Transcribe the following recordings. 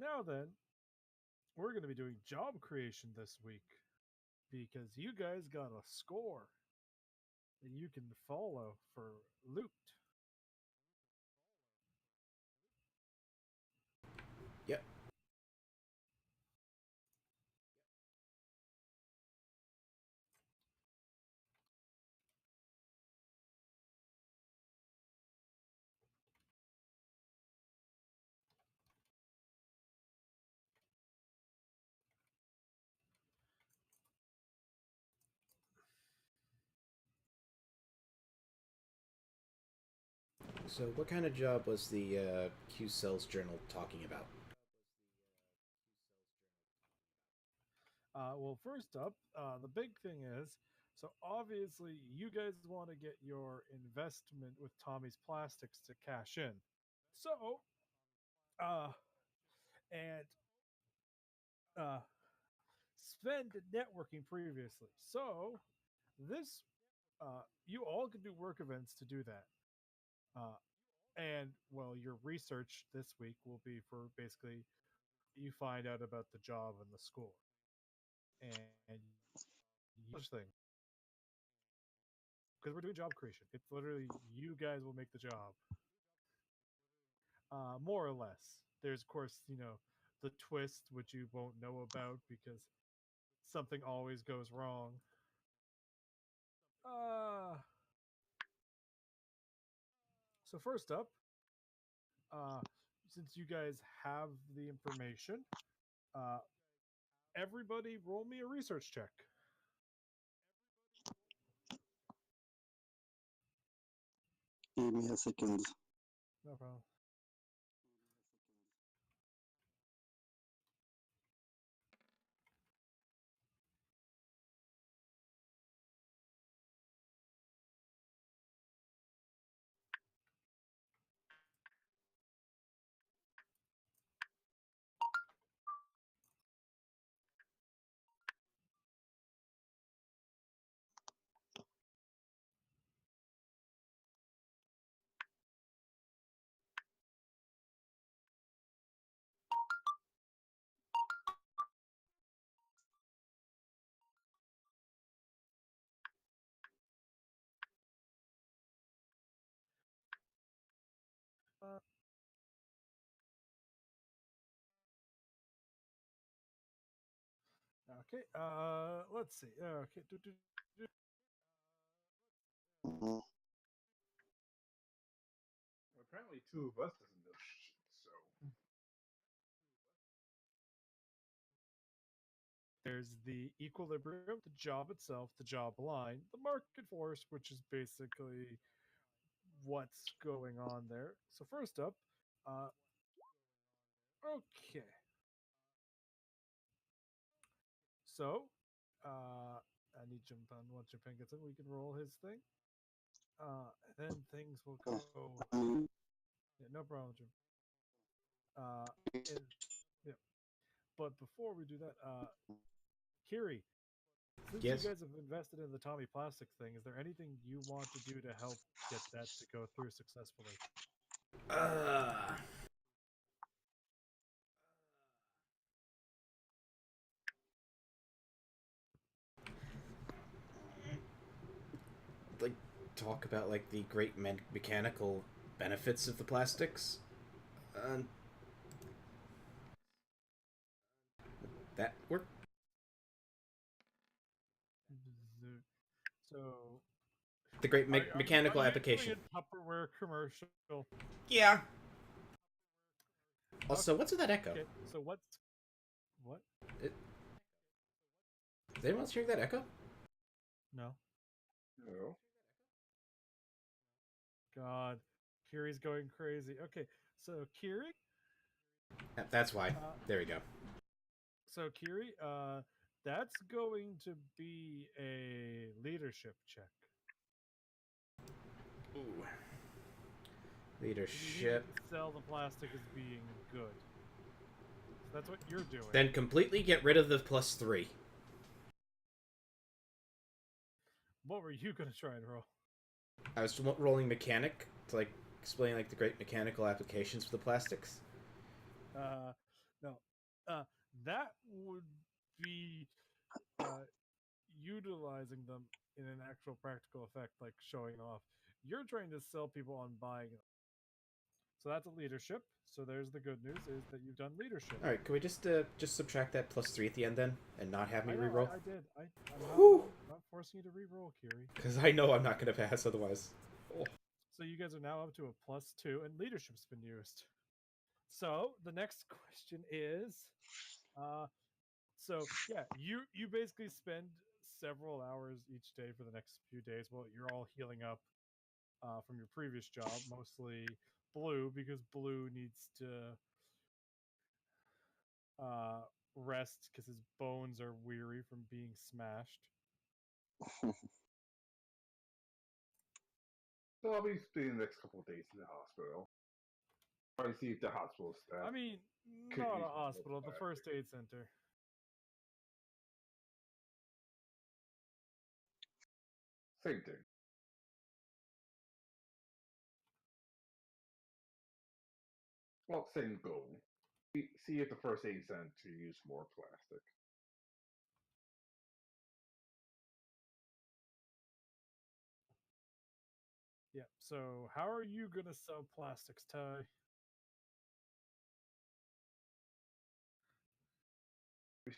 Now then, we're going to be doing job creation this week because you guys got a score that you can follow for loot. Yep. So, what kind of job was the Q Cells Journal talking about? Well, first up, the big thing is so obviously you guys want to get your investment with Tommy's Plastics to cash in. So, uh, and uh, spend networking previously. So, this you all can do work events to do that. Uh, and well, your research this week will be for basically you find out about the job and the school and such thing because we're doing job creation. It's literally you guys will make the job, more or less. There's of course the twist which you won't know about because something always goes wrong. Uh, so first up, uh, since you guys have the information, uh, everybody roll me a research check. Give me a second. No problem. Uh, okay. Let's see. Okay. Mhm. Apparently, two of us doesn't know shit. So There's the equilibrium, the job itself, the job line, the market force, which is basically what's going on there. So first up, uh, okay. So, I need jump on once Japan gets in, we can roll his thing. And then things will go. Um, Yeah, no problem, Jim. And, yeah. But before we do that, Kiri, since you Yes. guys have invested in the Tommy Plastic thing, is there anything you want to do to help get that to go through successfully? Uh, like, talk about, like, the great mechanical benefits of the plastics? Uh, that work? So, The great are mechanical you doing application. a Tupperware commercial? Yeah. Also, what's with that echo? Okay, so what? It, is anyone else hearing that echo? No. no. God, Kiri's going crazy. Okay, so Kiri, That's why. uh, There we go. that's going to be a leadership check. Ooh. You need Leadership. to sell the plastic as being good. So that's what you're doing. Then completely get rid of the +3. What were you gonna try and roll? I was rolling mechanic to, like, explain, like, the great mechanical applications for the plastics. Uh, No, uh, that would be utilizing them in an actual practical effect, like showing off. You're trying to sell people on buying them. So that's a leadership. So there's the good news is that you've done leadership. All right, can we just subtract that +3 at the end then, and not have me I know, reroll? I did. I'm Whew. not forcing you to re-roll, Kiri. Because I know I'm not going to pass otherwise. Oh. So you guys are now up to a +2, and leadership's been used. So the next question is, so yeah, you basically spend several hours each day for the next few days. Well, you're all healing up from your previous job, mostly Blue, because Blue needs to rest because his bones are weary from being smashed. So I'll be spending the next couple of days in the hospital. Try to see if the hospital staff. I mean, could not use a more hospital, the plastic. first aid center. Same thing. Well, same goal. See if the first aid center use more plastic. Yeah. So how are you gonna sell plastics, Ty? We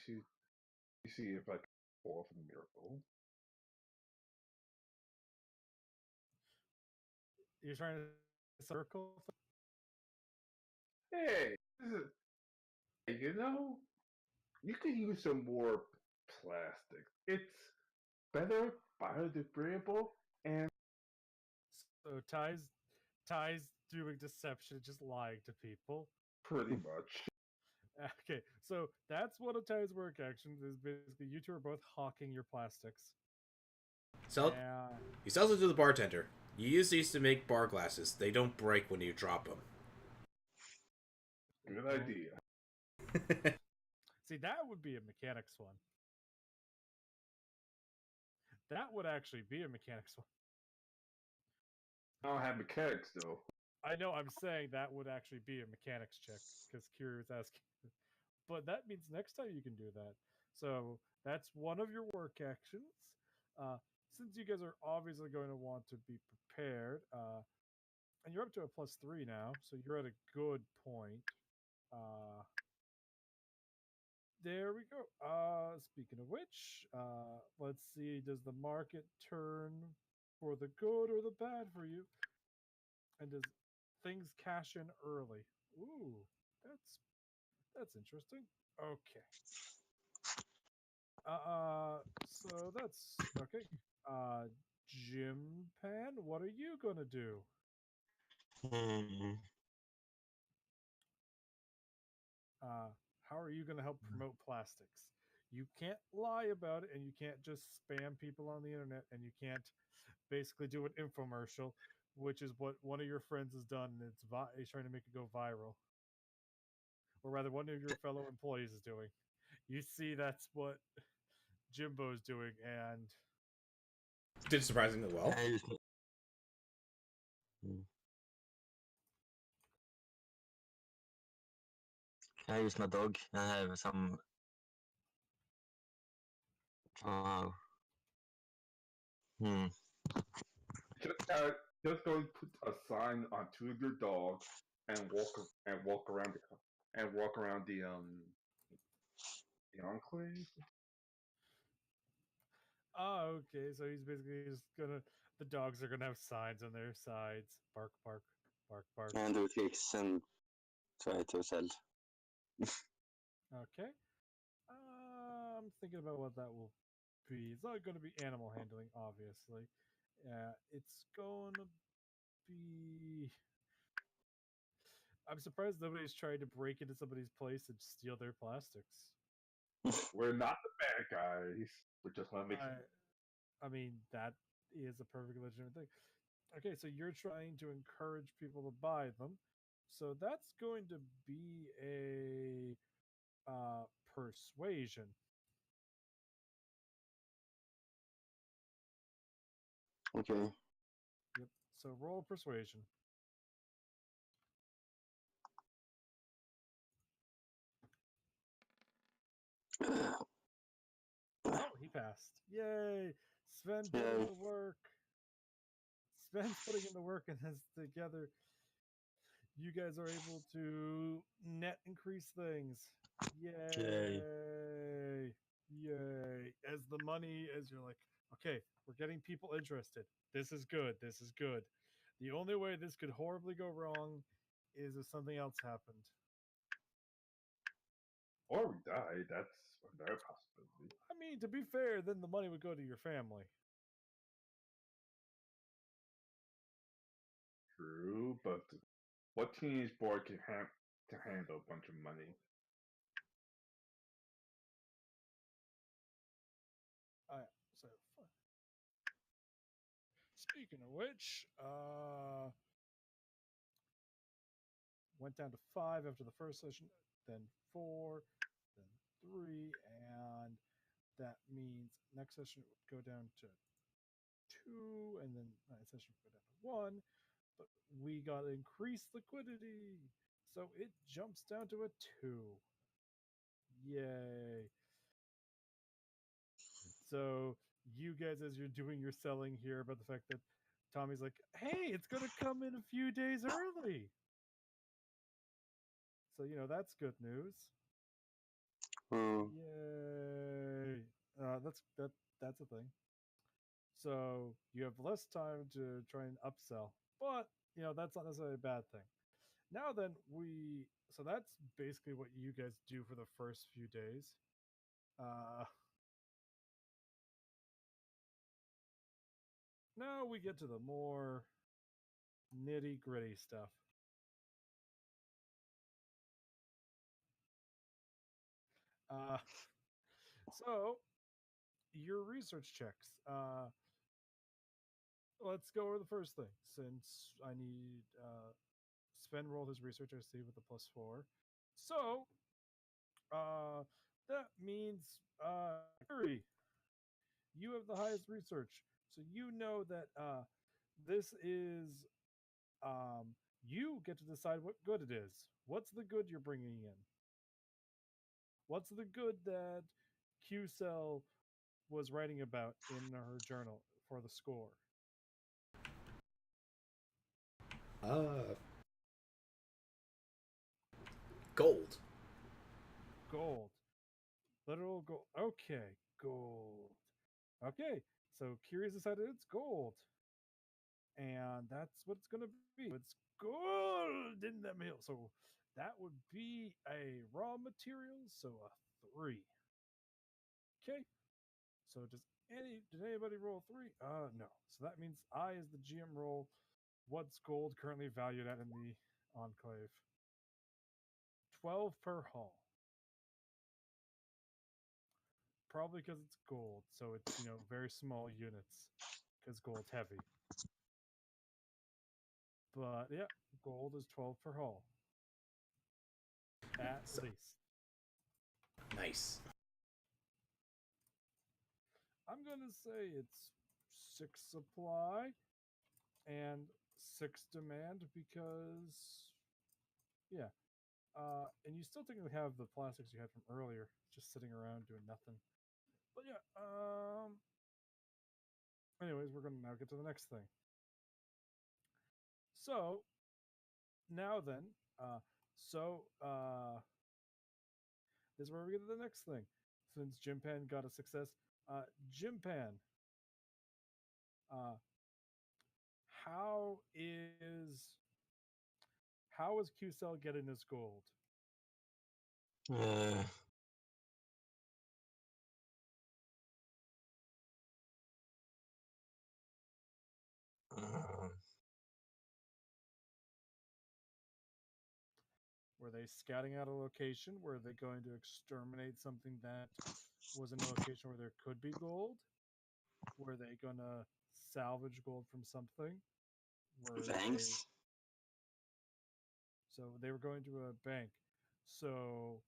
see if I can pull off a miracle. You're trying to circle. Hey, you know, you could use some more plastic. It's better, biodegradable, and So Ty's doing deception, just lying to people. pretty much. Okay, so that's one of Ty's work actions. Is basically you two are both hawking your plastics. He sells it to the bartender. You use these to make bar glasses. They don't break when you drop them. Good idea. See, that would be a mechanics one. That would actually be a mechanics one. I don't have mechanics though. I know I'm saying that would actually be a mechanics check because Kiri was asking. But that means next time you can do that. So that's one of your work actions. Since you guys are obviously going to want to be prepared, and you're up to a +3 now, so you're at a good point. There we go. Speaking of which, let's see. Does the market turn for the good or the bad for you? And does things cash in early? Ooh, that's interesting. Okay. So that's okay. Jim Pan, what are you gonna do? How are you gonna help promote plastics? You can't lie about it, and you can't just spam people on the internet, and you can't basically do an infomercial, which is what one of your friends has done, and he's trying to make it go viral. Or rather, one of your fellow employees is doing. You see, that's what Jimbo's doing, and Did surprisingly well. I use my dog and I have some. Just go put a sign on two of your dogs and walk around the enclave. oh, okay. So he's basically just gonna. The dogs are gonna have signs on their sides. Bark, bark, bark, bark. And do tricks and try to sell. Okay. I'm thinking about what that will be. It's not going to be animal handling, obviously. It's going to be. I'm surprised nobody's tried to break into somebody's place and steal their plastics. We're not the bad guys. We just want to make. I mean, that is a perfectly legitimate thing. Okay, so you're trying to encourage people to buy them. So that's going to be a persuasion. Okay. Yep. So roll persuasion. Oh, he passed. Yay! Sven put in Yay. the work. Sven's putting in the work, and this together, you guys are able to net increase things. Yay! Yay! As the money, as you're like, okay, we're getting people interested. This is good. This is good. The only way this could horribly go wrong is if something else happened. Or we die. That's another possibility. I mean, to be fair, then the money would go to your family. True, but what teenage boy can handle a bunch of money? So, speaking of which, went down to 5 after the first session, then 4, then 3, and that means next session it would go down to 2, and then next session would go down to 1. But we got increased liquidity, so it jumps down to a 2. Yay! So you guys, as you're doing your selling here about the fact that Tommy's like, hey, it's going to come in a few days early. So, that's good news. Mm. Yay. That's a thing. So you have less time to try and upsell. But, that's not necessarily a bad thing. Now then, so that's basically what you guys do for the first few days. Now we get to the more nitty gritty stuff. So your research checks. Let's go over the first thing. Since I need Sven rolled his research, I see, with the +4. So that means Yuri, you have the highest research. So you know that this is you get to decide what good it is. What's the good you're bringing in? What's the good that Q-Cell was writing about in her journal for the score? Gold. Gold. Literal gold. Okay, gold. Okay, so Curious decided it's gold. And that's what it's going to be. It's gold in the mill. So that would be a raw material, so a 3. Okay. So did anybody roll 3? No. So that means I, as the GM, roll what's gold currently valued at in the Enclave. 12 per hull. Probably because it's gold, so it's, very small units, because gold's heavy. But yeah, gold is 12 per hull. At least. Nice. I'm going to say it's 6 supply and 6 demand because, yeah. And you still technically have the plastics you had from earlier, just sitting around doing nothing. But yeah, anyways, we're going to now get to the next thing. So, now then, this is where we get to the next thing. Since Jimpan got a success, Jimpan, how is Q-Cell getting this gold? Were they scouting out a location? Were they going to exterminate something that was in a location where there could be gold? Were they going to salvage gold from something? Thanks. So they were going to a bank. So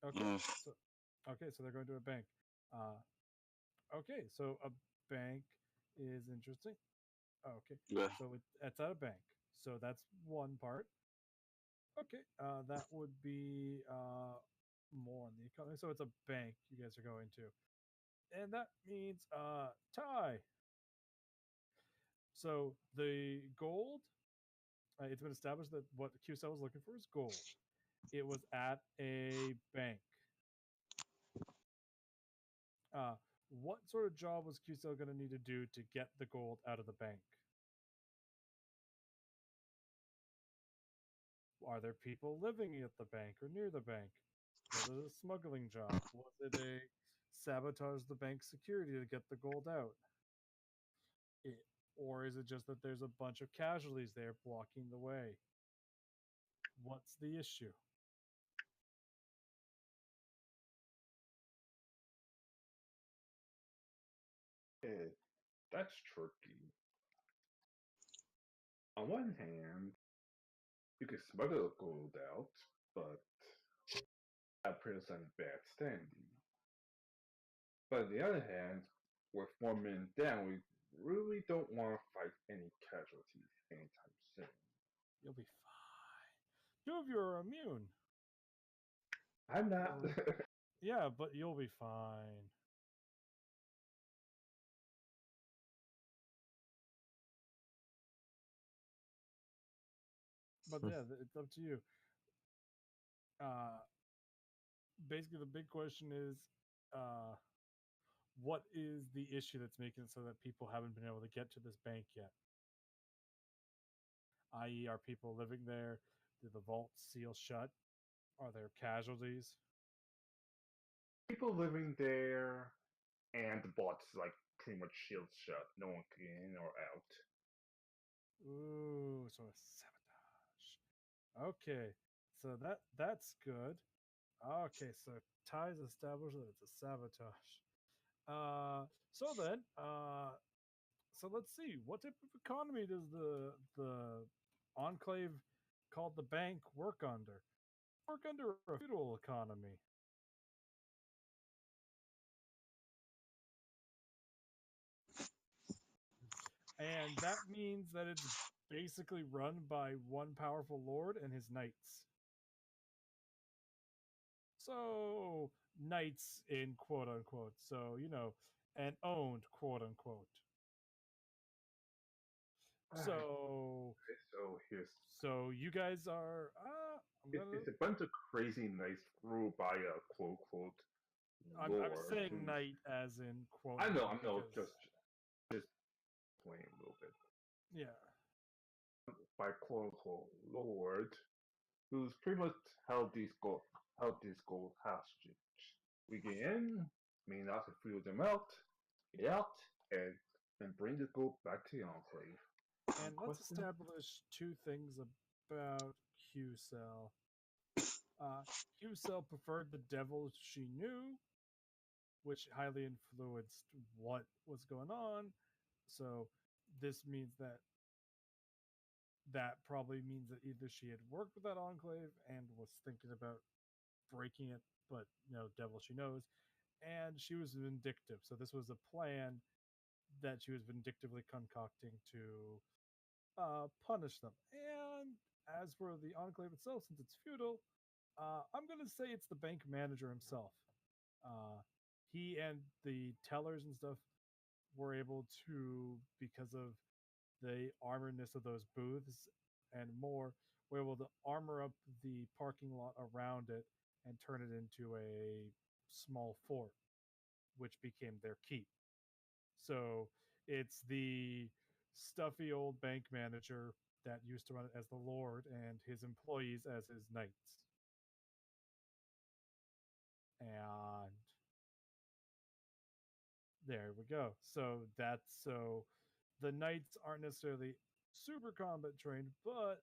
okay, so they're going to a bank. Okay, so a bank is interesting. Okay, Yeah. so it's at a bank. So that's one part. Okay, that would be more on the economy. So it's a bank you guys are going to. And that means tie. So the gold, it's been established that what QCell was looking for is gold. It was at a bank. What sort of job was QCell going to need to do to get the gold out of the bank? Are there people living at the bank or near the bank? Was it a smuggling job? Was it a sabotage the bank security to get the gold out? Or is it just that there's a bunch of casualties there blocking the way? What's the issue? That's tricky. On one hand, you can smuggle gold out, but that puts us in bad standing. But on the other hand, with 4 men down, we really don't want to fight any casualties anytime soon. You'll be fine. 2 of you are immune. I'm not. Yeah, but you'll be fine. But yeah, it's up to you. Basically, the big question is, what is the issue that's making it so that people haven't been able to get to this bank yet? I.e., are people living there? Did the vault seal shut? Are there casualties? People living there, and the bot's like pretty much shield shut. No one can get in or out. Ooh, so a sabotage. Okay, so that's good. Okay, so ties established that it's a sabotage. So let's see. What type of economy does the enclave called the bank work under? Work under a feudal economy. And that means that it's basically run by one powerful lord and his knights. So, knights in quote unquote. So, and owned quote unquote. So, so you guys are. It's a bunch of crazy knights ruled by a quote unquote. I'm saying knight as in quote. I know, just playing a little bit. Yeah. By quote unquote lord, who's pretty much held these gold hostage. We get in, mean not to feel them out, get out, and bring the gold back to the enclave. And let's establish 2 things about QCell. QCell preferred the devil she knew, which highly influenced what was going on. So this means that probably means that either she had worked with that enclave and was thinking about breaking it, but devil she knows, and she was vindictive. So this was a plan that she was vindictively concocting to punish them. And as for the enclave itself, since it's feudal, I'm going to say it's the bank manager himself. He and the tellers and stuff were able to, because of the armoredness of those booths and more, were able to armor up the parking lot around it and turn it into a small fort, which became their keep. So it's the stuffy old bank manager that used to run it as the Lord and his employees as his knights. And there we go. So the knights aren't necessarily super combat trained, but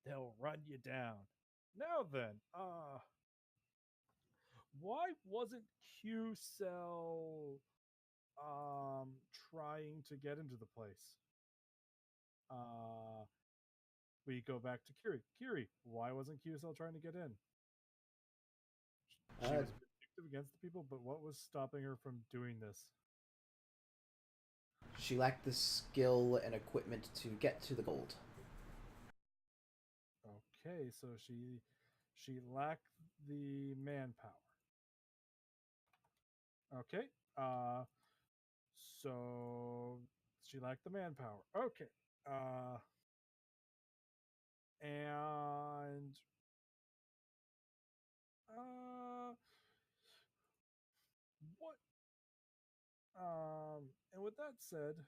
they'll run you down. Now then, why wasn't QCell trying to get into the place? We go back to Kiri. Kiri, why wasn't QCell trying to get in? She was vindictive against the people, but what was stopping her from doing this? She lacked the skill and equipment to get to the gold. Okay, so She lacked the manpower. Okay. So she lacked the manpower. Okay. And what? And with that said,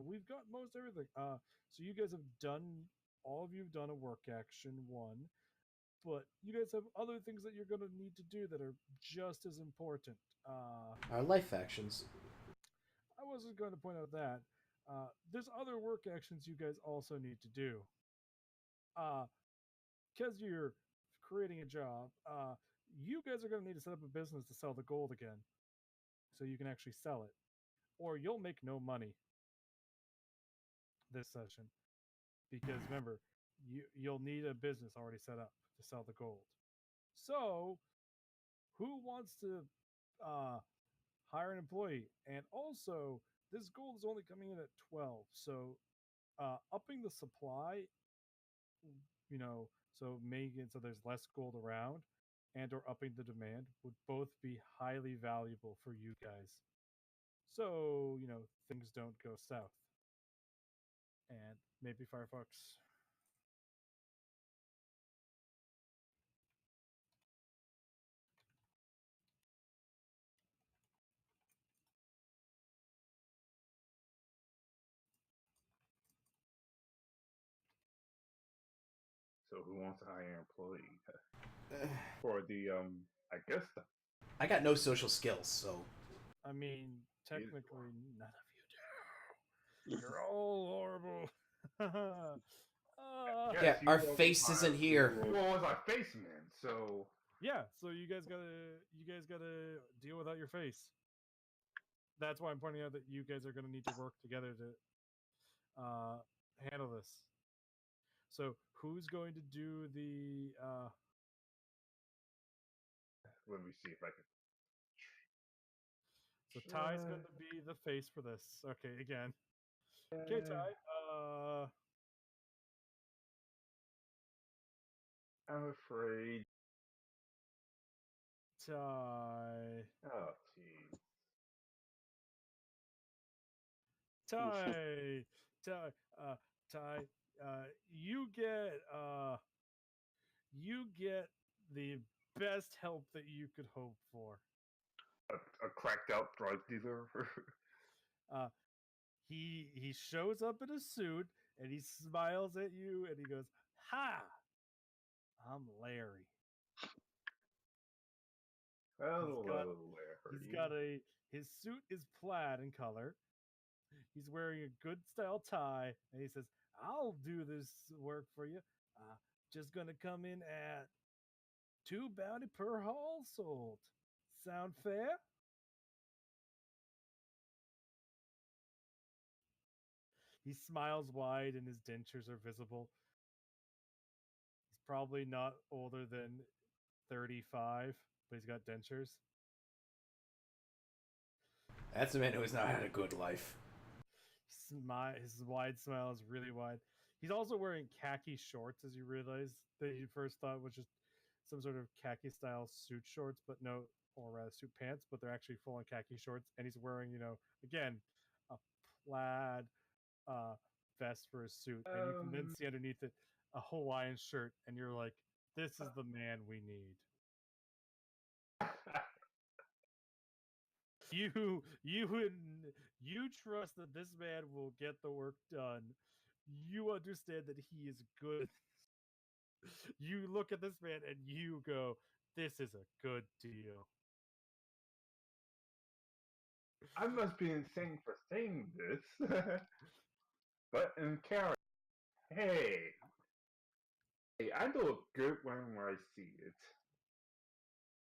we've got most everything. So you guys have done. All of you've done a work action one, but you guys have other things that you're going to need to do that are just as important. Our life actions. I wasn't going to point out that. There's other work actions you guys also need to do. Because you're creating a job, you guys are going to need to set up a business to sell the gold again. So you can actually sell it. Or you'll make no money this session. Because remember, you'll need a business already set up to sell the gold. So, who wants to hire an employee? And also, this gold is only coming in at 12. So, upping the supply, so making it so there's less gold around and or upping the demand would both be highly valuable for you guys. So, things don't go south. And maybe Firefox. So who wants to hire an employee for the I guess I got no social skills, so I mean, technically, none of you do. You're all horrible. yeah, our face isn't here. Well, it's our face man, so yeah. So you guys gotta deal without your face. That's why I'm pointing out that you guys are gonna need to work together to handle this. So who's going to do the? Let me see if I can. So Ty's going to be the face for this. Okay, again. Okay, Ty. I'm afraid. Ty. Oh, jeez. Ty. Ty. You get the best help that you could hope for. A cracked out drug dealer. He shows up in a suit and he smiles at you and he goes, "Ha! I'm Larry." His suit is plaid in color. He's wearing a good style tie, and he says, "I'll do this work for you. Just gonna come in at 2 bounty per household. Sound fair?" He smiles wide, and his dentures are visible. He's probably not older than 35, but he's got dentures. That's a man who has not had a good life. His wide smile is really wide. He's also wearing khaki shorts, as you realize that you first thought was just some sort of khaki style suit shorts, but no, or rather suit pants, but they're actually full on khaki shorts. And he's wearing, again, a plaid vest for a suit, and you can then see underneath it a Hawaiian shirt, and you're like, "This is the man we need." You trust that this man will get the work done. You understand that he is good. You look at this man and you go, "This is a good deal." I must be insane for saying this, but in character, hey, I know a good one where I see it.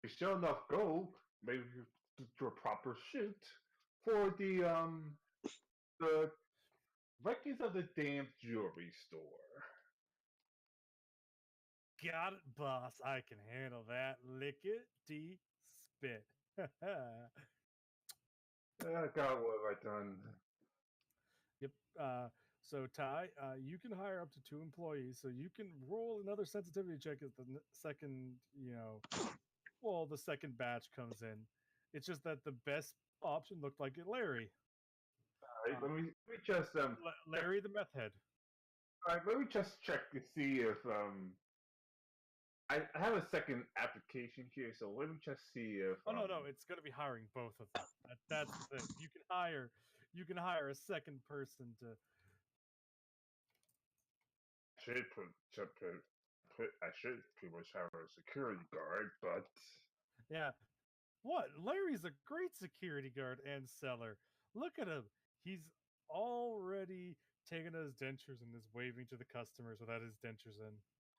If you show enough gold, maybe you do a proper shoot for the records of the damn jewelry store. Got it, boss. I can handle that. Lickety spit. God, what have I done? Yep. So Ty, you can hire up to 2 employees. So you can roll another sensitivity check as the second, well, the second batch comes in. It's just that the best option looked like it, Larry. Alright, let me just Larry the meth head. alright, let me just check to see if I have a second application here, so let me just see if Oh no, it's going to be hiring both of them. That's the thing. You can hire a second person to. I should pretty much have a security guard, but Yeah. What? Larry's a great security guard and seller. Look at him. He's already taken his dentures and is waving to the customers without his dentures in.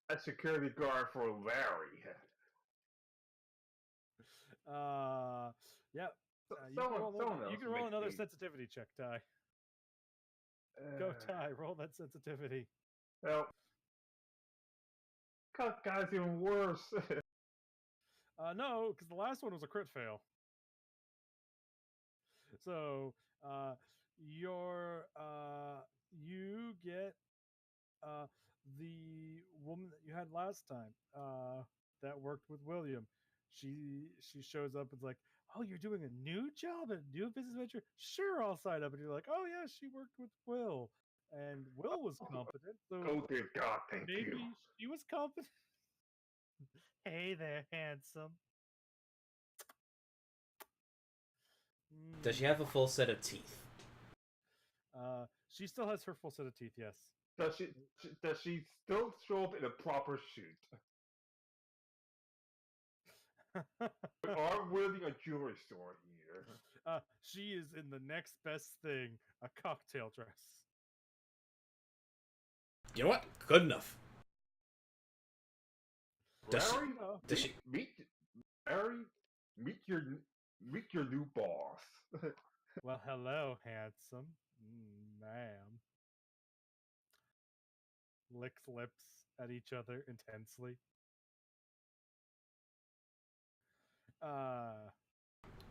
a security guard for Larry. Yeah. Someone else You can roll make another me- sensitivity check, Ty. Go, Ty. Roll that sensitivity. Well, guy's even worse. No, because the last one was a crit fail. So, you get the woman that you had last time that worked with William. She shows up and's like, "Oh, you're doing a new job, a new business venture? Sure, I'll sign up." And you're like, "Oh yeah, she worked with Will, and Will was competent, so Oh dear God, thank maybe you. she was competent." Hey there, handsome. Does she have a full set of teeth? She still has her full set of teeth. Yes. Does she still show up in a proper suit? We are really a jewelry store here. She is in the next best thing, a cocktail dress. You know what? Good enough. Does she- Larry, does she- Larry, meet your new boss. Well, hello, handsome. Ma'am. Licks lips at each other intensely.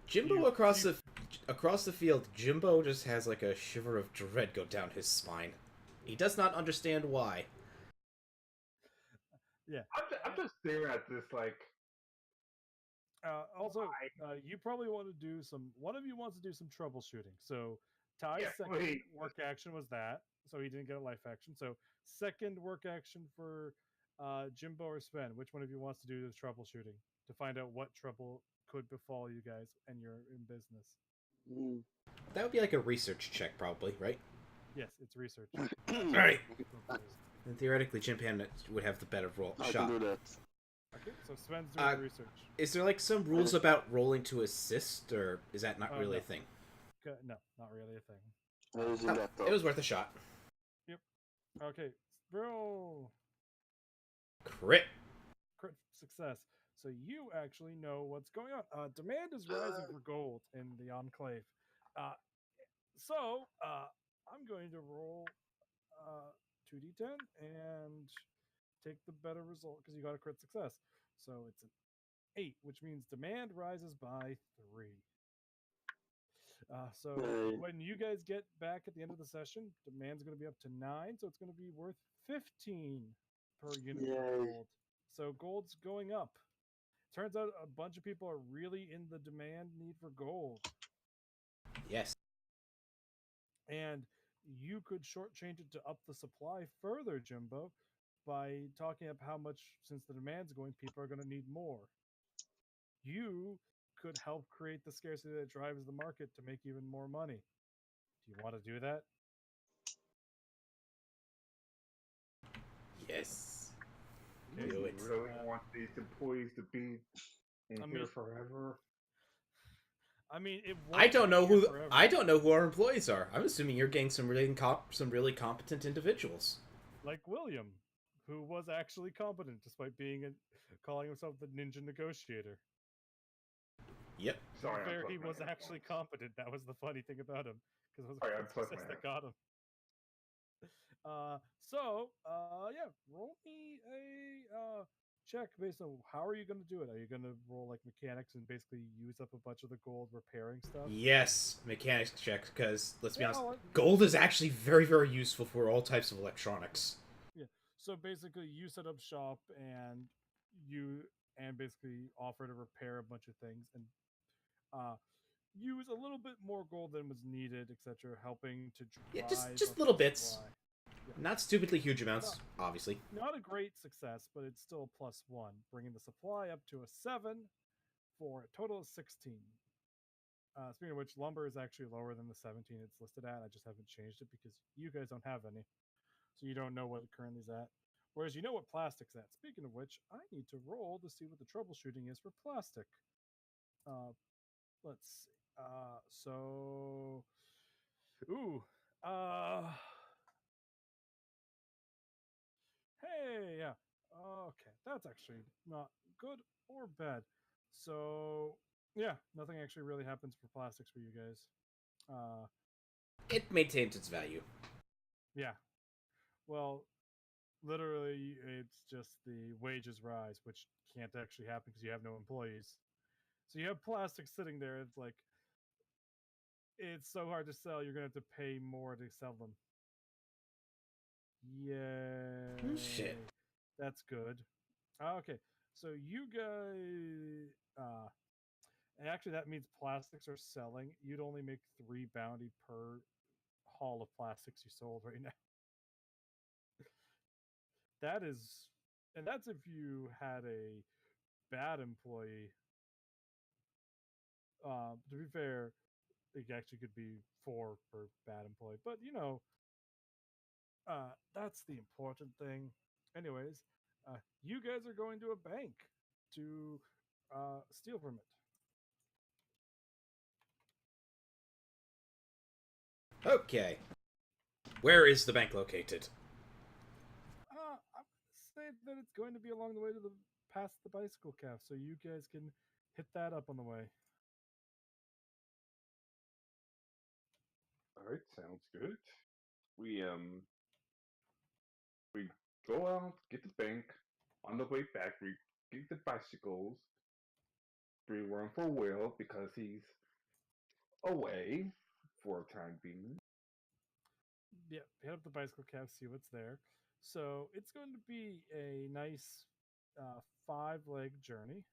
Jimbo across the field, Jimbo just has like a shiver of dread go down his spine. He does not understand why. Yeah. I'm just staring at this like. Also, you probably want to do some. One of you wants to do some troubleshooting. So Ty's second work action was that, so he didn't get a life action. So second work action for Jimbo or Sven. Which one of you wants to do the troubleshooting to find out what trouble could befall you guys and you're in business? That would be like a research check, probably, right? Yes, it's research. All right. And theoretically, Jim Pan would have the better I shot. can do that. Okay, so Sven's doing the research. Is there like some rules about rolling to assist, or is that not really no. a thing? No, not really a thing. I'm using laptop. It was worth a shot. Yep. Okay, bro. Crit. Crit success. So you actually know what's going on. Demand is rising for gold in the Enclave. So I'm going to roll 2d10 and take the better result because you got a crit success. So it's an 8, which means demand rises by 3. So when you guys get back at the end of the session, demand's going to be up to 9, so it's going to be worth 15 per unit of gold. So gold's going up. Turns out a bunch of people are really in the demand need for gold. Yes. And you could shortchange it to up the supply further, Jimbo, by talking up how much, since the demand's going, people are going to need more. You could help create the scarcity that drives the market to make even more money. Do you want to do that? Yes. Okay. Do You it. really want these employees to be in here forever? I mean, I don't know who our employees are. I'm assuming you're getting some really competent individuals. Like William, who was actually competent despite calling himself the ninja negotiator. Yep. Sorry, He was actually competent. That was the funny thing about him, because it was Unplug my success that got him. Yeah, roll me a check based on how are you going to do it? Are you going to roll like mechanics and basically use up a bunch of the gold repairing stuff? Yes, mechanics check, because, let's be honest, Well, gold is actually very, very useful for all types of electronics. yeah. So basically, you set up shop you basically offer to repair a bunch of things and use a little bit more gold than was needed, etc., helping to Yeah, drive just up little the bits. supply. Yeah. Not stupidly huge amounts, obviously. Not a great success, but it's still a +1, bringing the supply up to a 7 for a total of 16. Speaking of which, lumber is actually lower than the 17 it's listed at. I just haven't changed it because you guys don't have any. So you don't know what it currently is at. Whereas you know what plastic's at. Speaking of which, I need to roll to see what the troubleshooting is for plastic. Let's see. Hey, yeah. Okay, that's actually not good or bad. So, yeah, nothing actually really happens for plastics for you guys. It maintains its value. Yeah. Well, literally, it's just the wages rise, which can't actually happen because you have no employees. So you have plastic sitting there. It's like, it's so hard to sell. You're going to have to pay more to sell them. Yeah. Shit. That's good. Okay. So you guys, and actually that means plastics are selling. You'd only make 3 bounty per haul of plastics you sold right now. That is, and that's if you had a bad employee. To be fair, it actually could be 4 per bad employee, but that's the important thing. Anyways, you guys are going to a bank to steal from it. Okay. Where is the bank located? I would say that it's going to be along the way to the past the bicycle calf, so you guys can hit that up on the way. All right, sounds good. We we go out, get the bank. On the way back, we get the bicycles. We run for Will because he's away for a time being. Yeah, hit up the bicycle calf, see what's there. So it's going to be a nice 5-leg journey.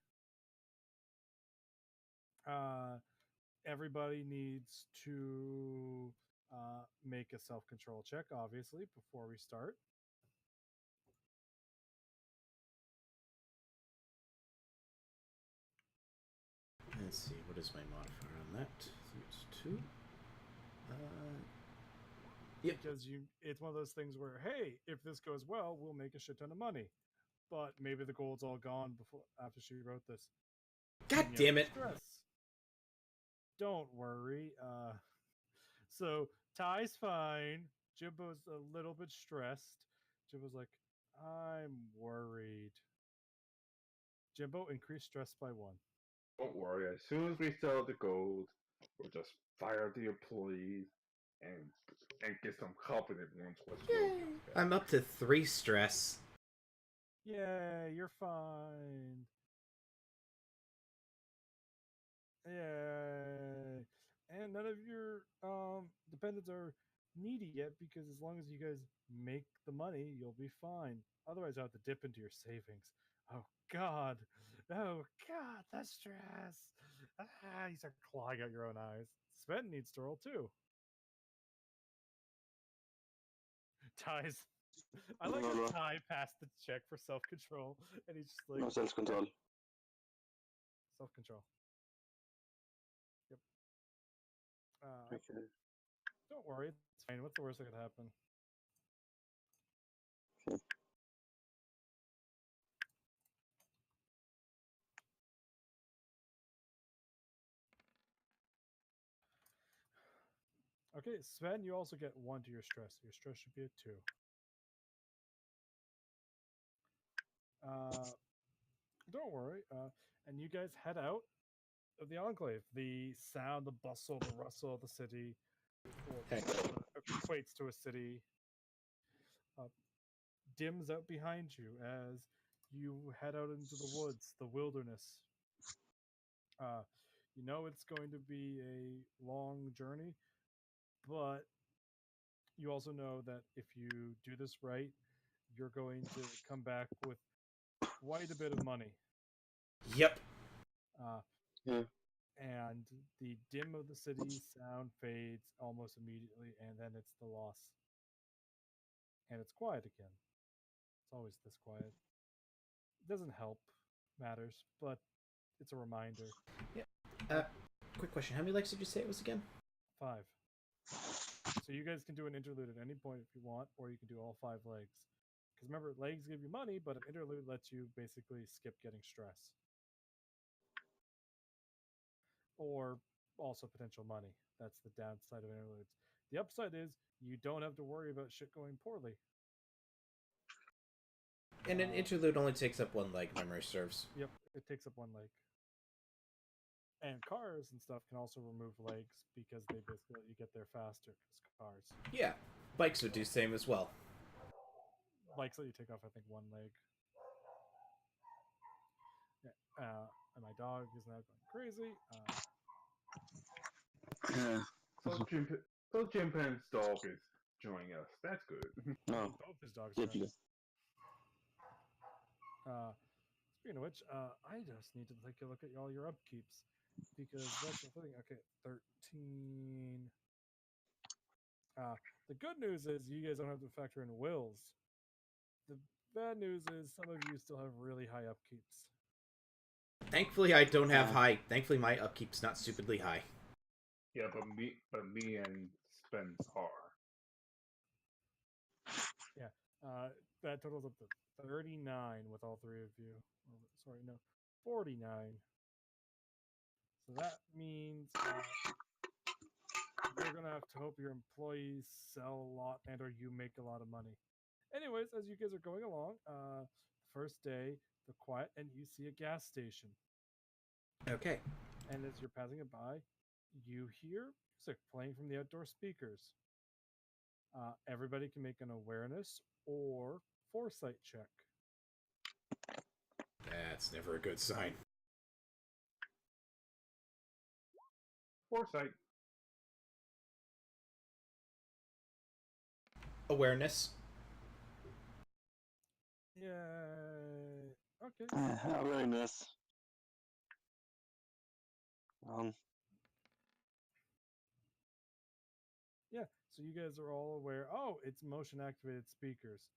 Everybody needs to make a self-control check, obviously, before we start. Let's see, what is my modifier on that? It's 2. Yep. Because it's one of those things where, hey, if this goes well, we'll make a shit ton of money. But maybe the gold's all gone after she wrote this. God damn it! Stress. Don't worry. So Ty's fine. Jimbo's a little bit stressed. Jimbo's like, I'm worried. Jimbo, increase stress by 1. Don't worry. As soon as we sell the gold, we'll just fire the employees and get some competent ones. I'm up to 3 stress. Yeah, you're fine. Yeah. And none of your dependents are needy yet because as long as you guys make the money, you'll be fine. Otherwise, you'll have to dip into your savings. Oh God. Oh God, the stress. You start clawing out your own eyes. Sven needs to roll too. Ty's. I like how Ty passed the check for self-control, and he's just like No self-control. Self-control. Yep. Okay. Don't worry, it's fine. What's the worst that could happen? Okay, Sven, you also get 1 to your stress. Your stress should be a 2. Don't worry. And you guys head out of the Enclave. The sound, the bustle, the rustle of the city equates to a city. Dims out behind you as you head out into the woods, the wilderness. You know it's going to be a long journey, but you also know that if you do this right, you're going to come back with quite a bit of money. Yep. Yeah. And the dim of the city sound fades almost immediately, and then it's the loss. And it's quiet again. It's always this quiet. It doesn't help matters, but it's a reminder. Quick question. How many legs did you say it was again? 5. So you guys can do an interlude at any point if you want, or you can do all 5 legs. Because remember, legs give you money, but an interlude lets you basically skip getting stress. Or also potential money. That's the downside of interludes. The upside is you don't have to worry about shit going poorly. And an interlude only takes up 1 leg, memory serves. Yep, it takes up 1 leg. And cars and stuff can also remove legs because they basically let you get there faster because cars. Yeah, bikes would do same as well. Bikes let you take off, I think, 1 leg. Yeah, and my dog is now going crazy. Yeah. So Jimpan's dog is joining us. That's good. No. Both his dogs are Definitely. Speaking of which, I just need to take a look at all your upkeeps because that's the thing. Okay, 13. The good news is you guys don't have to factor in wills. The bad news is some of you still have really high upkeeps. Thankfully, I don't have high. Thankfully, my upkeep's not stupidly high. Yeah, but me and Spence are. Yeah, that totals up to 39 with all 3 of you. Sorry, no, 49. So that means you're gonna have to hope your employees sell a lot and or you make a lot of money. Anyways, as you guys are going along, first day, the quiet, and you see a gas station. Okay. And as you're passing it by, you hear music playing from the outdoor speakers. Everybody can make an awareness or foresight check. That's never a good sign. Foresight. Awareness. Yeah. Okay. Awareness. Yeah. So you guys are all aware. Oh, it's motion activated speakers.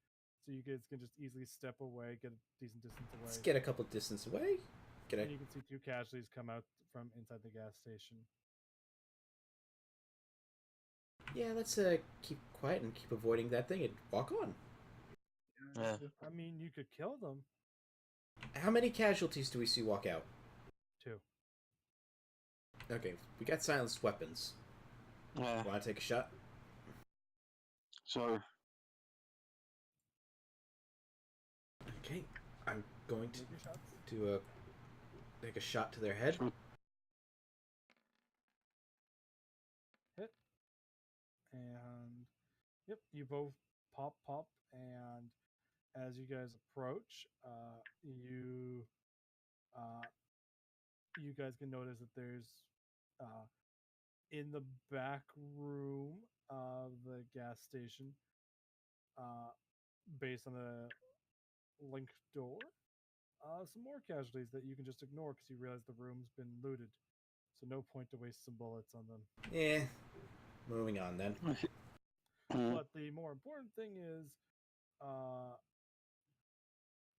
So you guys can just easily step away, get a decent distance away. Let's get a couple distance away. And you can see 2 casualties come out from inside the gas station. Yeah, let's keep quiet and keep avoiding that thing and walk on. Yeah. I mean, you could kill them. How many casualties do we see walk out? 2. Okay, we got silenced weapons. Yeah. Want to take a shot? Sure. Okay, I'm going Take your shots. to take a shot to their head. Hit. And yep, you both pop, and as you guys approach, you guys can notice that there's in the back room of the gas station, based on the linked door, some more casualties that you can just ignore because you realize the room's been looted. So no point to waste some bullets on them. Yeah. Moving on then. But the more important thing is,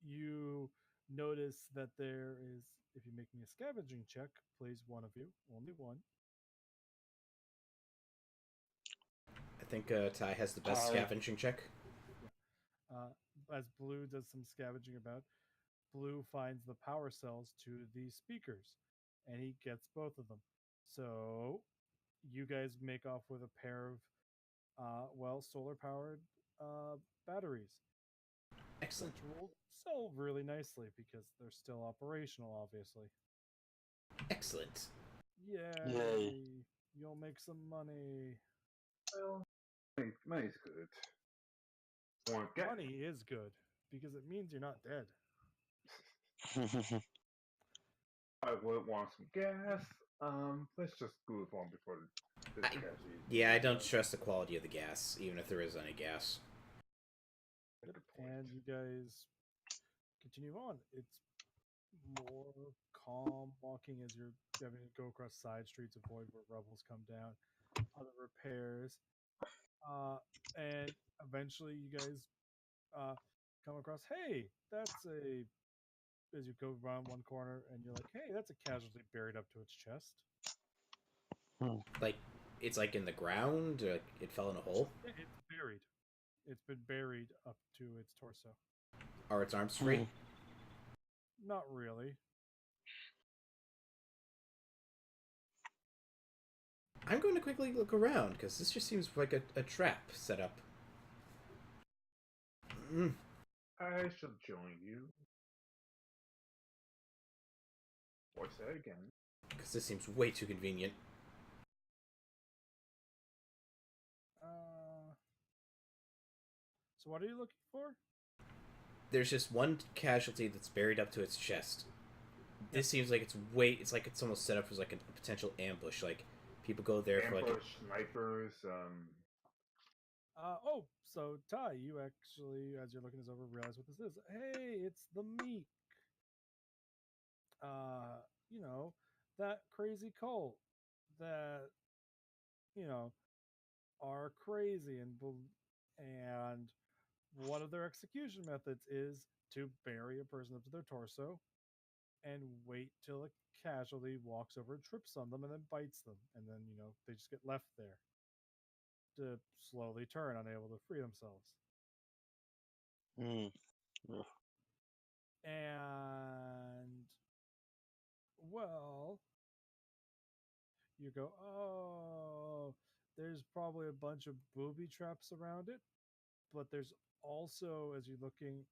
you notice that there is, if you're making a scavenging check, please, one of you, only one. I think Ty has the best scavenging check. As Blue does some scavenging about, Blue finds the power cells to the speakers, and he gets both of them. So you guys make off with a pair of, solar-powered batteries. Excellent. Which will sell really nicely because they're still operational, obviously. Excellent. Yay! You'll make some money. Well, money's good. Money is good because it means you're not dead. I would want some gas. Let's just move on before this I- casualty. Yeah, I don't trust the quality of the gas, even if there is any gas. Good point. And you guys continue on. It's more calm walking as you're having to go across side streets, avoid where rebels come down, other repairs, and eventually you guys come across. Hey, that's a. As you go around one corner, and you're like, hey, that's a casualty buried up to its chest. Like, it's like in the ground. It fell in a hole. It's buried. It's been buried up to its torso. Are its arms free? Not really. I'm going to quickly look around because this just seems like a trap set up. I shall join you. Or say again. Because this seems way too convenient. So what are you looking for? There's just one casualty that's buried up to its chest. This seems like it's like it's almost set up as like a potential ambush. Like people go there for like snipers. Oh, so Ty, you actually, as you're looking this over, realize what this is. Hey, it's the Meek. You know, that crazy cult that, you know, are crazy and one of their execution methods is to bury a person up to their torso and wait till a casualty walks over and trips on them and then bites them, and then they just get left there to slowly turn, unable to free themselves. And well, you go, oh, there's probably a bunch of booby traps around it, but there's also, as you're looking,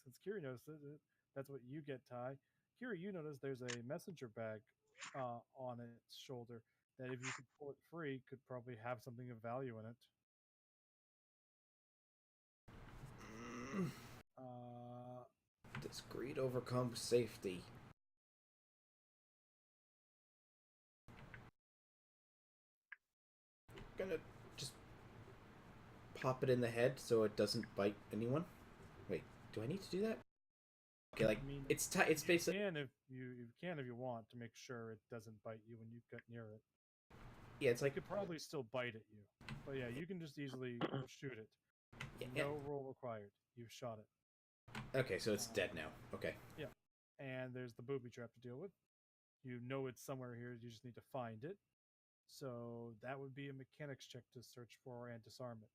since Kiri noticed it, that's what you get, Ty. Kiri, you notice there's a messenger bag on its shoulder that, if you could pull it free, could probably have something of value in it. Does greed overcome safety? Gonna just pop it in the head so it doesn't bite anyone. Wait, do I need to do that? Okay, like, I mean, it's basically. You can if you want, to make sure it doesn't bite you when you get near it. Yeah, it's It like could probably still bite at you, but yeah, you can just easily shoot it. yeah. No roll required. You've shot it. Okay, so it's dead now. Okay. Yeah, and there's the booby trap to deal with. You know it's somewhere here. You just need to find it. So that would be a mechanics check to search for and disarm it.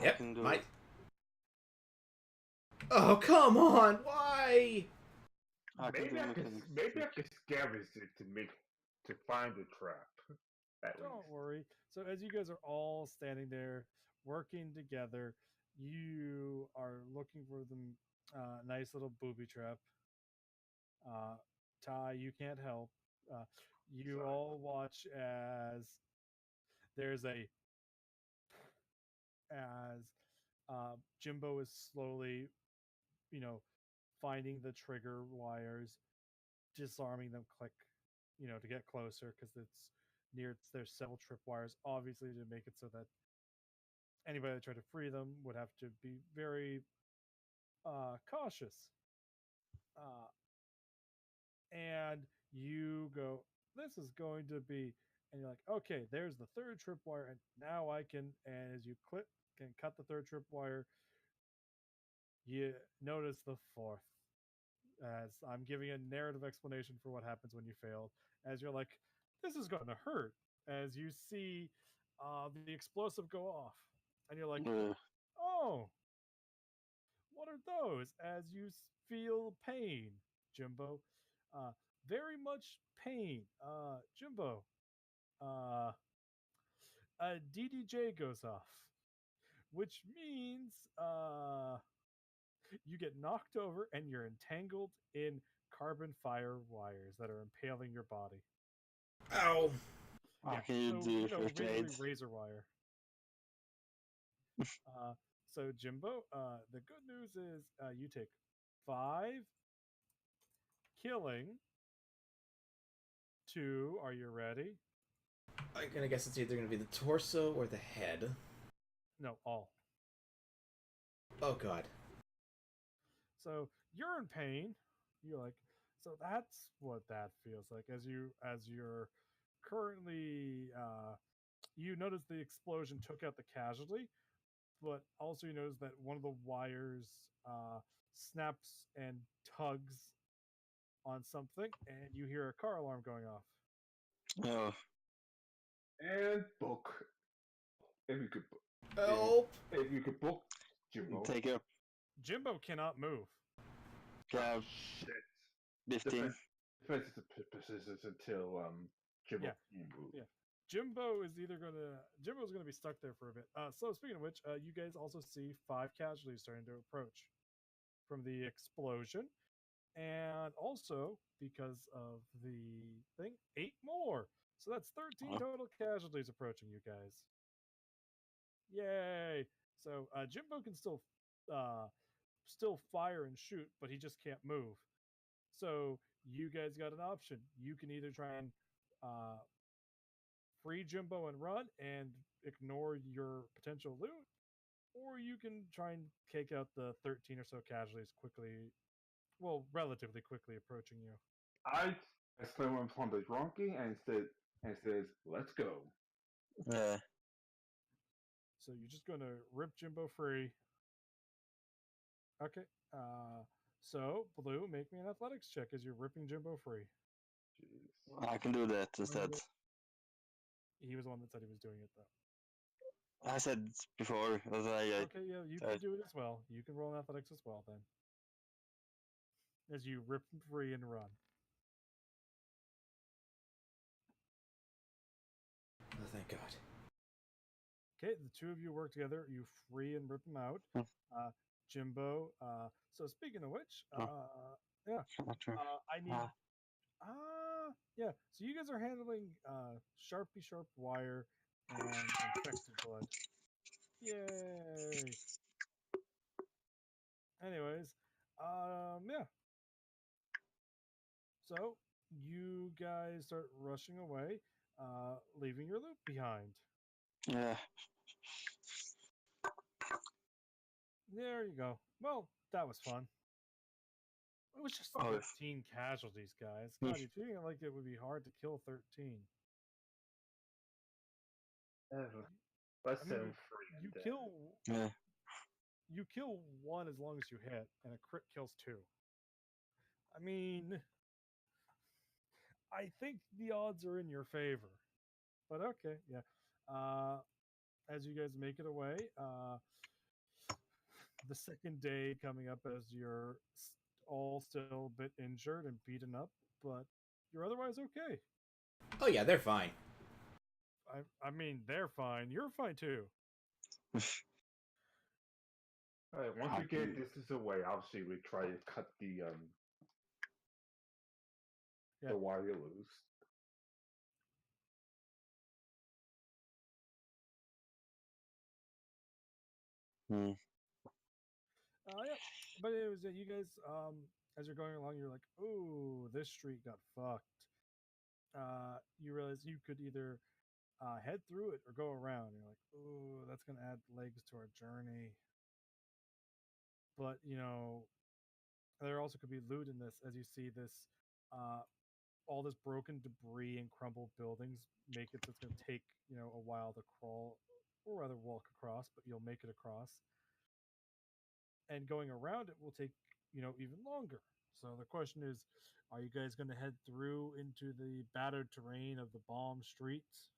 Yep. I can do My. it. Oh, come on! Why? Maybe I could scavenge it to find the trap. Don't worry. So as you guys are all standing there working together, you are looking for the nice little booby trap. Ty, you can't help. You Sorry. all watch as there's Jimbo is slowly, finding the trigger wires, disarming them, click, to get closer, because there's several trip wires, obviously, to make it so that anybody that tried to free them would have to be very cautious. And you go, this is going to be, and you're like, okay, there's the third tripwire, and now I can, and as you can cut the third tripwire, you notice the fourth. As I'm giving a narrative explanation for what happens when you failed, as you're like, this is going to hurt, as you see the explosive go off, and you're like, oh, what are those? As you feel pain, Jimbo. Very much pain. Jimbo. A DDJ goes off, which means you get knocked over and you're entangled in carbon fire wires that are impaling your body. Ow! What can you do for basically trades? razor wire. So Jimbo, the good news is you take 5 killing 2. Are you ready? I'm gonna guess it's either gonna be the torso or the head. No, all. Oh god. So you're in pain. You're like, so that's what that feels like as you're currently you notice the explosion took out the casualty, but also you notice that one of the wires snaps and tugs on something, and you hear a car alarm going off. Oh, And book. If you could, Oh. if you could book Jimbo. take up. Jimbo cannot move. Yeah, Shit. 15. Defense persistence until Jimbo Yeah. can move. Yeah. Jimbo's gonna be stuck there for a bit. So speaking of which, you guys also see 5 casualties starting to approach from the explosion, and also because of the thing, 8 more. So that's 13 Oh. total casualties approaching you guys. Yay! So Jimbo can still fire and shoot, but he just can't move. So you guys got an option. You can either try and free Jimbo and run and ignore your potential loot, or you can try and take out the 13 or so casualties quickly, well, relatively quickly approaching you. I slam him from the donkey and says, "Let's go." Yeah. So you're just going to rip Jimbo free. Okay. So Blue, make me an athletics check as you're ripping Jimbo free. Jeez. I can do that instead. He was the one that said he was doing it though. I said before that Okay, yeah, you can do it as well. You can roll an athletics as well then. As you rip him free and run. Oh, thank God. Okay, the 2 of you work together. You free and rip him out. Jimbo. So speaking of which, yeah, I need. Yeah. So you guys are handling Sharpie Sharp wire and infected blood. Yay! Anyways, yeah. So you guys start rushing away, leaving your loot behind. Yeah. There you go. Well, that was fun. It was just 13 casualties, guys. God, you feeling like it would be hard to kill 13. Let's I set mean, him free. you kill 1 as long as you hit, and a crit kills 2. I mean, I think the odds are in your favor. But okay, yeah. As you guys make it away, the second day coming up as you're all still a bit injured and beaten up, but you're otherwise okay. Oh yeah, they're fine. I mean, they're fine. You're fine too. Alright, once we get this away, obviously we try to cut the wire loose. Yeah, but it was you guys. As you're going along, you're like, "Ooh, this street got fucked." You realize you could either head through it or go around. You're like, "Ooh, that's gonna add legs to our journey." But you know, there also could be loot in this, as you see this, all this broken debris and crumbled buildings make it so it's going to take a while to crawl, or rather walk across, but you'll make it across. And going around it will take even longer. So the question is, are you guys going to head through into the battered terrain of the bomb streets?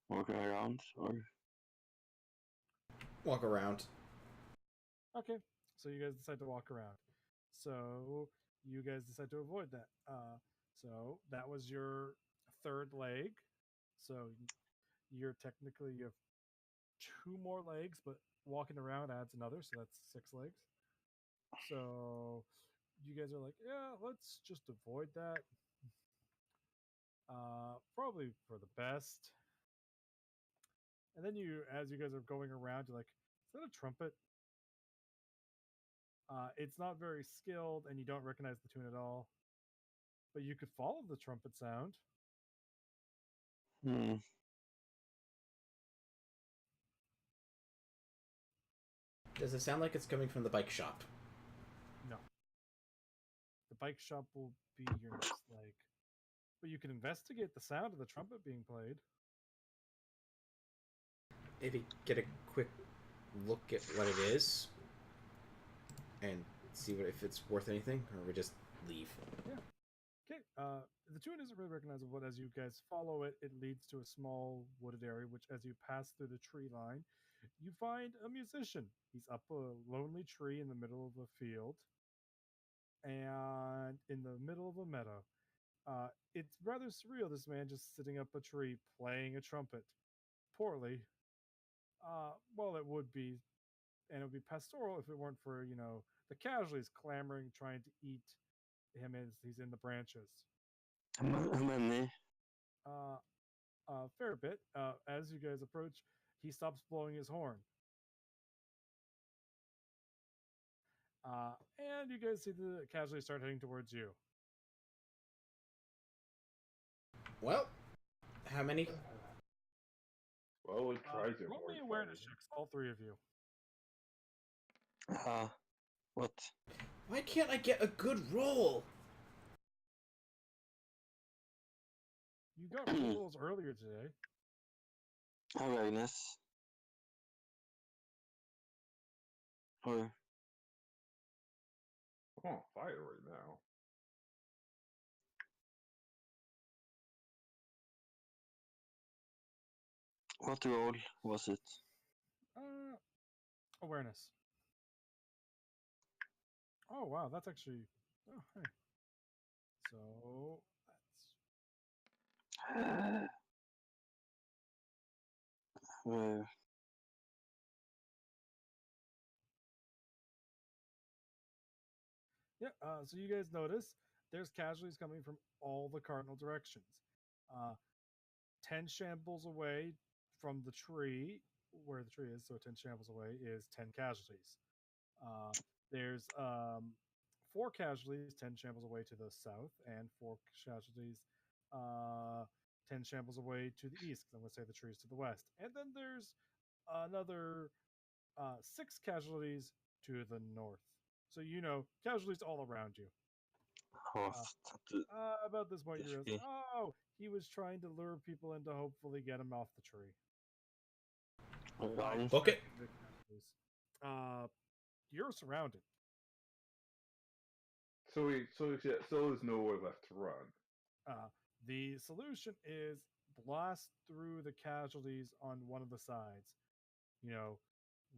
Walk around or walk around. Okay, so you guys decide to walk around. So you guys decide to avoid that. So that was your 3rd leg. So you're technically, you have 2 more legs, but walking around adds another, so that's 6 legs. So you guys are like, yeah, let's just avoid that. Probably for the best. And then as you guys are going around, you're like, is that a trumpet? It's not very skilled, and you don't recognize the tune at all. But you could follow the trumpet sound. Hmm. Does it sound like it's coming from the bike shop? No. The bike shop will be your next leg. But you can investigate the sound of the trumpet being played. Maybe get a quick look at what it is and see if it's worth anything, or we just leave. Okay, the tune isn't really recognizable, but as you guys follow it, it leads to a small wooded area, which as you pass through the tree line, you find a musician. He's up a lonely tree in the middle of a field and in the middle of a meadow. It's rather surreal, this man just sitting up a tree playing a trumpet. Poorly. Well, it would be, and it would be pastoral if it weren't for, the casualties clamoring, trying to eat him as he's in the branches. How many? A fair bit. As you guys approach, he stops blowing his horn. And you guys see the casualties start heading towards you. Well, how many? Well, we tried to Roll me avoid awareness fighting. checks, all three of you. What? Why can't I get a good roll? You got rolls earlier today. Awareness. Or I'm on fire right now. what role was it? Awareness. Oh wow, that's actually. Oh hey. So that's Uh, yeah. So you guys notice there's casualties coming from all the cardinal directions. 10 shambles away from the tree, where the tree is, so 10 shambles away is 10 casualties. There's 4 casualties 10 shambles away to the south, and 4 casualties 10 shambles away to the east, because I'm going to say the trees to the west. And then there's another 6 casualties to the north. So, casualties all around you. oh, About this point, you realize, Okay. oh, he was trying to lure people in to hopefully get him off the tree. Run. Book it. You're surrounded. So there's nowhere left to run. The solution is blast through the casualties on one of the sides.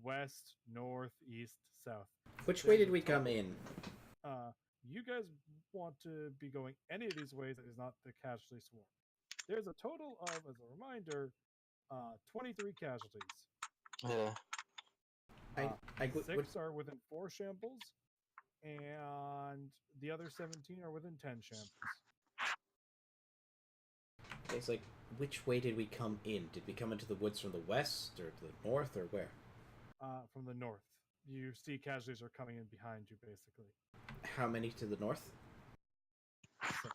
West, north, east, south. Which way did we come in? You guys want to be going any of these ways that is not the casualty swarm. There's a total of, as a reminder, 23 casualties. Yeah. Six are within 4 shambles, and the other 17 are within 10 shambles. It's like, which way did we come in? Did we come into the woods from the west, or the north, or where? From the north. You see casualties are coming in behind you, basically. How many to the north? 6.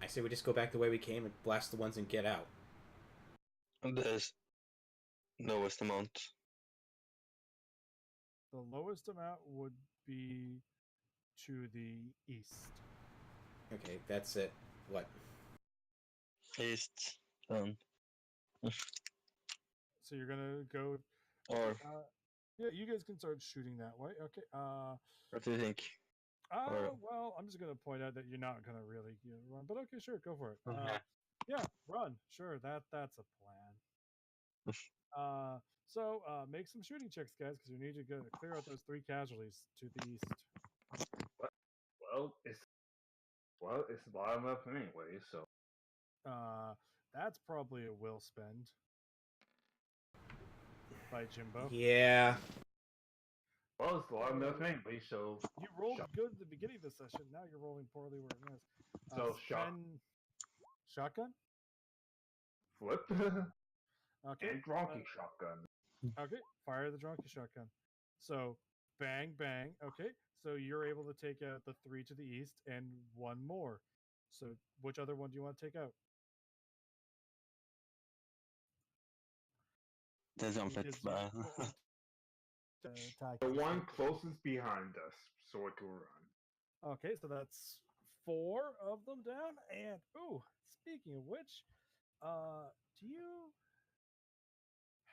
I say we just go back the way we came and blast the ones and get out. There's lowest amount. The lowest amount would be to the east. Okay, that's it. What? East. Then. So you're gonna go. Or Yeah, you guys can start shooting that way. Okay. what do you think? Or- Well, I'm just gonna point out that you're not gonna really run, but okay, sure, go for it. Okay. Yeah, run. Sure, that's a plan. So make some shooting checks, guys, because you need to go clear out those 3 casualties to the east. Well, it's bottom up anyway, so That's probably a will spend by Jimbo. Yeah. well, it's bottom up anyway, so You rolled good at the beginning of the session. Now you're rolling poorly where it is. So, shotgun. flip. Okay. And Donkey Shotgun. Okay. Fire the donkey shotgun. So bang bang. Okay. So you're able to take out the 3 to the east and one more. So which other one do you want to take out? Det som Because fett bara. attack The you, one so- closest behind us, so it can run. Okay, so that's 4 of them down. And ooh, speaking of which, do you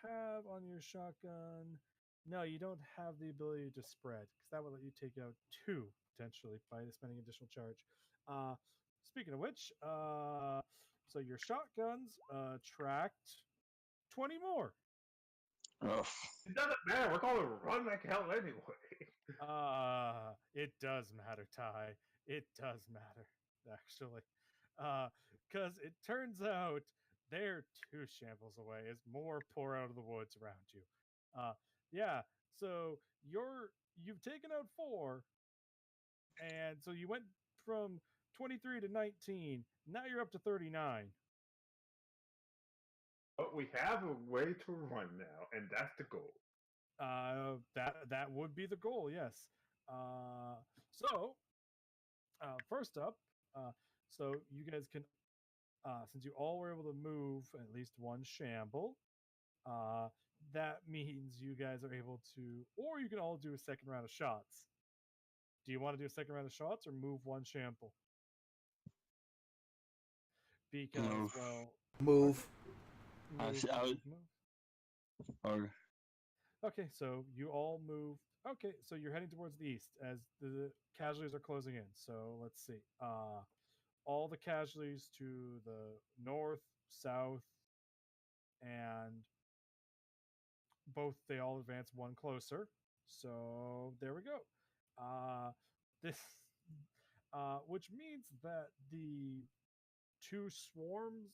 have on your shotgun? No, you don't have the ability to spread because that would let you take out 2 potentially by spending additional charge. Speaking of which, so your shotguns tracked 20 more. Rough. It doesn't matter. We're going to run like hell anyway. It does matter, Ty. It does matter, actually. Because it turns out they're 2 shambles away as more pour out of the woods around you. Yeah, so you've taken out 4, and so you went from 23 to 19. Now you're up to 39. But we have a way to run now, and that's the goal. That would be the goal, yes. So first up, so you guys can, since you all were able to move at least 1 shamble, that means you guys are able to, or you can all do a second round of shots. Do you want to do a second round of shots or move 1 shamble? Because, Move. well, Move. move. Or Okay, so you all move. Okay, so you're heading towards the east as the casualties are closing in. So let's see. All the casualties to the north, south, and both they all advance 1 closer. So there we go. This, which means that the 2 swarms.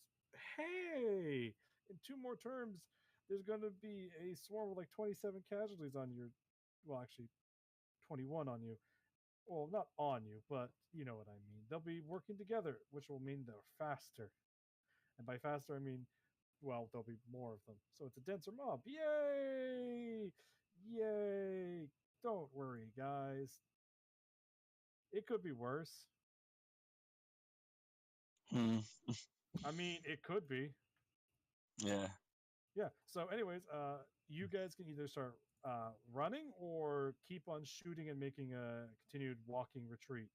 Hey, in 2 more turns, there's going to be a swarm with like 27 casualties on your. Well, actually, 21 on you. Well, not on you, but you know what I mean. They'll be working together, which will mean they're faster. And by faster, I mean, well, there'll be more of them. So it's a denser mob. Yay! Yay! Don't worry, guys. It could be worse. I mean, it could be. yeah. Yeah. So, anyways, you guys can either start running or keep on shooting and making a continued walking retreat.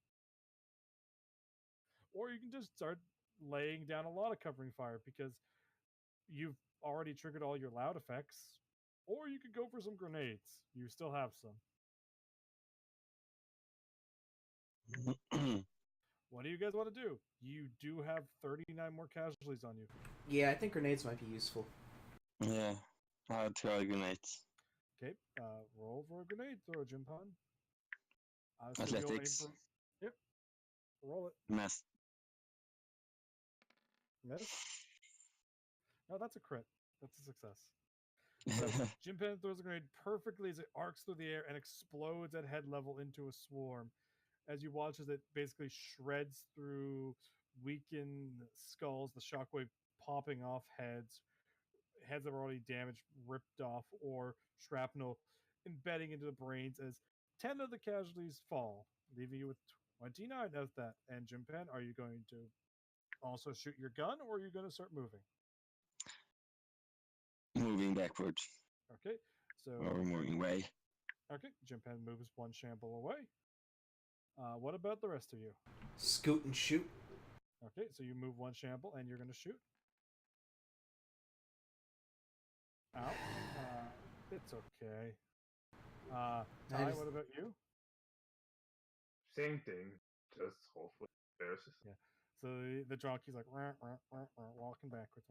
Or you can just start laying down a lot of covering fire because you've already triggered all your loud effects. Or you could go for some grenades. You still have some. What do you guys want to do? You do have 39 more casualties on you. Yeah, I think grenades might be useful. Yeah. I'll try grenades. Okay, roll for a grenade throw, Jimpan. Athletics. Yep. Roll it. Mess. Miss? No, that's a crit. That's a success. So Jimpan throws a grenade perfectly as it arcs through the air and explodes at head level into a swarm. As you watch as it basically shreds through weakened skulls, the shockwave popping off heads that are already damaged, ripped off, or shrapnel embedding into the brains as 10 of the casualties fall, leaving you with 29 of that. And Jimpan, are you going to also shoot your gun, or are you going to start moving? Moving backwards. Okay, so Or moving away. okay, Jimpan moves 1 shamble away. What about the rest of you? Scoot and shoot. Okay, so you move 1 shamble and you're going to shoot. Out. It's okay. Ty, what about you? Same thing. Just hopefully there's. Yeah. So the donkey's like walking backwards.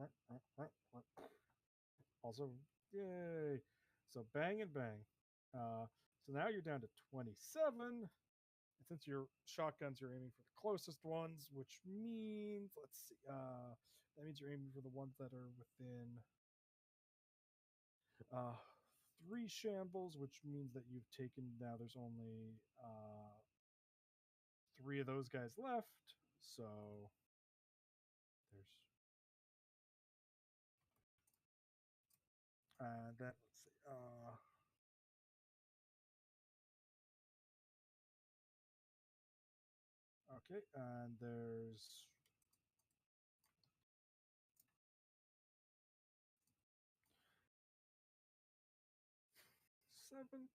Also, yay! So bang and bang. So now you're down to 27. And since your shotguns, you're aiming for the closest ones, which means let's see. That means you're aiming for the ones that are within 3 shambles, which means that you've taken. Now there's only 3 of those guys left. So there's And then let's see. Okay, and there's 7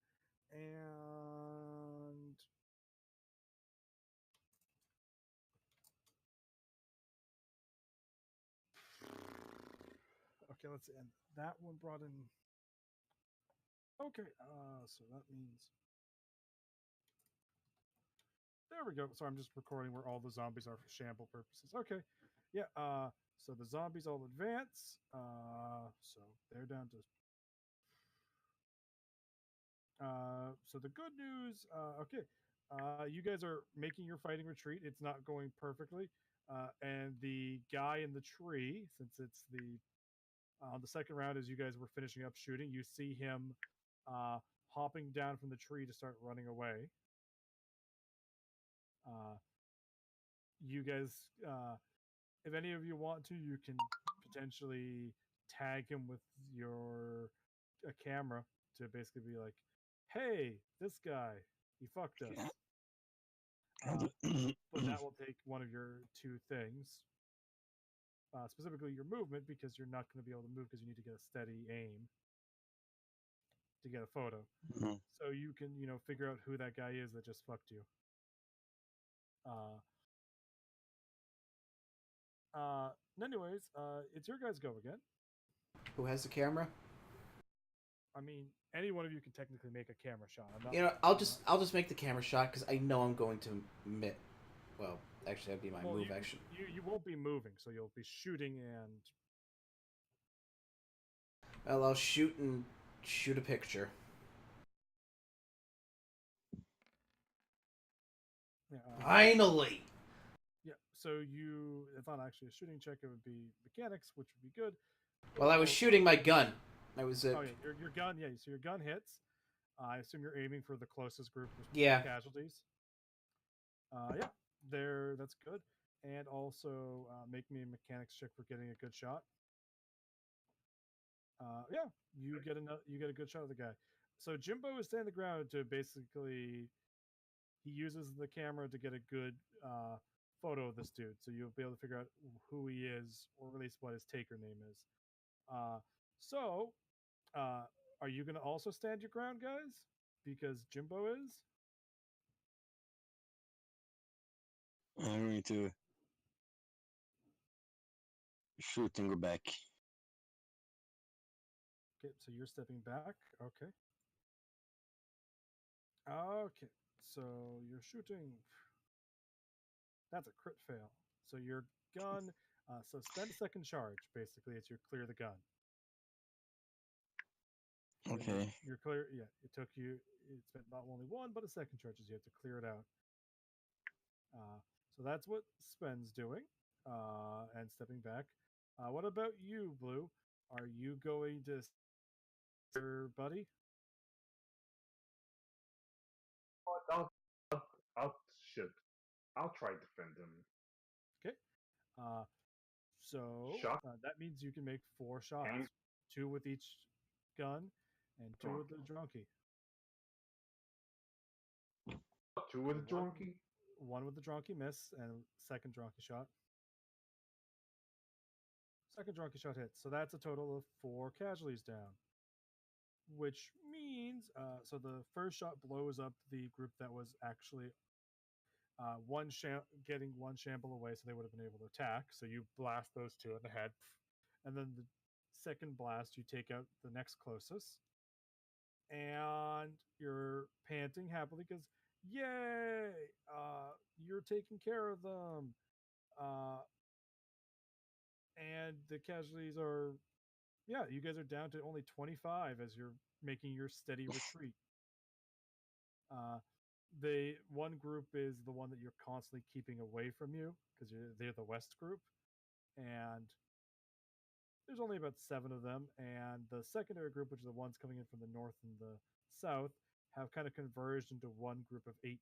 and okay, let's see. And that one brought in. Okay, so that means there we go. So I'm just recording where all the zombies are for shamble purposes. Okay, yeah. So the zombies all advance. So they're down to. So the good news. Okay, you guys are making your fighting retreat. It's not going perfectly. And the guy in the tree, since it's the second round, as you guys were finishing up shooting, you see him hopping down from the tree to start running away. You guys, if any of you want to, you can potentially tag him with your a camera to basically be like, "Hey, this guy, he fucked us." But that will take one of your 2 things, specifically your movement, because you're not going to be able to move because you need to get a steady aim to get a photo. Mhm. So you can, figure out who that guy is that just fucked you. Anyways, it's your guys' go again. Who has the camera? I mean, any one of you can technically make a camera shot. I'm not, You know, I'll just make the camera shot because I know I'm going to miss. Well, actually, that'd be my move action. You won't be moving, so you'll be shooting and. Well, I'll shoot a picture. Yeah, Finally. Yeah, so it's not actually a shooting check, it would be mechanics, which would be good. Well, I was shooting my gun. I was. Oh, yeah, your gun, yeah, so your gun hits. I assume you're aiming for the closest group of Yeah. casualties. Yeah, that's good. And also make me a mechanics check for getting a good shot. Yeah, you get a good shot of the guy. So Jimbo is standing the ground to basically he uses the camera to get a good photo of this dude, so you'll be able to figure out who he is, or at least what his taker name is. So, are you going to also stand your ground, guys? Because Jimbo is. I'm going to shoot and go back. Okay, so you're stepping back. Okay. Okay, so you're shooting. That's a crit fail. So your gun. So spend a second charge. Basically, it's your clear the gun. So Okay. you're clear. Yeah, it took you. It spent not only one, but a second charge. You have to clear it out. So that's what Sven's doing, and stepping back. What about you, Blue? Are you going to your buddy? I'll, I'll shit. I'll try to defend him. Okay. So Shot. that means you can make 4 shots, 2 with each gun, and 2 with the drunkie. 2 with the drunkie. 1 with the drunkie miss, and second drunkie shot. Second drunkie shot hits. So that's a total of 4 casualties down. Which means, so the first shot blows up the group that was actually getting 1 shamble away, so they would have been able to attack. So you blast those 2 in the head, and then the second blast you take out the next closest, and you're panting happily because yay, you're taking care of them, and the casualties are, yeah, you guys are down to only 25 as you're making your steady retreat. The one group is the one that you're constantly keeping away from you because they're the West group, and there's only about 7 of them. And the secondary group, which are the ones coming in from the north and the south, have kind of converged into one group of 18.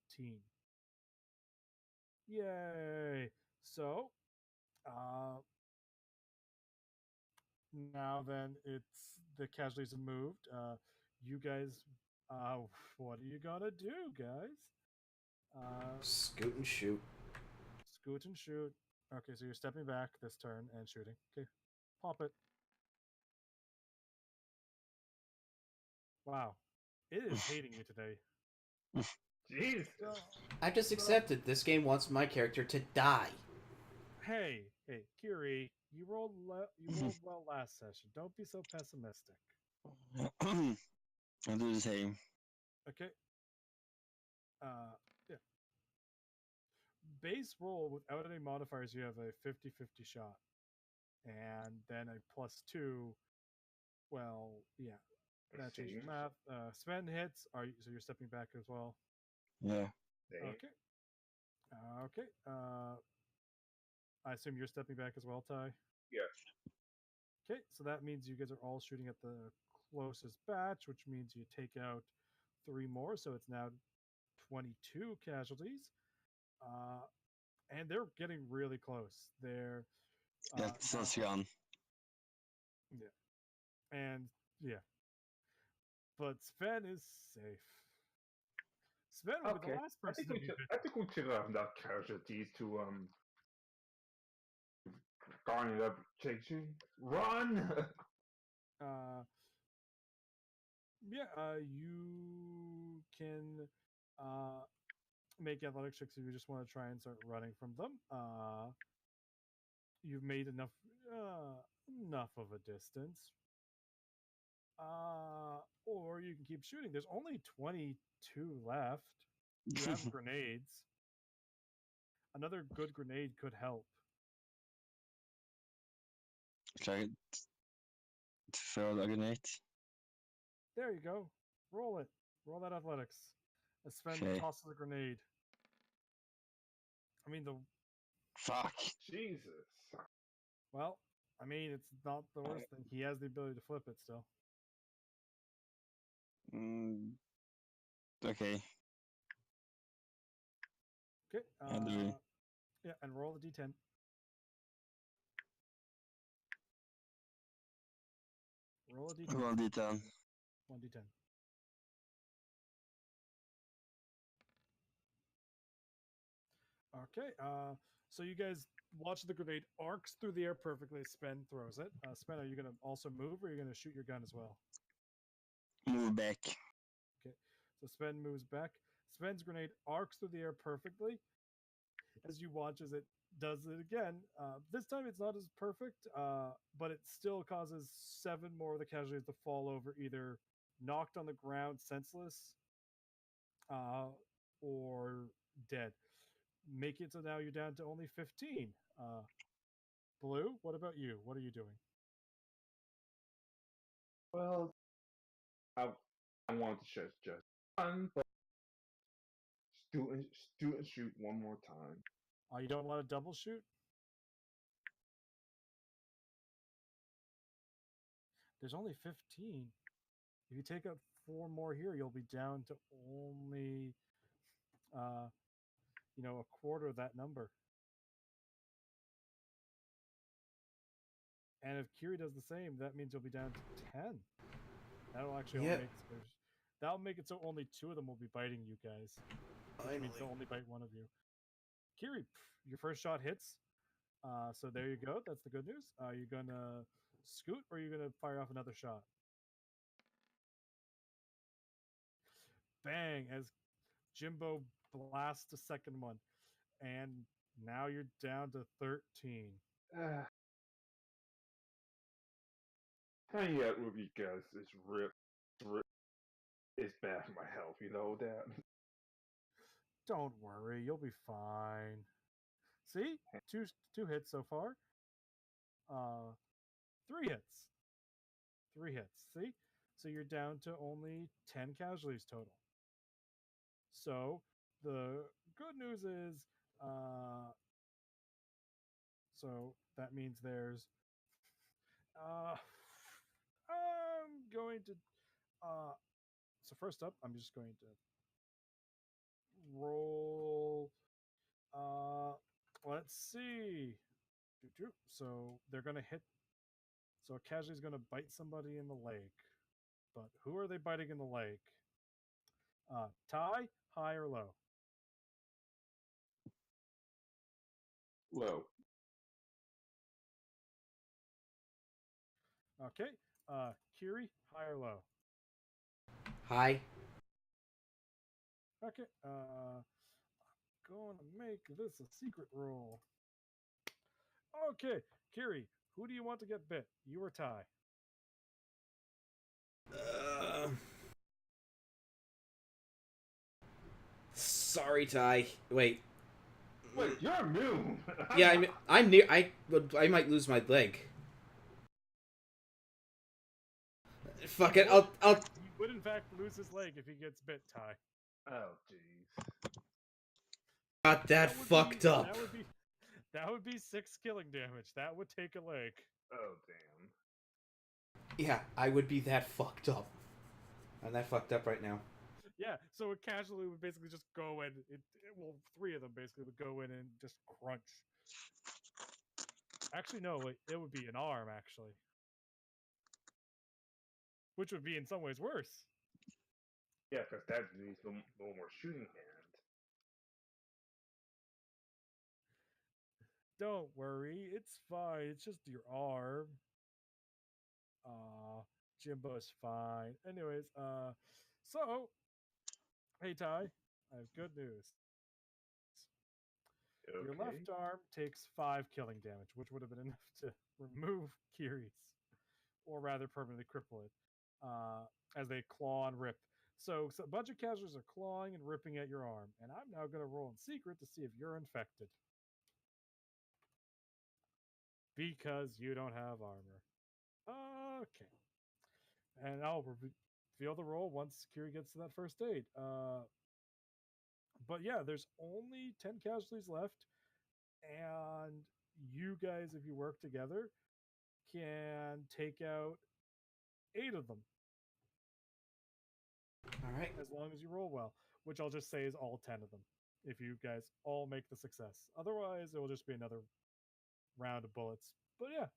Yay! So, Now then, it's the casualties have moved. You guys, what are you gonna do, guys? Scoot and shoot. Scoot and shoot. Okay, so you're stepping back this turn and shooting. Okay, pop it. Wow, it is hating you today. Jesus. So, I just accepted this game wants my character to die. hey, Kiri, you rolled well last session. Don't be so pessimistic. I'll do the same. Okay. Yeah. Base roll without any modifiers, you have a 50-50 shot. And then a +2. Well, yeah. That changes Seems. math. Sven hits. So you're stepping back as well? Yeah. Dang. Okay. Okay. I assume you're stepping back as well, Ty? Yes. Okay, so that means you guys are all shooting at the closest batch, which means you take out 3 more, so it's now 22 casualties. And they're getting really close. They're That's now- us gone. and yeah, but Sven is safe. Sven will be Okay. the last I person think to we be should. bit. I think we should have enough casualties to garner up chasing. Run. You can make athletic checks if you just want to try and start running from them. You've made enough of a distance. Or you can keep shooting. There's only 22 left. You have grenades. Another good grenade could help. Try to throw a grenade. There you go. Roll it. Roll that athletics. As Sven Okay. tosses a grenade. I mean, Fuck. Jesus. well, I mean, it's not the worst thing. He has the ability to flip it still. Okay. Okay. I'll do it. Yeah, and roll the d10. Roll a d10. Roll it down. 1d10. Okay. So you guys watch the grenade arcs through the air perfectly. Sven throws it. Sven, are you going to also move, or are you going to shoot your gun as well? Move back. Okay. So Sven moves back. Sven's grenade arcs through the air perfectly. As you watch as it does it again. This time it's not as perfect, but it still causes 7 more of the casualties to fall over, either knocked on the ground senseless or dead. Make it so now you're down to only 15. Blue, what about you? What are you doing? Well, I want to just run, but student shoot one more time. You don't want to double shoot? There's only 15. If you take out 4 more here, you'll be down to only, a quarter of that number. And if Kiri does the same, that means you'll be down to 10. That'll actually Yeah. that'll make it so only 2 of them will be biting you guys. Which means they'll only bite 1 of you. Kiri, your first shot hits. So there you go. That's the good news. Are you gonna scoot, or are you gonna fire off another shot? Bang! As Jimbo blasts a second one, and now you're down to 13. Hanging out with you guys is it's bad for my health. You know that. Don't worry, you'll be fine. See, two hits so far. 3 hits. 3 hits. See, so you're down to only 10 casualties total. So the good news is, so that means there's. I'm going to. So first up, I'm just going to roll. Let's see. So they're going to hit. So a casualty is going to bite somebody in the leg. But who are they biting in the leg? Ty, high or low? Low. Okay. Kiri, high or low? Hi. Okay. Going to make this a secret roll. Okay, Kiri, who do you want to get bit? You or Ty? Sorry, Ty. Wait. Wait, you're immune. Yeah, I'm near. I might lose my leg. Fuck it. I'll. He would in fact lose his leg if he gets bit, Ty. Oh, jeez. Got that would fucked be, up. That would be 6 killing damage. That would take a leg. Oh, damn. Yeah, I would be that fucked up. I'm that fucked up right now. Yeah, so a casualty would basically just go in. Well, 3 of them basically would go in and just crunch. Actually, no, it would be an arm, actually. Which would be in some ways worse. Yeah, because that needs no more shooting hand. Don't worry, it's fine. It's just your arm. Jimbo's fine. Anyways, so hey Ty, I have good news. Okay. Your left arm takes 5 killing damage, which would have been enough to remove Kiri's, or rather permanently cripple it, as they claw and rip. So a bunch of casualties are clawing and ripping at your arm, and I'm now going to roll in secret to see if you're infected. Because you don't have armor. Okay. And I'll reveal the roll once Kiri gets to that first aid. But yeah, there's only 10 casualties left, and you guys, if you work together, can take out 8 of them. All right. As long as you roll well, which I'll just say is all 10 of them. If you guys all make the success. Otherwise, it will just be another round of bullets. But yeah,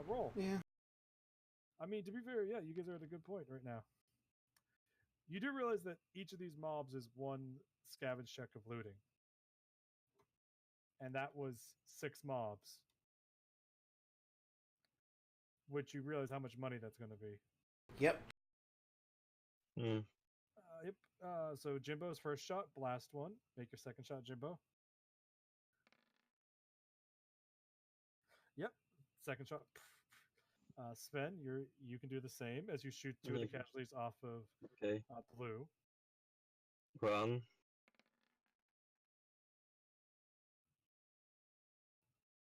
roll. Yeah. I mean, to be fair, yeah, you guys are at a good point right now. You do realize that each of these mobs is one scavenge check of looting. And that was 6 mobs. Which you realize how much money that's going to be. Yep. Hmm. Yep. So Jimbo's first shot, blast one. Make your second shot, Jimbo. Yep. Second shot. Sven, you can do the same as you shoot 2 of the casualties off of Okay. blue. Run.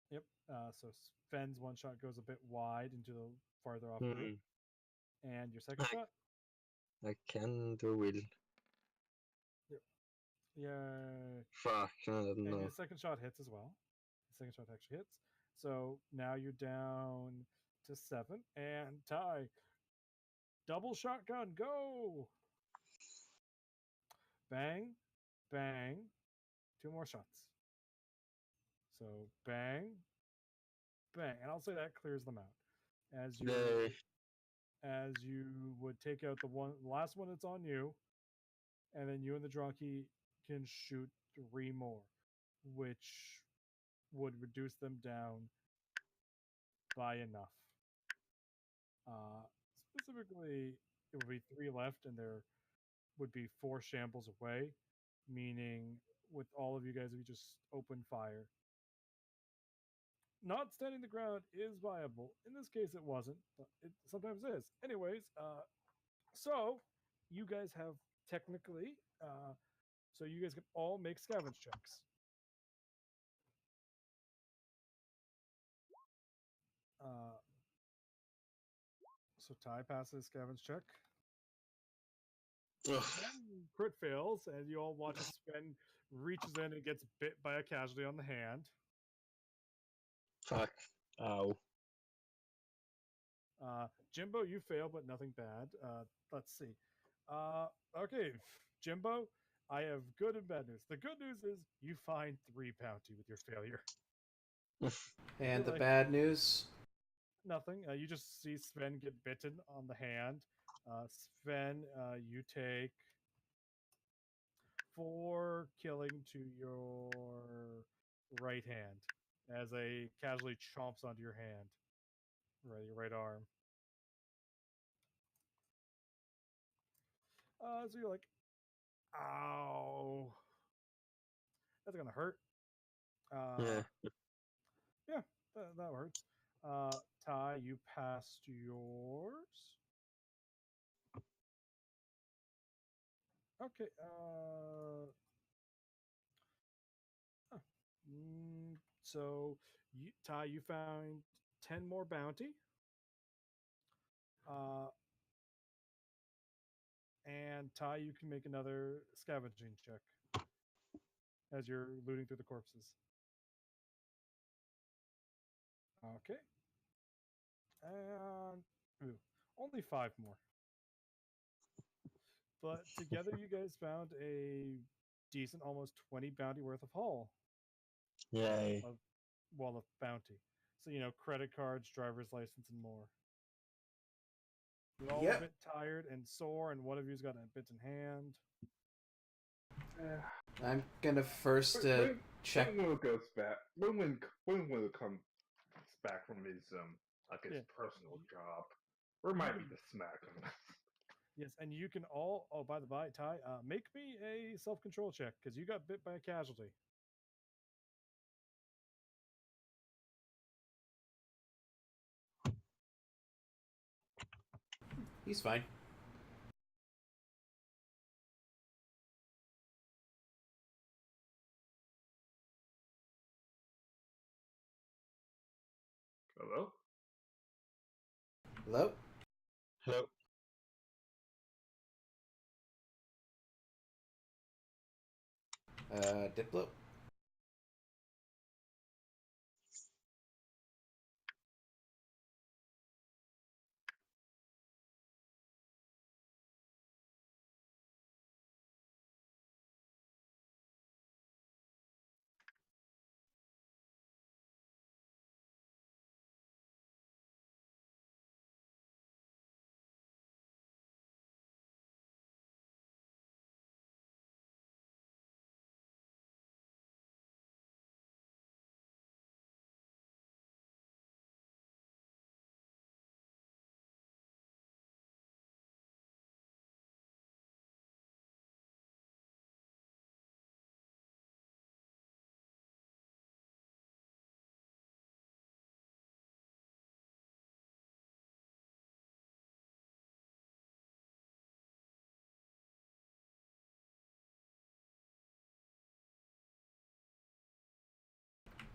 Yep. So Sven's one shot goes a bit wide into the farther off blue. And your second shot? I can do will. Yep. Yeah. Fuck. And No. your second shot hits as well. The second shot actually hits. So now you're down to 7. And Ty, double shotgun, go! Bang, bang. 2 more shots. So bang, bang. And I'll say that clears them out. As you would take out the last one that's on you, and then you and the drunkie can shoot 3 more, which would reduce them down by enough. Specifically, it would be 3 left, and there would be 4 shambles away, meaning with all of you guys, if you just open fire. Not standing the ground is viable. In this case, it wasn't, but it sometimes is. Anyways, so you guys have technically, so you guys can all make scavenge checks. So Ty passes scavenge check. Crit fails, and you all watch Sven reaches in and gets bit by a casualty on the hand. Fuck. Ow. Jimbo, you fail, but nothing bad. Let's see. Okay, Jimbo, I have good and bad news. The good news is you find 3 bounty with your failure. And the bad news? nothing. You just see Sven get bitten on the hand. Sven, you take 4 killing to your right hand as a casually chomps onto your hand, your right arm. So you're like, ow, that's gonna hurt. Yeah. Yeah, that hurts. Ty, you passed yours. Okay. Huh. So, Ty, you found 10 more bounty. Uh, and Ty, you can make another scavenging check as you're looting through the corpses. Okay. And ooh, only 5 more. But together, you guys found a decent, almost 20 bounty worth of haul. Yay. Of, well, of bounty. So, credit cards, driver's license, and more. You're all a Yep. bit tired and sore, and one of you's got a bitten hand. I'm gonna first check. When Will goes back. When Will comes back from his like his Yeah. personal job, remind me to smack him. Yes, and you can all. Oh, by the by, Ty, make me a self-control check because you got bit by a casualty. He's fine. Hello. Hello? Hello. Diplo?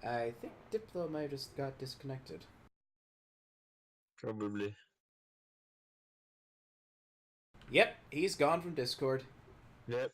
I think Diplo might have just got disconnected. Probably. Yep, he's gone from Discord. Yep.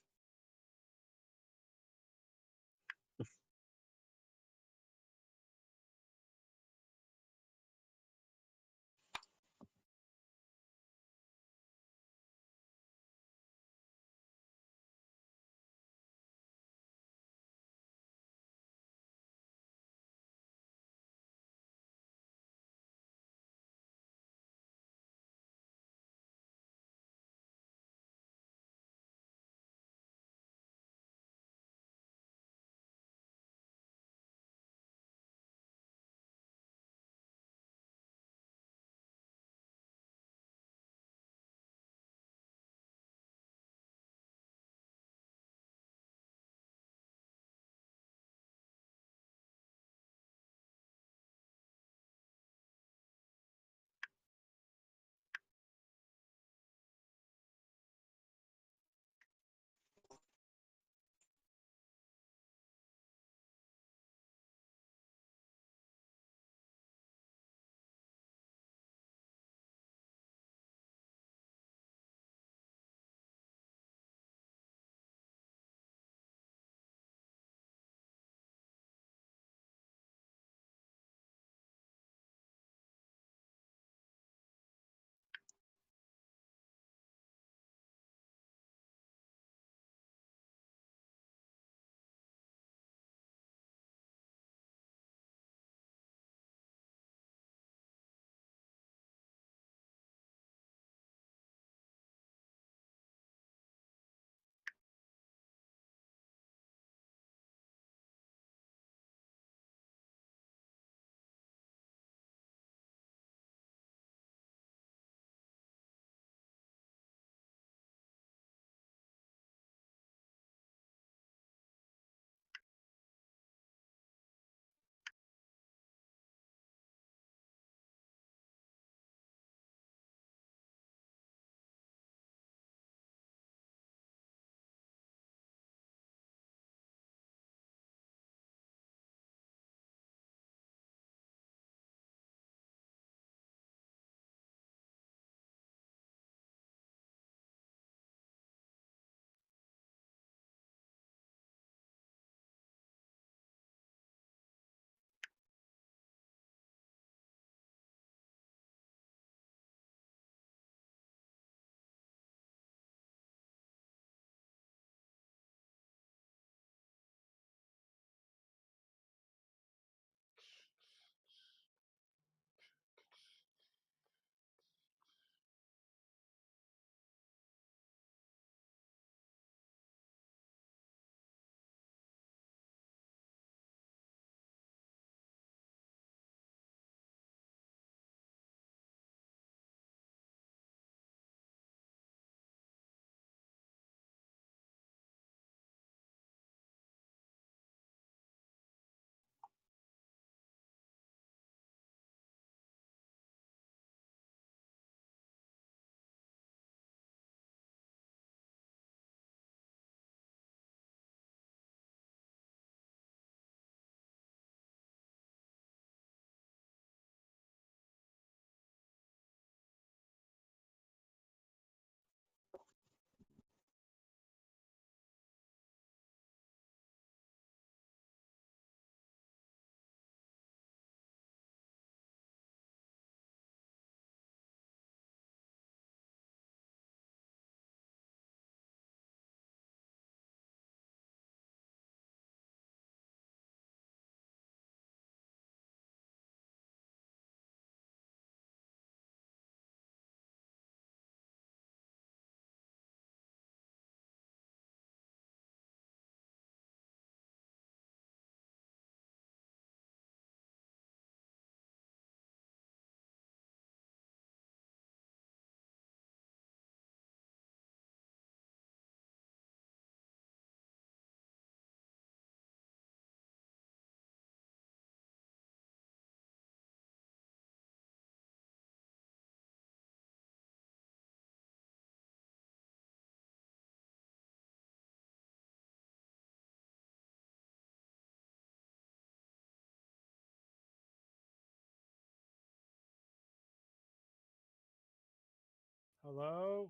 Hello?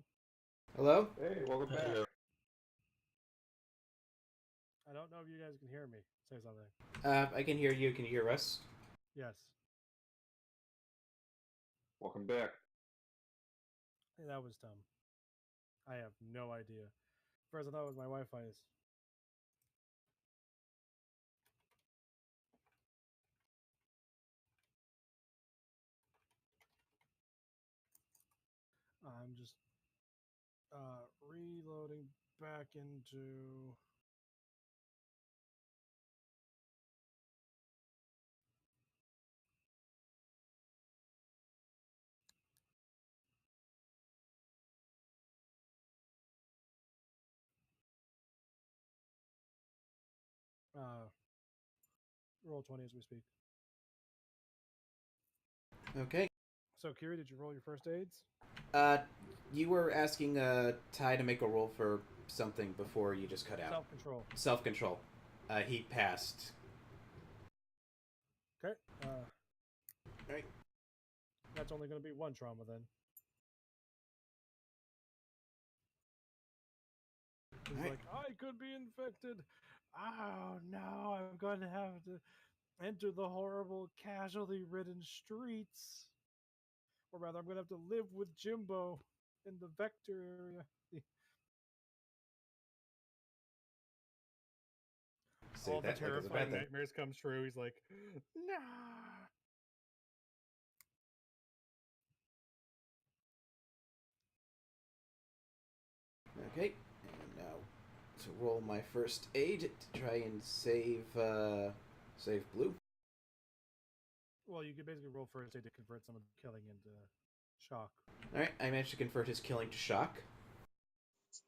Hello? Hey, welcome back. Hello. I don't know if you guys can hear me. Say something. I can hear you. Can you hear us? Yes. Welcome back. Hey, that was dumb. I have no idea. First, I thought it was my Wi-Fi. I'm just reloading back into. Roll 20 as we speak. Okay. So, Kiri, did you roll your first aids? You were asking Ty to make a roll for something before you just cut out. Self-control. Self-control. He passed. Okay. Right. That's only going to be one trauma then. He's Right. like, I could be infected. Oh no, I'm going to have to enter the horrible casualty-ridden streets. Or rather, I'm going to have to live with Jimbo in the Vector area. All the terrifying nightmares come true. He's like, nah. Okay. And now to roll my first aid to try and save Blue. Well, you could basically roll first aid to convert some of the killing into shock. All right. I managed to convert his killing to shock.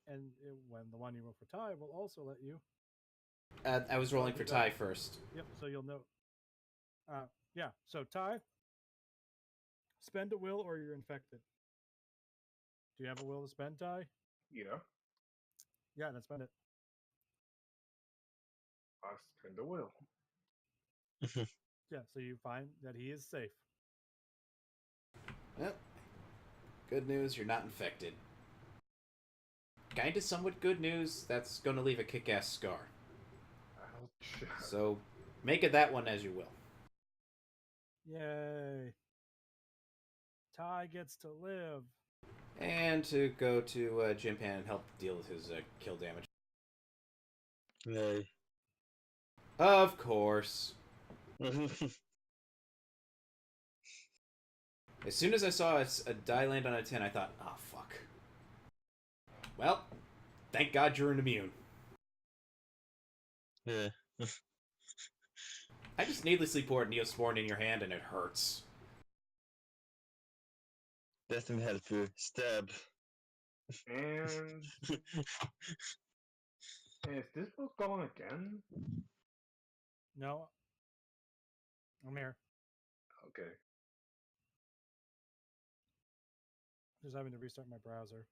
And when the one you roll for Ty will also let you. I was rolling for Ty first. Yep. So you'll know. Yeah. So Ty, spend a will or you're infected. Do you have a will to spend, Ty? Yeah, Yeah, then spend it. I spend the will. Yeah, so you find that he is safe. Well, good news, you're not infected. Kinda somewhat good news, that's gonna leave a kick-ass scar. Ouch. So, make of that one as you will. Yay. Ty gets to live. And to go to Jimpan and help deal with his kill damage. Yay. Of course. As soon as I saw a die land on a 10, I thought, oh, fuck. Well, thank God you're immune. Yeah. I just needlessly poured Neosporin in your hand and it hurts. Doesn't help you. Stab. And is this book going again? No. I'm here. Okay. Just having to restart my browser.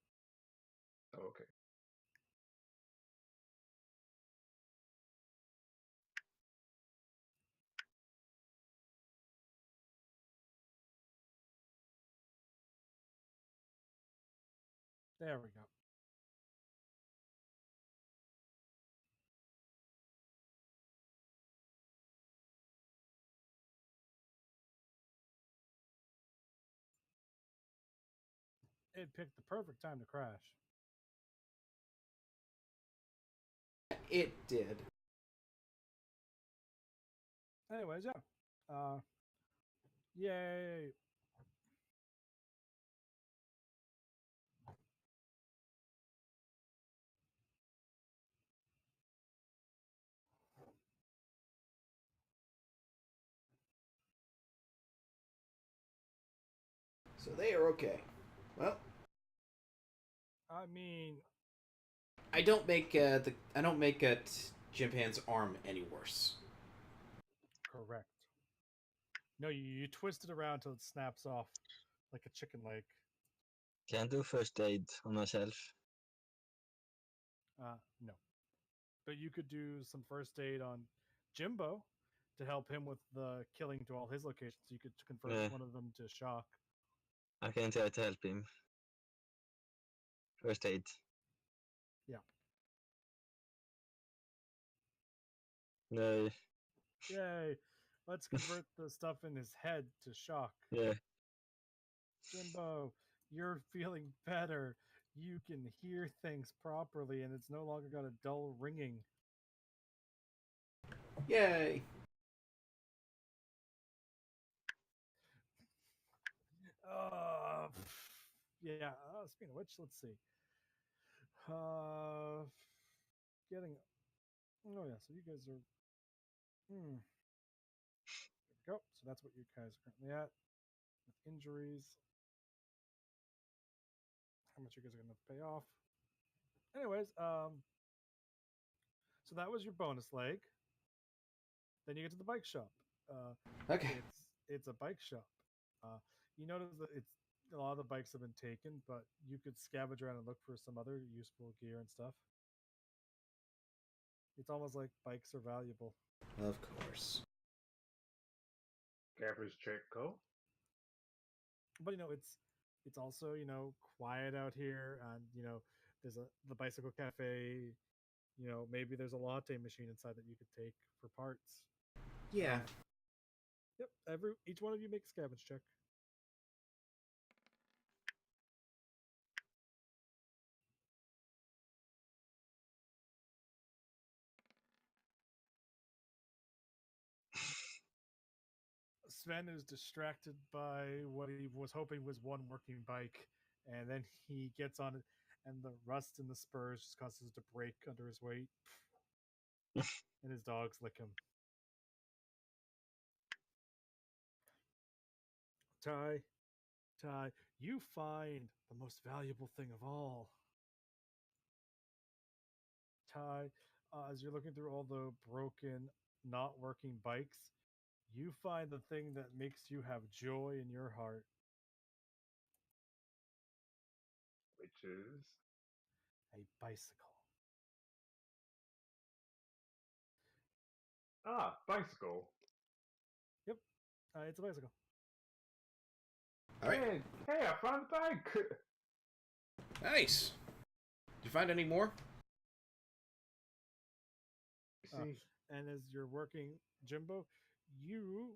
Okay. There we go. It picked the perfect time to crash. It did. Anyways, yeah. Yay. So they are okay. Well, I mean, I don't make Jimpan's arm any worse. correct. No, you twist it around till it snaps off like a chicken leg. Can't do first aid on myself. No. But you could do some first aid on Jimbo to help him with the killing to all his locations. You could convert Yeah. one of them to shock. I can try to help him. First aid. Yeah. No. Yay! Let's convert the stuff in his head to shock. Yeah. Jimbo, you're feeling better. You can hear things properly, and it's no longer got a dull ringing. Yay! Uh, yeah. Speaking of which, let's see. Getting. Oh yeah. So you guys are. There we go. So that's what you guys are currently at with injuries. How much you guys are going to pay off? Anyways, so that was your bonus leg. Then you get to the bike shop. Okay. It's a bike shop. You notice that it's a lot of the bikes have been taken, but you could scavenge around and look for some other useful gear and stuff. It's almost like bikes are valuable. Of course. Garbage check go. But it's also quiet out here, and there's the bicycle cafe. Maybe there's a latte machine inside that you could take for parts. Yeah. Yep. Each one of you make a scavenge check. Sven is distracted by what he was hoping was one working bike, and then he gets on it, and the rust and the spurs just causes it to break under his weight, and his dogs lick him. Ty, you find the most valuable thing of all. Ty, as you're looking through all the broken, not working bikes, you find the thing that makes you have joy in your heart. Which is A bicycle. bicycle. Yep, it's a bicycle. All right. Hey, I found a bike. Nice. Did you find any more? See, And as you're working, Jimbo, you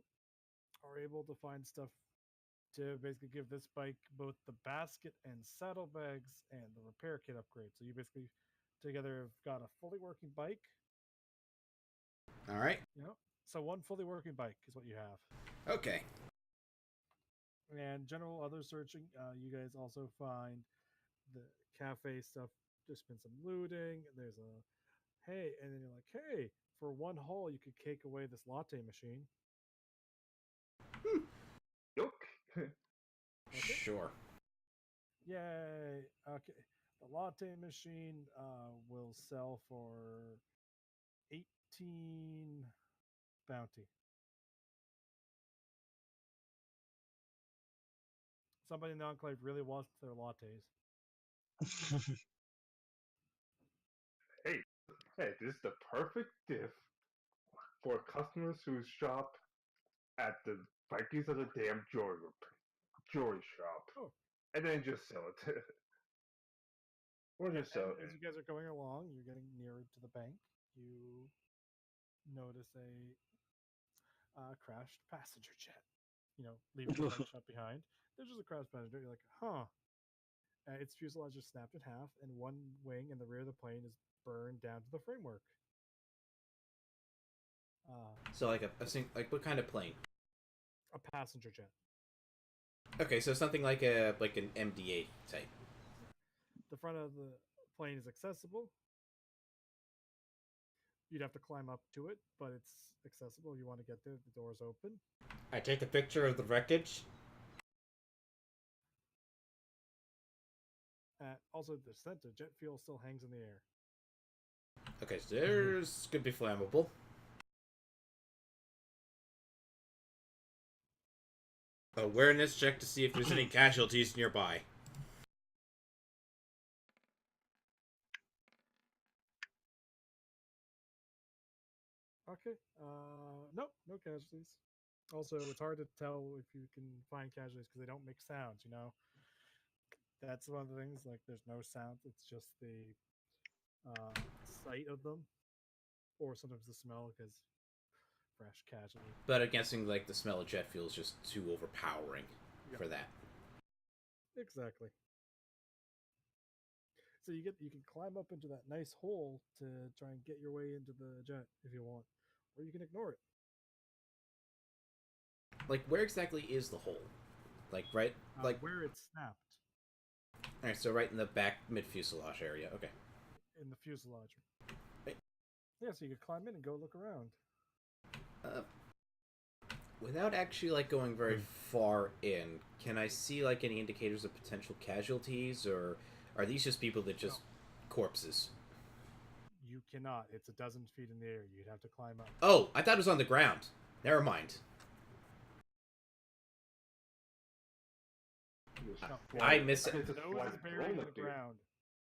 are able to find stuff to basically give this bike both the basket and saddlebags and the repair kit upgrade. So you basically together have got a fully working bike. All right. So one fully working bike is what you have. Okay. And general other searching, you guys also find the cafe stuff. There's been some looting. There's hey, and then you're like, hey, for one haul, you could take away this latte machine. yoke. Okay. Sure. Yay. Okay. The latte machine will sell for 18 bounty. Somebody in the Enclave really wants their lattes. Hey, this is the perfect diff for customers who shop at the Vikings of the damn jewelry shop, Oh. and then just sell it. Or just sell And as it. you guys are going along, you're getting nearer to the bank. You notice a crashed passenger jet. Leaving the bike shop behind. There's just a crashed passenger. You're like, huh. Its fuselage is snapped in half, and one wing in the rear of the plane is burned down to the framework. So like like what kind of plane? A passenger jet. Okay, so something like an MD-8 type. The front of the plane is accessible. You'd have to climb up to it, but it's accessible. You want to get there, the door's open. I take a picture of the wreckage. Also, the center jet fuel still hangs in the air. Okay, so there's could be flammable. Awareness check to see if there's any casualties nearby. Okay. Nope, no casualties. Also, it's hard to tell if you can find casualties because they don't make sounds, That's one of the things. Like, there's no sound. It's just the sight of them, or sometimes the smell, because fresh casualty. But I'm guessing like the smell of jet fuel is just too overpowering for that. Exactly. So you can climb up into that nice hole to try and get your way into the jet if you want, or you can ignore it. Like, where exactly is the hole? Like, right? Like, where it snapped alright, so right in the back mid fuselage area. Okay. in the fuselage. Right. Yeah, so you could climb in and go look around. Without actually like going very far in, can I see like any indicators of potential casualties, or are these just people that just corpses? You cannot. It's a dozen feet in the air. You'd have to climb up. Oh, I thought it was on the ground. Never mind. I miss it. I could just Nose fly is the buried drone in up the there. ground.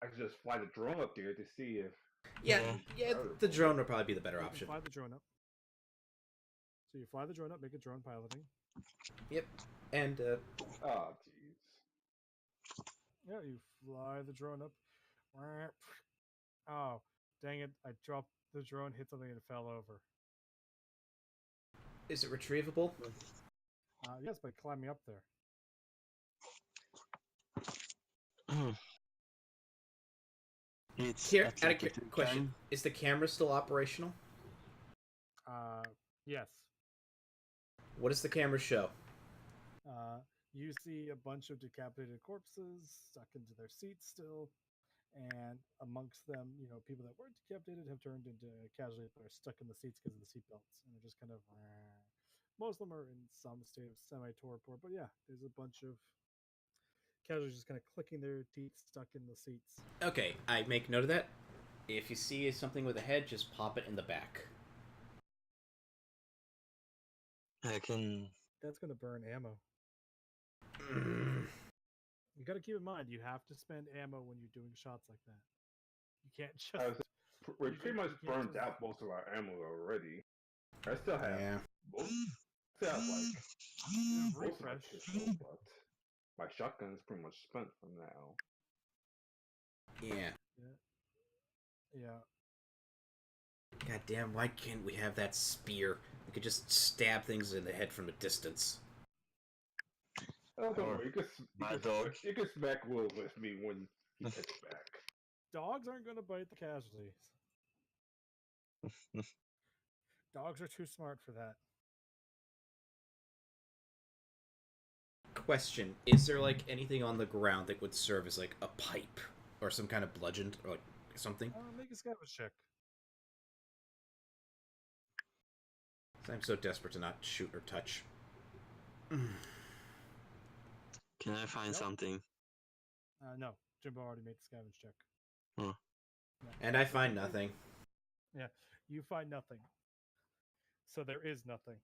I could just fly the drone up there to see if. Yeah, the drone would probably be the better You can option. fly the drone up. So you fly the drone up, make it drone piloting. Yep. And Oh, jeez. Yeah, you fly the drone up. Oh, dang it. I dropped the drone, hit something, and it fell over. is it retrievable? Yes, by climbing up there. It's Here, out of athletic to question: climb. is the camera still operational? Yes. What does the camera show? You see a bunch of decapitated corpses stuck into their seats still, and amongst them, people that weren't decapitated have turned into casualties that are stuck in the seats because of the seatbelts, and they're just kind of. Most of them are in some state of semi-torpor, but yeah, there's a bunch of casualties just kind of clicking their teeth stuck in the seats. Okay, I make note of that. If you see something with a head, just pop it in the back. I can. That's going to burn ammo. Mm. You got to keep in mind, you have to spend ammo when you're doing shots like that. You can't just. We pretty much burned out most of our ammo already. I still have. Yeah. Still have like most of my refresh. pistol, but my shotgun is pretty much spent from now. Yeah. Yeah. God damn, why can't we have that spear? We could just stab things in the head from a distance. Oh, don't worry. You can smack Will with me when he gets back. Dogs aren't going to bite the casualties. Dogs are too smart for that. Question: is there like anything on the ground that would serve as like a pipe or some kind of bludgeon or like something? Make a scavenge check. I'm so desperate to not shoot or touch. Can I find something? No, Jimbo already made the scavenge check. Oh. No. And I find nothing. Yeah, you find nothing. So there is nothing.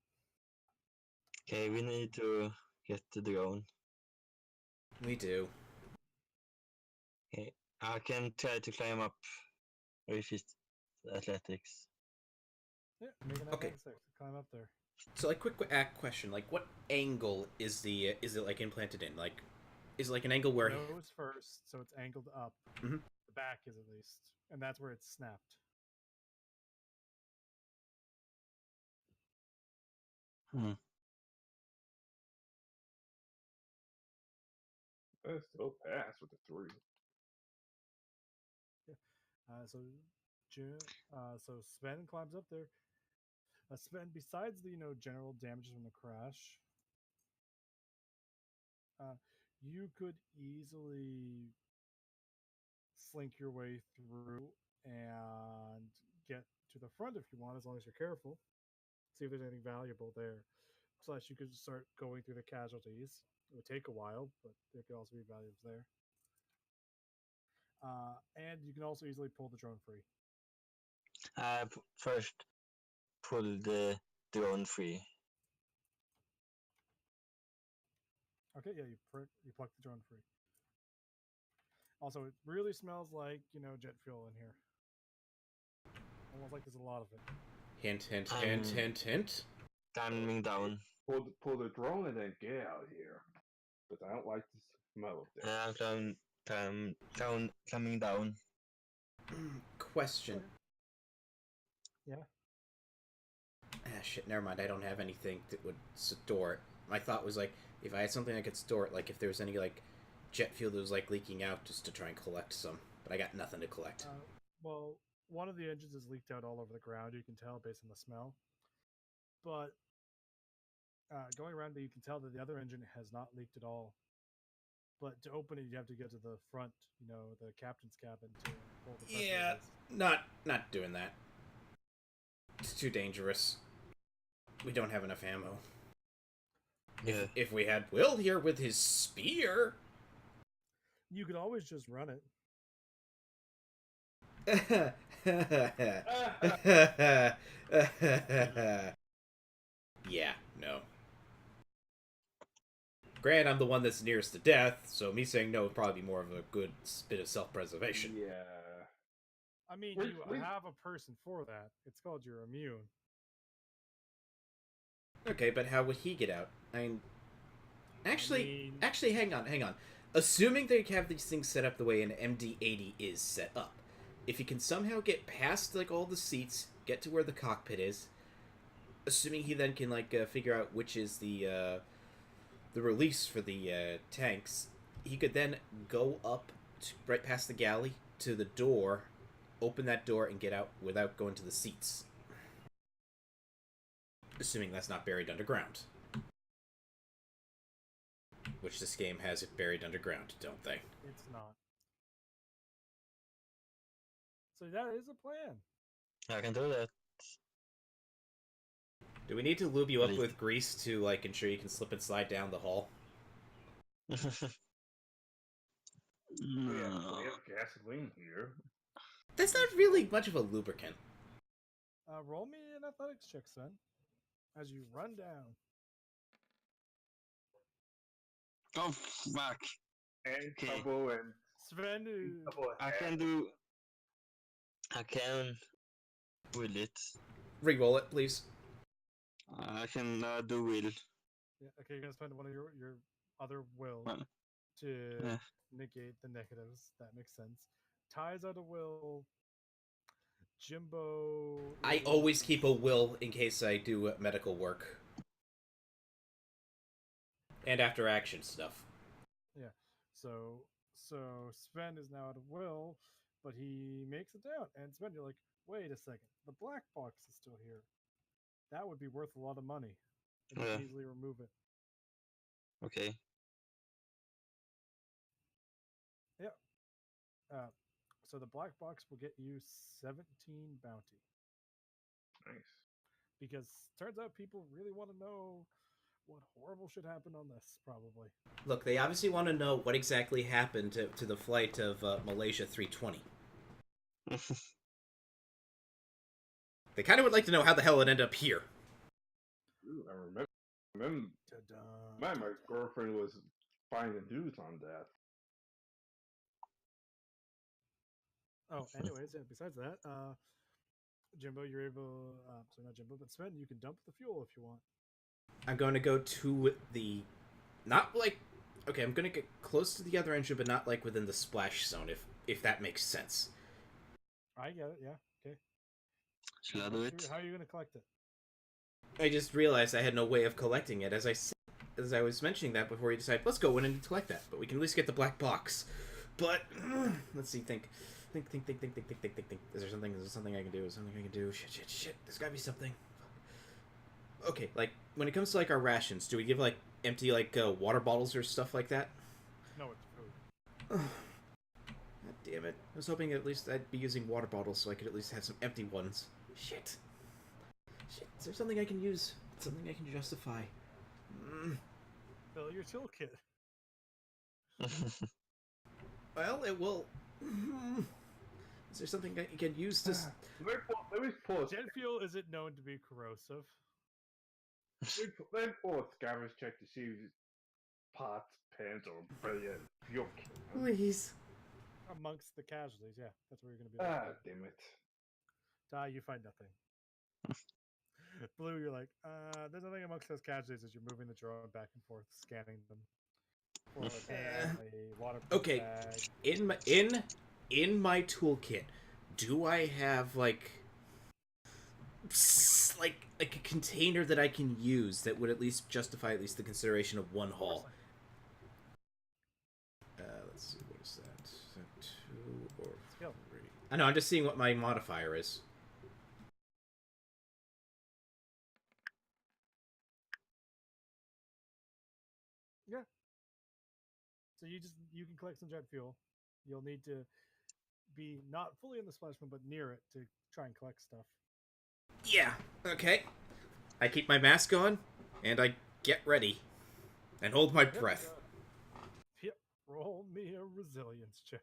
Okay, we need to get the drone. We do. Okay, I can try to climb up if it's athletics. Yeah, make an Okay. athletics check. Climb up there. So, like, quick question: like, what angle is it like implanted in? Like, is it like an angle where? Nose first, so it's angled up. Mhm. The back is at least, and that's where it's snapped. I still pass with the 3. So Sven climbs up there. Sven, besides the general damages from the crash, you could easily slink your way through and get to the front if you want, as long as you're careful. See if there's anything valuable there. Plus, you could start going through the casualties. It would take a while, but there could also be values there. And you can also easily pull the drone free. First, pull the drone free. Okay, yeah, you pluck the drone free. Also, it really smells like jet fuel in here. Almost like there's a lot of it. Hint, hint, hint, hint, hint. Climbing down. Pull the drone and then get out of here. Because I don't like smell of death. Climbing down. Question. Yeah. Ah, shit, never mind. I don't have anything that would store it. My thought was, like, if I had something I could store it, like, if there was any, like, jet fuel that was, like, leaking out, just to try and collect some. But I got nothing to collect. Well, one of the engines is leaked out all over the ground. You can tell based on the smell. But going around, you can tell that the other engine has not leaked at all. But to open it, you have to get to the front, the captain's cabin to pull the pressure Yeah, release. not doing that. It's too dangerous. We don't have enough ammo. Yeah. If we had Will here with his spear... You could always just run it. Yeah, no. Grant, I'm the one that's nearest to death, so me saying no would probably be more of a good bit of self-preservation. Yeah. I mean, Wait, you wait. have a person for that. It's called your immune. Okay, but how would he get out? I mean, actually, I mean- hang on. Assuming they have these things set up the way an MD-80 is set up, if you can somehow get past, like, all the seats, get to where the cockpit is, assuming he then can, like, figure out which is the release for the tanks, he could then go up right past the galley to the door, open that door, and get out without going to the seats. Assuming that's not buried underground. Which this game has it buried underground, don't they? It's not. So that is a plan. I can do that. Do we need to lube you up Please. with grease to, like, ensure you can slip and slide down the hall? We have gasoline here. That's not really much of a lubricant. Roll me an athletics check, Sven. As you run down. Oh, fuck. And Okay. trouble and Sven is... trouble I and can will it. Re-roll it, please. I can do will. Yeah, okay, you're gonna spend one of your other will Well, to yeah. negate the negatives. That makes sense. Ties out a will. Jimbo. I always keep a will in case I do medical work. And after action stuff. Yeah. So Sven is now at a will, but he makes it down. And Sven, you're like, wait a second. The black box is still here. That would be worth a lot of money. And you Yeah. can easily remove it. Okay. So the black box will get you 17 bounty. nice. Because turns out people really want to know what horrible shit happened on this, probably. Look, they obviously want to know what exactly happened to the flight of Malaysia 320. They kind of would like to know how the hell it ended up here. Ooh, I remember Ta-da. my girlfriend was finding news on that. Oh, anyways, yeah, besides that, Jimbo, you're able, sorry, not Jimbo, but Sven, you can dump the fuel if you want. I'm going to go to the... Not like... Okay, I'm going to get close to the other engine, but not like within the splash zone, if that makes sense. I get it, yeah, okay. Shall I do it? How are you going to collect it? I just realized I had no way of collecting it. As I was mentioning that before you decided, let's go in and collect that. But we can at least get the black box. But, let's see, think. Is there something I can do? Shit. There's gotta be something. Okay, like, when it comes to, like, our rations, do we give, like, empty, like, water bottles or stuff like that? No, it's food. God damn it. I was hoping at least I'd be using water bottles so I could at least have some empty ones. Shit. Is there something I can use? Something I can justify? Fill your toolkit. Well, it will... Is there something I can use to... Let me pull a, Jet fuel isn't known to be corrosive. let me pull a scavenge check to see if it's pots, pans, or fuel can. Please. Amongst the casualties, yeah. That's where you're going to be. Damn it. You find nothing. Blue, you're like, there's nothing amongst those casualties as you're moving the drone back and forth, scanning them. for a can, a waterproof Okay, bag. in my toolkit, do I have like a container that I can use that would at least justify at least the consideration of one haul? Let's see, what is that? Is that 2 or Skill. 3? I know, I'm just seeing what my modifier is. Yeah. So you can collect some jet fuel. You'll need to be not fully in the splash pad, but near it to try and collect stuff. Yeah, okay. I keep my mask on, and I get ready. And hold my breath. Yep. Roll me a resilience check.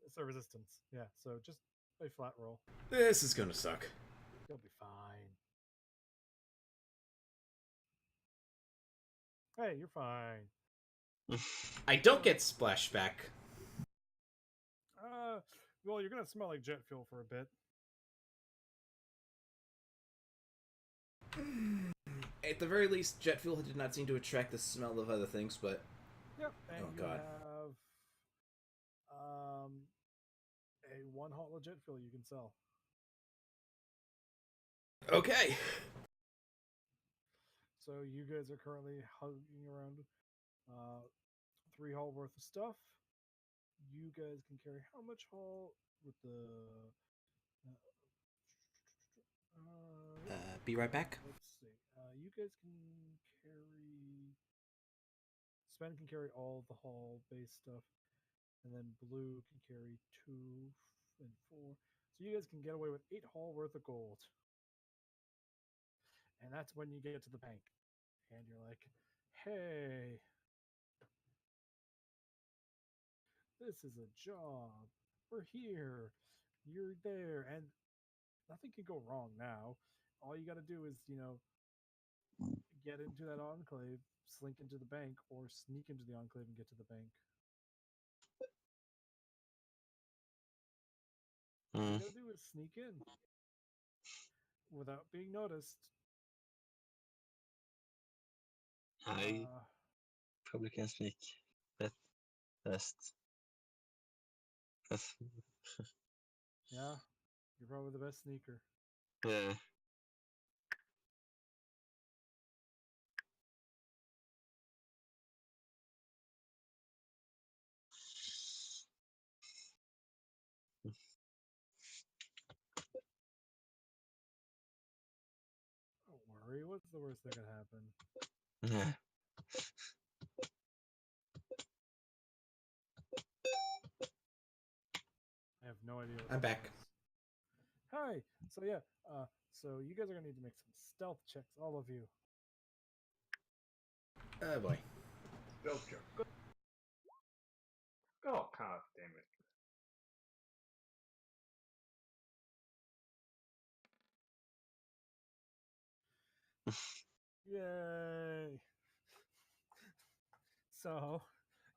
It's a resistance. Yeah, so just a flat roll. This is gonna suck. You'll be fine. Hey, you're fine. I don't get splashback. Well, you're gonna smell like jet fuel for a bit. At the very least, jet fuel did not seem to attract the smell of other things, but... Yep, and Oh, you God. have a 1 haul of jet fuel you can sell. Okay. So you guys are currently hugging around 3 haul worth of stuff. You guys can carry how much haul with the? Be right back. Let's see. You guys can carry. Sven can carry all the haul base stuff, and then Blue can carry 2 and 4. So you guys can get away with 8 haul worth of gold. And that's when you get to the bank, and you're like, "Hey, this is a job. We're here. You're there, and nothing can go wrong now. All you got to do is, get into that enclave, slink into the bank, or sneak into the enclave and get to the bank. All you got to do is sneak in without being noticed. I probably can sneak that best. Yeah, you're probably the best sneaker. Yeah. Don't worry. What's the worst that could happen? Yeah. I have no idea. I'm back. Hi. So yeah. So you guys are gonna need to make some stealth checks, all of you. Oh boy. Stealth check. Oh, god damn it. Yay! So,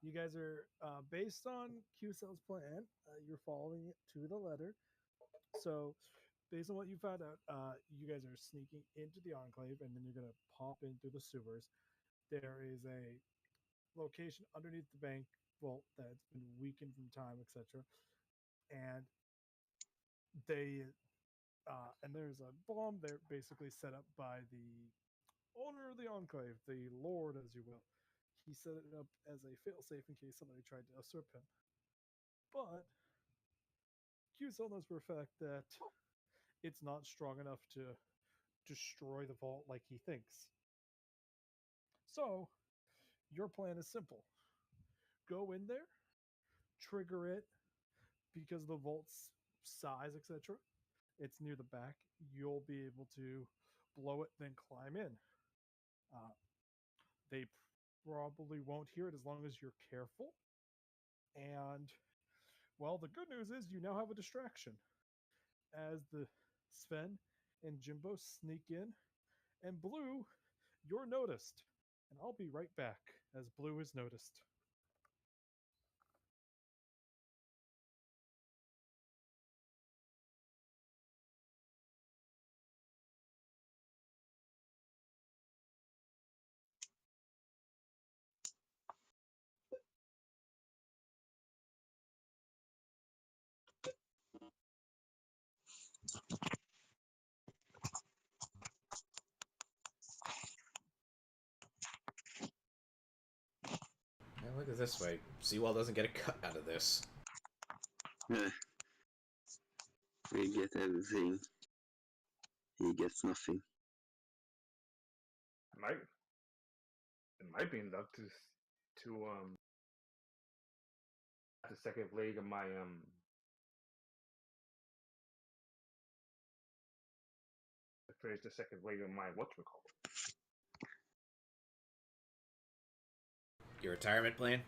you guys are based on QCell's plan. You're following it to the letter. So, based on what you found out, you guys are sneaking into the enclave, and then you're gonna pop in through the sewers. There is a location underneath the bank vault that's been weakened from time, etc. And they and there's a bomb there basically set up by the owner of the enclave, the lord, as you will. He set it up as a failsafe in case somebody tried to usurp him. But QSL knows for a fact that it's not strong enough to destroy the vault like he thinks. So, your plan is simple. Go in there, trigger it because the vault's size, etc. It's near the back. You'll be able to blow it, then climb in. They probably won't hear it as long as you're careful. And, well, the good news is you now have a distraction. As the Sven and Jimbo sneak in, and Blue, you're noticed. And I'll be right back as Blue is noticed. look at it this way. Seawall doesn't get a cut out of this. Yeah. We get everything. He gets nothing. It might be enough to the second leg of my finish the second leg of my whatchamacallit. Your retirement plan?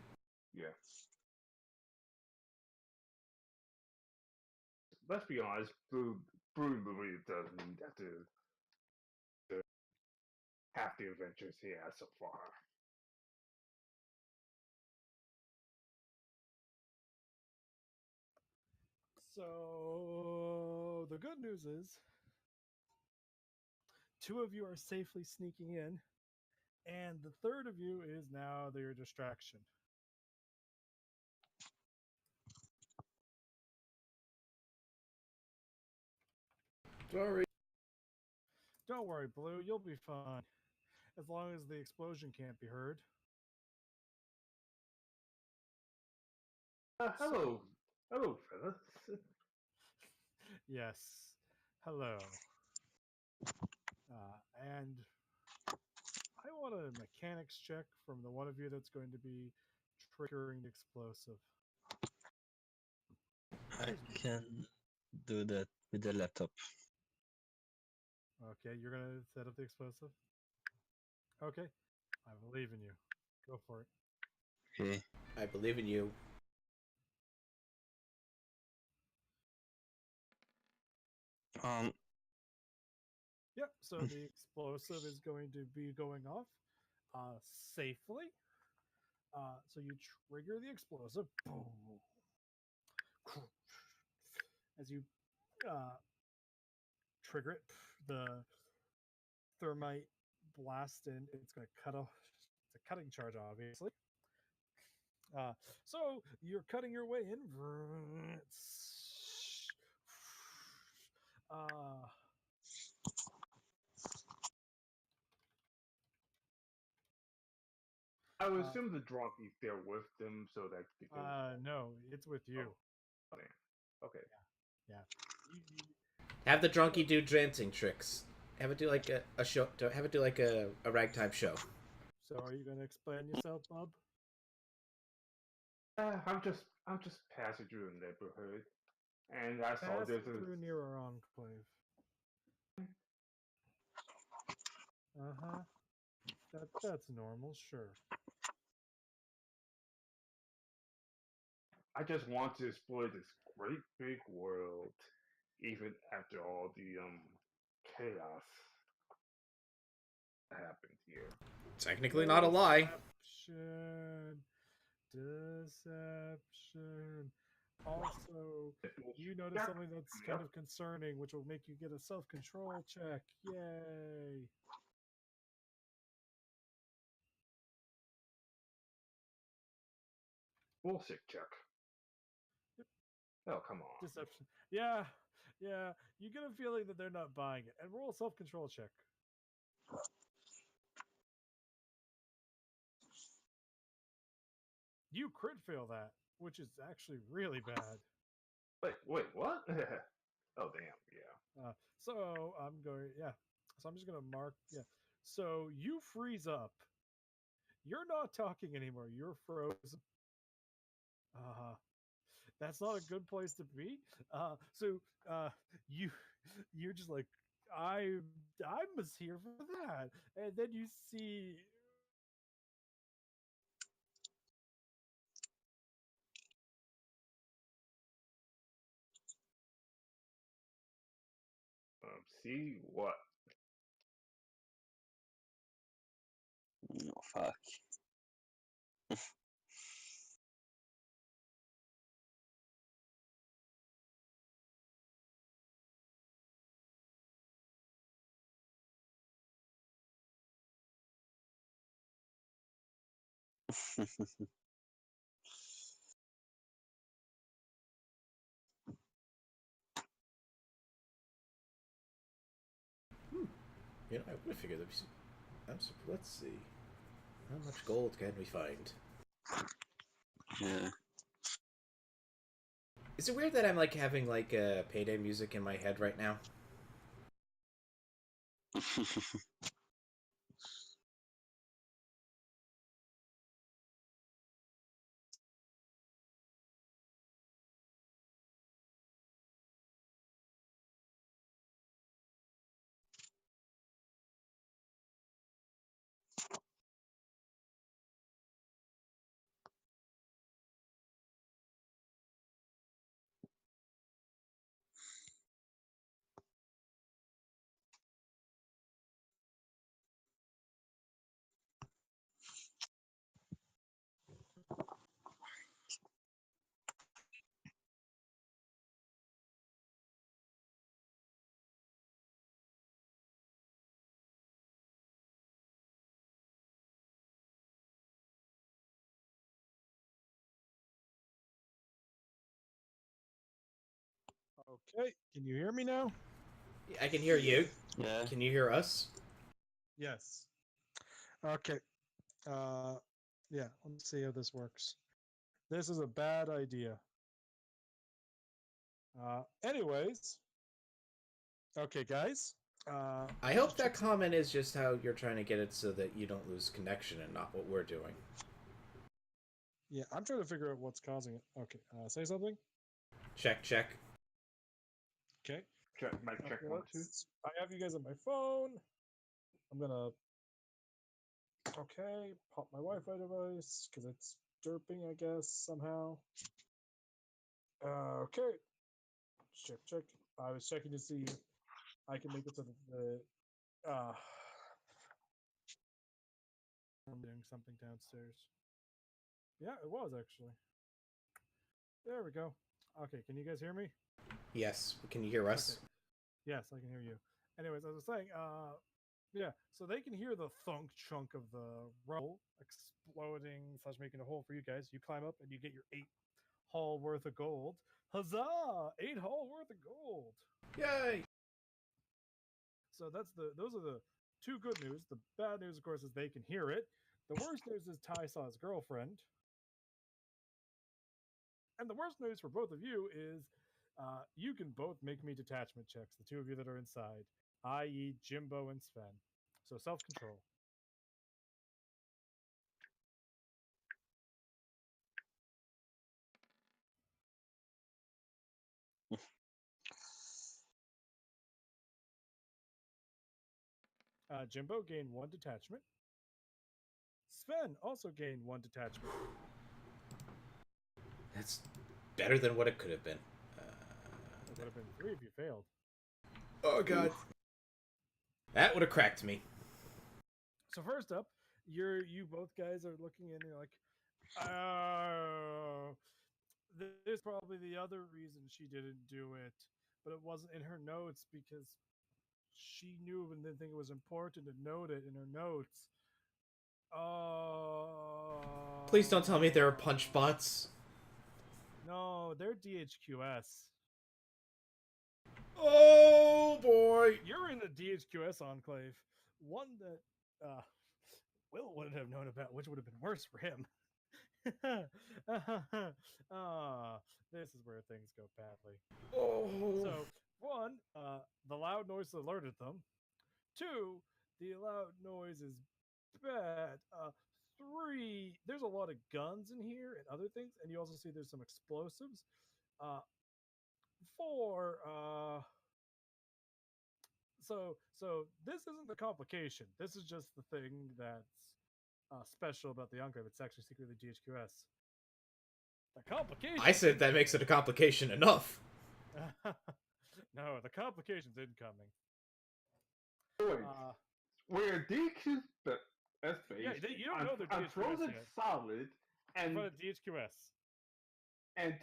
Yeah. Let's be honest, Broom really does need that to half the adventures he has so far. So the good news is 2 of you are safely sneaking in, and the 3rd of you is now your distraction. Sorry. Don't worry, Blue, you'll be fine. As long as the explosion can't be heard. Hello, fellas. Yes. Hello. And I want a mechanics check from the one of you that's going to be triggering the explosive. I can do that with the laptop. Okay, you're going to set up the explosive? Okay. I believe in you. Go for it. Okay. I believe in you. Yep, so the explosive is going to be going off safely. So you trigger the explosive. Boom. As you trigger it, the thermite blast in. It's going to cut off. It's a cutting charge, obviously. So you're cutting your way in. I would assume the drunkies there with them so that they can. No, it's with you. Oh, man. Okay. Yeah. Have the drunkie do dancing tricks. Have it do like a show. Have it do like a ragtime show. So are you going to explain yourself, Bob? I'm just passing through the neighborhood, and I saw Passing there's a through near our enclave. That's normal, sure. I just want to explore this great big world, even after all the chaos that happened here. Technically not a lie. Deception. Also, you notice something that's kind of concerning, which will make you get a self-control check. Yay! Bullshit check. Yep. Oh, come on. Deception. Yeah. You get a feeling that they're not buying it. And roll a self-control check. You crit fail that, which is actually really bad. Wait, what? Oh, damn, yeah. So I'm just gonna mark, So you freeze up. You're not talking anymore. You're frozen. That's not a good place to be. You're just like, I was here for that, and then you see. See what? Oh, fuck. You know, I would figure that. Let's see. How much gold can we find? Yeah. Is it weird that I'm like having like payday music in my head right now? Okay, can you hear me now? I can hear you. Yeah. Can you hear us? Yes. Okay. Uh, yeah. Let me see how this works. This is a bad idea. Anyways. Okay, guys. I hope that comment is just how you're trying to get it so that you don't lose connection and not what we're doing. Yeah, I'm trying to figure out what's causing it. Okay, say something. Check, check. Okay. Check, mic check Okay, 1, 2. I have you guys on my phone. I'm gonna. Okay, pop my Wi-Fi device because it's derping, I guess, somehow. Okay. Check, check. I was checking to see if I can make it so that I'm doing something downstairs. Yeah, it was actually. There we go. Okay, can you guys hear me? Yes. Can you hear us? Okay. Yes, I can hear you. Anyways, as I was saying, yeah, so they can hear the thunk chunk of the rubble exploding / making a hole for you guys. You climb up and you get your 8 haul worth of gold. Huzzah! 8 haul worth of gold. Yay! So those are the two good news. The bad news, of course, is they can hear it. The worst news is Ty saw his girlfriend. And the worst news for both of you is you can both make me detachment checks, the two of you that are inside, i.e., Jimbo and Sven. So self control. Jimbo gained 1 detachment. Sven also gained 1 detachment. That's better than what it could have been. It would have been 3 if you failed. Oh god. That would have cracked me. So first up, you both guys are looking in and you're like, oh, there's probably the other reason she didn't do it, but it wasn't in her notes because she knew and didn't think it was important to note it in her notes. Please don't tell me there are punch bots. No, they're DHQS. Oh boy! You're in the DHQS enclave, one that Will wouldn't have known about, which would have been worse for him. This is where things go badly. Oh. So, one, the loud noise alerted them. 2, the loud noise is bad. 3, there's a lot of guns in here and other things, and you also see there's some explosives. 4, so this isn't the complication. This is just the thing that's special about the Enclave. It's actually secretly GHQS. The complication. I said that makes it a complication enough. No, the complication's incoming. Wait, we're DQ's base. Yeah, you don't know they're I'm DHQS frozen yet. solid, and But DHQS. and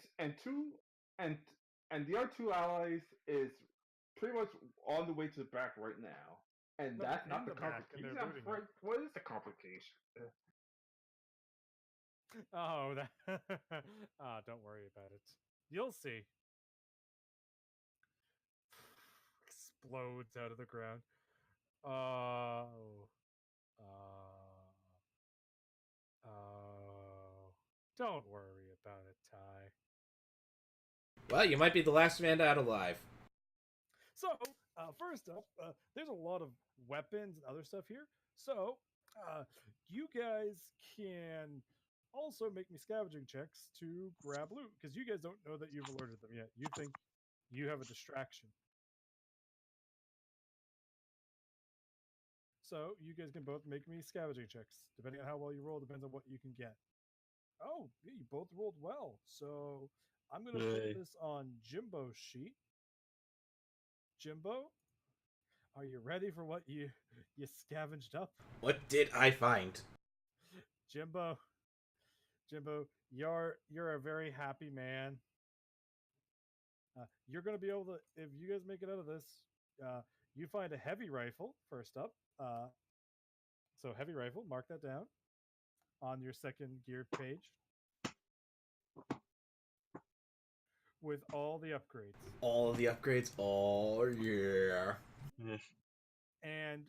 the other 2 allies is pretty much on the way to the back right now, and No, that's in not the the back, and complication. they're I'm looting afraid, what is the complication? Oh, that. Don't worry about it. You'll see. Explodes out of the ground. Oh. Don't worry about it, Ty. Well, you might be the last man out alive. So, first up, there's a lot of weapons and other stuff here. So, you guys can also make me scavenging checks to grab loot because you guys don't know that you've alerted them yet. You think you have a distraction. So, you guys can both make me scavenging checks. Depending on how well you roll, depends on what you can get. Oh, yeah, you both rolled well. So, I'm going to put Yay. this on Jimbo's sheet. Jimbo, are you ready for what you scavenged up? What did I find? Jimbo, you're a very happy man. You're gonna be able to, if you guys make it out of this, you find a heavy rifle first up. So heavy rifle, mark that down on your second gear page with all the upgrades. All of the upgrades. Oh yeah. Yes. And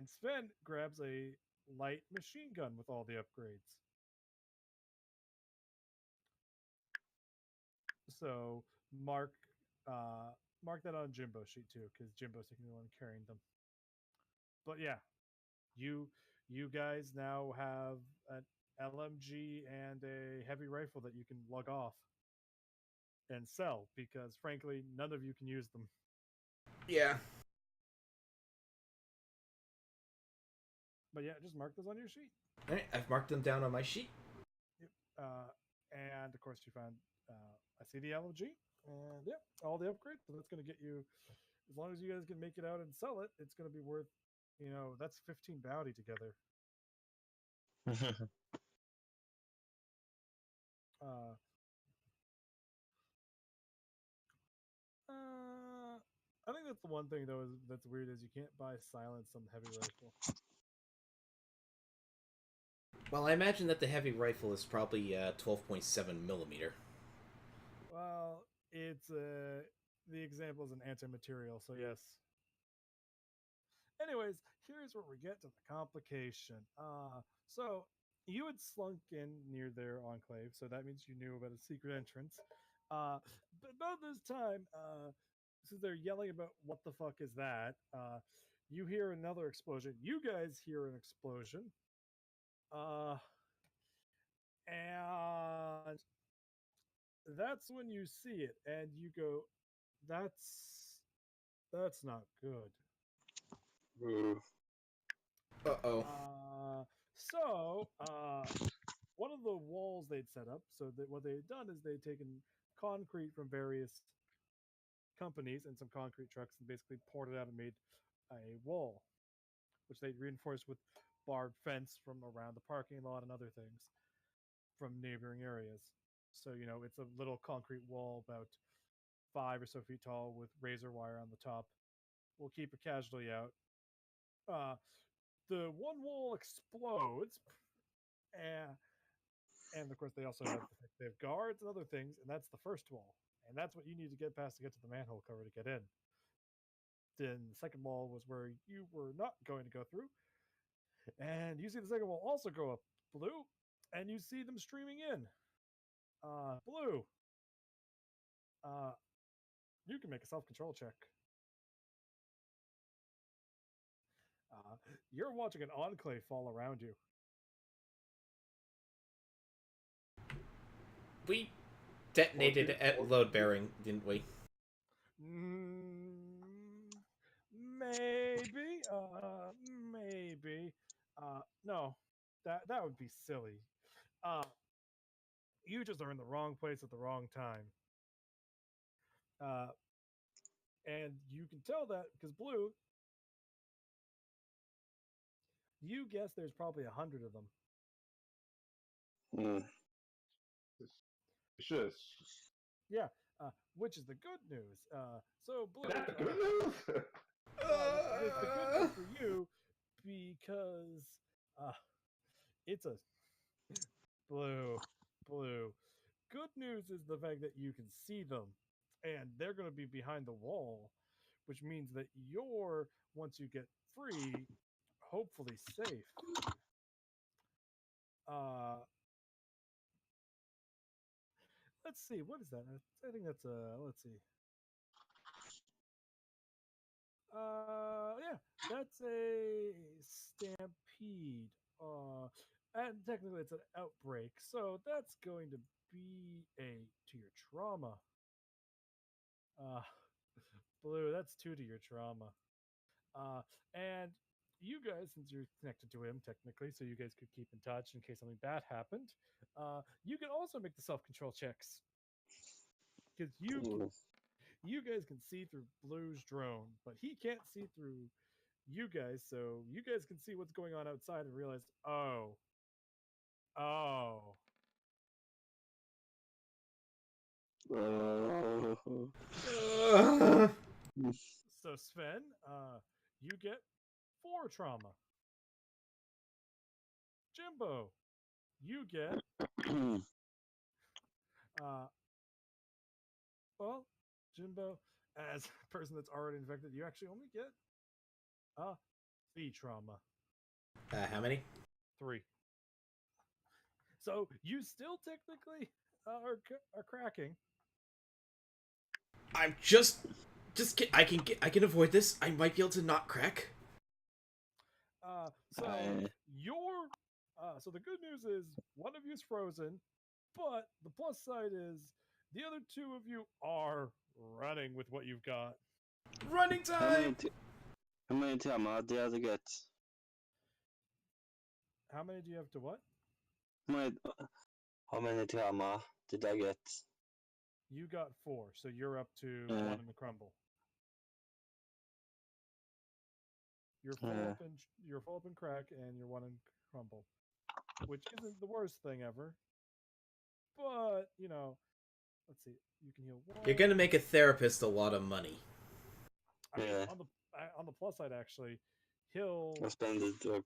Sven grabs a light machine gun with all the upgrades. So mark that on Jimbo's sheet too, because Jimbo's taking the one carrying them. But yeah, you guys now have an LMG and a heavy rifle that you can lug off and sell because frankly none of you can use them. Yeah. But yeah, just mark those on your sheet. All right, I've marked them down on my sheet. And of course you found I see the LMG and yeah, all the upgrades. So that's going to get you, as long as you guys can make it out and sell it, it's going to be worth, that's 15 bounty together. I think that's the one thing though that's weird is you can't buy silence on the heavy rifle. Well, I imagine that the heavy rifle is probably 12.7 millimeter. Well, it's the example is an anti-material, so yes. Anyways, here's where we get to the complication. So you had slunk in near their enclave, so that means you knew about a secret entrance. But about this time, since they're yelling about what the fuck is that, you hear another explosion. You guys hear an explosion. And that's when you see it, and you go, that's not good. Ooh. Uh-oh. So, one of the walls they'd set up, so that what they had done is they'd taken concrete from various companies and some concrete trucks and basically poured it out and made a wall, which they'd reinforced with barbed fence from around the parking lot and other things from neighboring areas. So, it's a little concrete wall about 5 or so feet tall with razor wire on the top. We'll keep a casualty out. The one wall explodes, and of course they also have guards and other things, and that's the first wall, and that's what you need to get past to get to the manhole cover to get in. Then the second wall was where you were not going to go through, and you see the second wall also go up, Blue, and you see them streaming in. Blue, you can make a self-control check. You're watching an enclave fall around you. We detonated at load bearing, didn't we? Maybe. Maybe. No, that would be silly. You just are in the wrong place at the wrong time. And you can tell that because Blue, you guess there's probably 100 of them. Suspicious. Yeah, which is the good news. So Blue, Is that the good news? it's the good news for you because it's a Blue. Good news is the fact that you can see them, and they're going to be behind the wall, which means that you're, once you get free, hopefully safe. let's see, what is that? I think that's let's see. Yeah, that's a stampede. And technically it's an outbreak, so that's going to be a to your trauma. Uh, Blue, that's 2 to your trauma. And you guys, since you're connected to him technically, so you guys could keep in touch in case something bad happened. You can also make the self-control checks because you guys can see through Blue's drone, but he can't see through you guys, so you guys can see what's going on outside and realize, oh, Uh, so Sven, you get 4 trauma. Jimbo, you get uh, well, Jimbo, as a person that's already infected, you actually only get 3 trauma. how many? 3. So you still technically are cracking. I'm I can avoid this. I might be able to not crack. So your so the good news is one of you is frozen, but the plus side is the other 2 of you are running with what you've got. Running How many, time. how many trauma did I get? How many do you have to what? How many trauma did I get? You got 4, so you're up to 1 in the crumble. You're full up in crack, and you're 1 in crumble, which isn't the worst thing ever. But you know, let's see. You can heal 1. You're gonna make a therapist a lot of money. I mean, Yeah. on the plus side, actually, he'll. I spend the drug.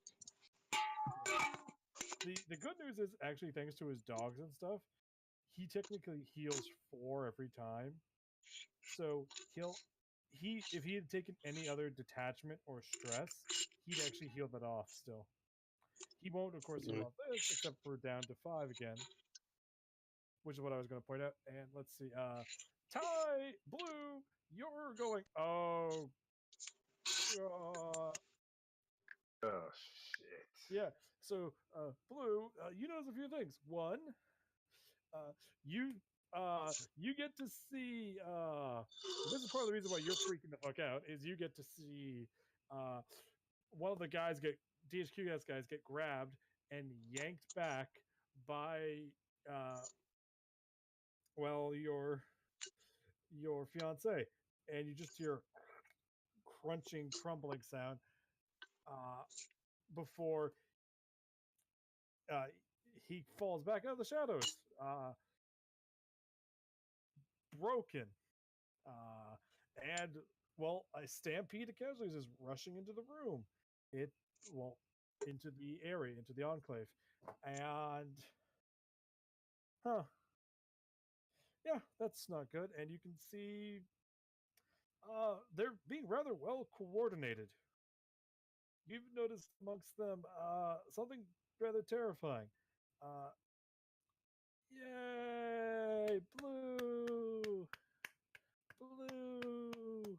The good news is actually thanks to his dogs and stuff, he technically heals 4 every time. So if he had taken any other detachment or stress, he'd actually heal that off still. He won't, of course, heal off this, except for down to 5 again, which is what I was going to point out. And let's see, Ty Blue, you're going. Oh, Oh shit. yeah. So, Blue, you notice a few things. One, you you get to see. This is part of the reason why you're freaking the fuck out. Is you get to see one of the guys DHQS guys get grabbed and yanked back by well your fiance, and you just hear crunching, crumbling sound before uh, he falls back out of the shadows, broken. And well, a stampede of casualties is rushing into the room. It well into the area, into the enclave, and yeah, that's not good. And you can see they're being rather well coordinated. You've noticed amongst them something rather terrifying. Uh, Yay, blue, blue.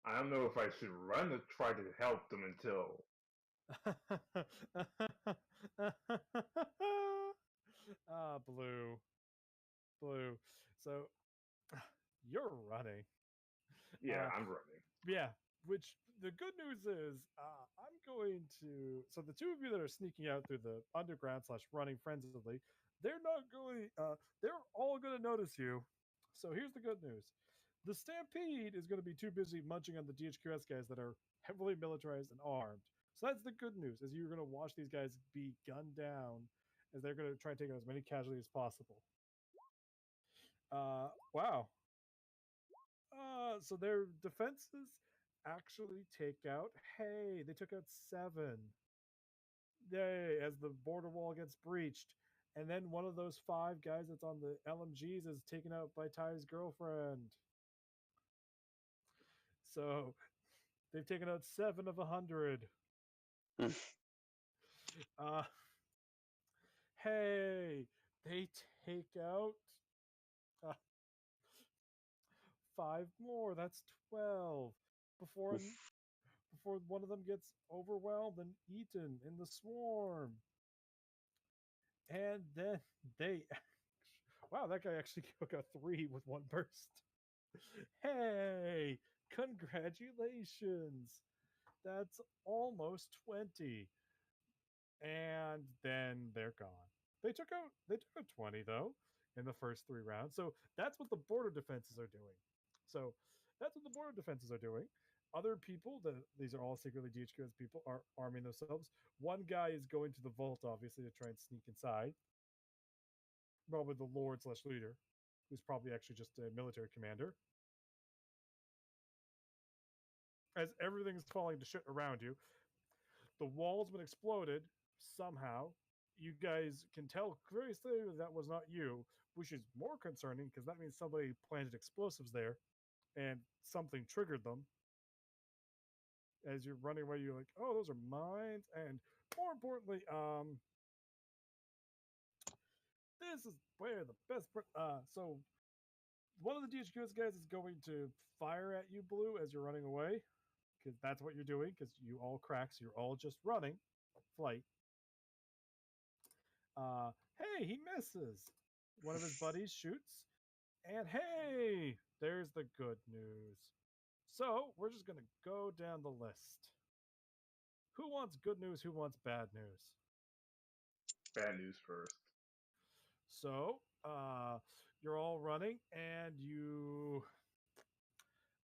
I don't know if I should run or try to help them until. Blue, blue. So you're running. Yeah, I'm running. Yeah, which the good news is I'm going to. So the 2 of you that are sneaking out through the underground / running frenziedly, they're not going. They're all going to notice you. So here's the good news: the Stampede is going to be too busy munching on the DHQS guys that are heavily militarized and armed. So that's the good news: is you're going to watch these guys be gunned down as they're going to try and take out as many casualties as possible. Wow. So their defenses actually take out. Hey, they took out 7. Yay! As the border wall gets breached, and then one of those 5 guys that's on the LMGs is taken out by Ty's girlfriend. So they've taken out 7 of 100. Hey, they take out uh, 5 more. That's 12. Before before one of them gets overwhelmed and eaten in the swarm. And then they wow, that guy actually got 3 with one burst. Hey, congratulations. That's almost 20. And then they're gone. They took out 20 though in the first 3 rounds. So that's what the border defenses are doing. So that's what the border defenses are doing. Other people, these are all secretly DHQS people, are arming themselves. One guy is going to the vault, obviously, to try and sneak inside. Probably the Lord slash leader, who's probably actually just a military commander. As everything's falling to shit around you, the wall's been exploded somehow. You guys can tell very clearly that was not you, which is more concerning because that means somebody planted explosives there and something triggered them. As you're running away, you're like, "Oh, those are mines," and more importantly, this is where the best. So one of the DHQS guys is going to fire at you, Blue, as you're running away, because that's what you're doing. Because you all crack, so you're all just running, flight. Hey, he misses. One of his buddies shoots, and hey, there's the good news. So we're just gonna go down the list. Who wants good news? Who wants bad news? Bad news first. So, you're all running, and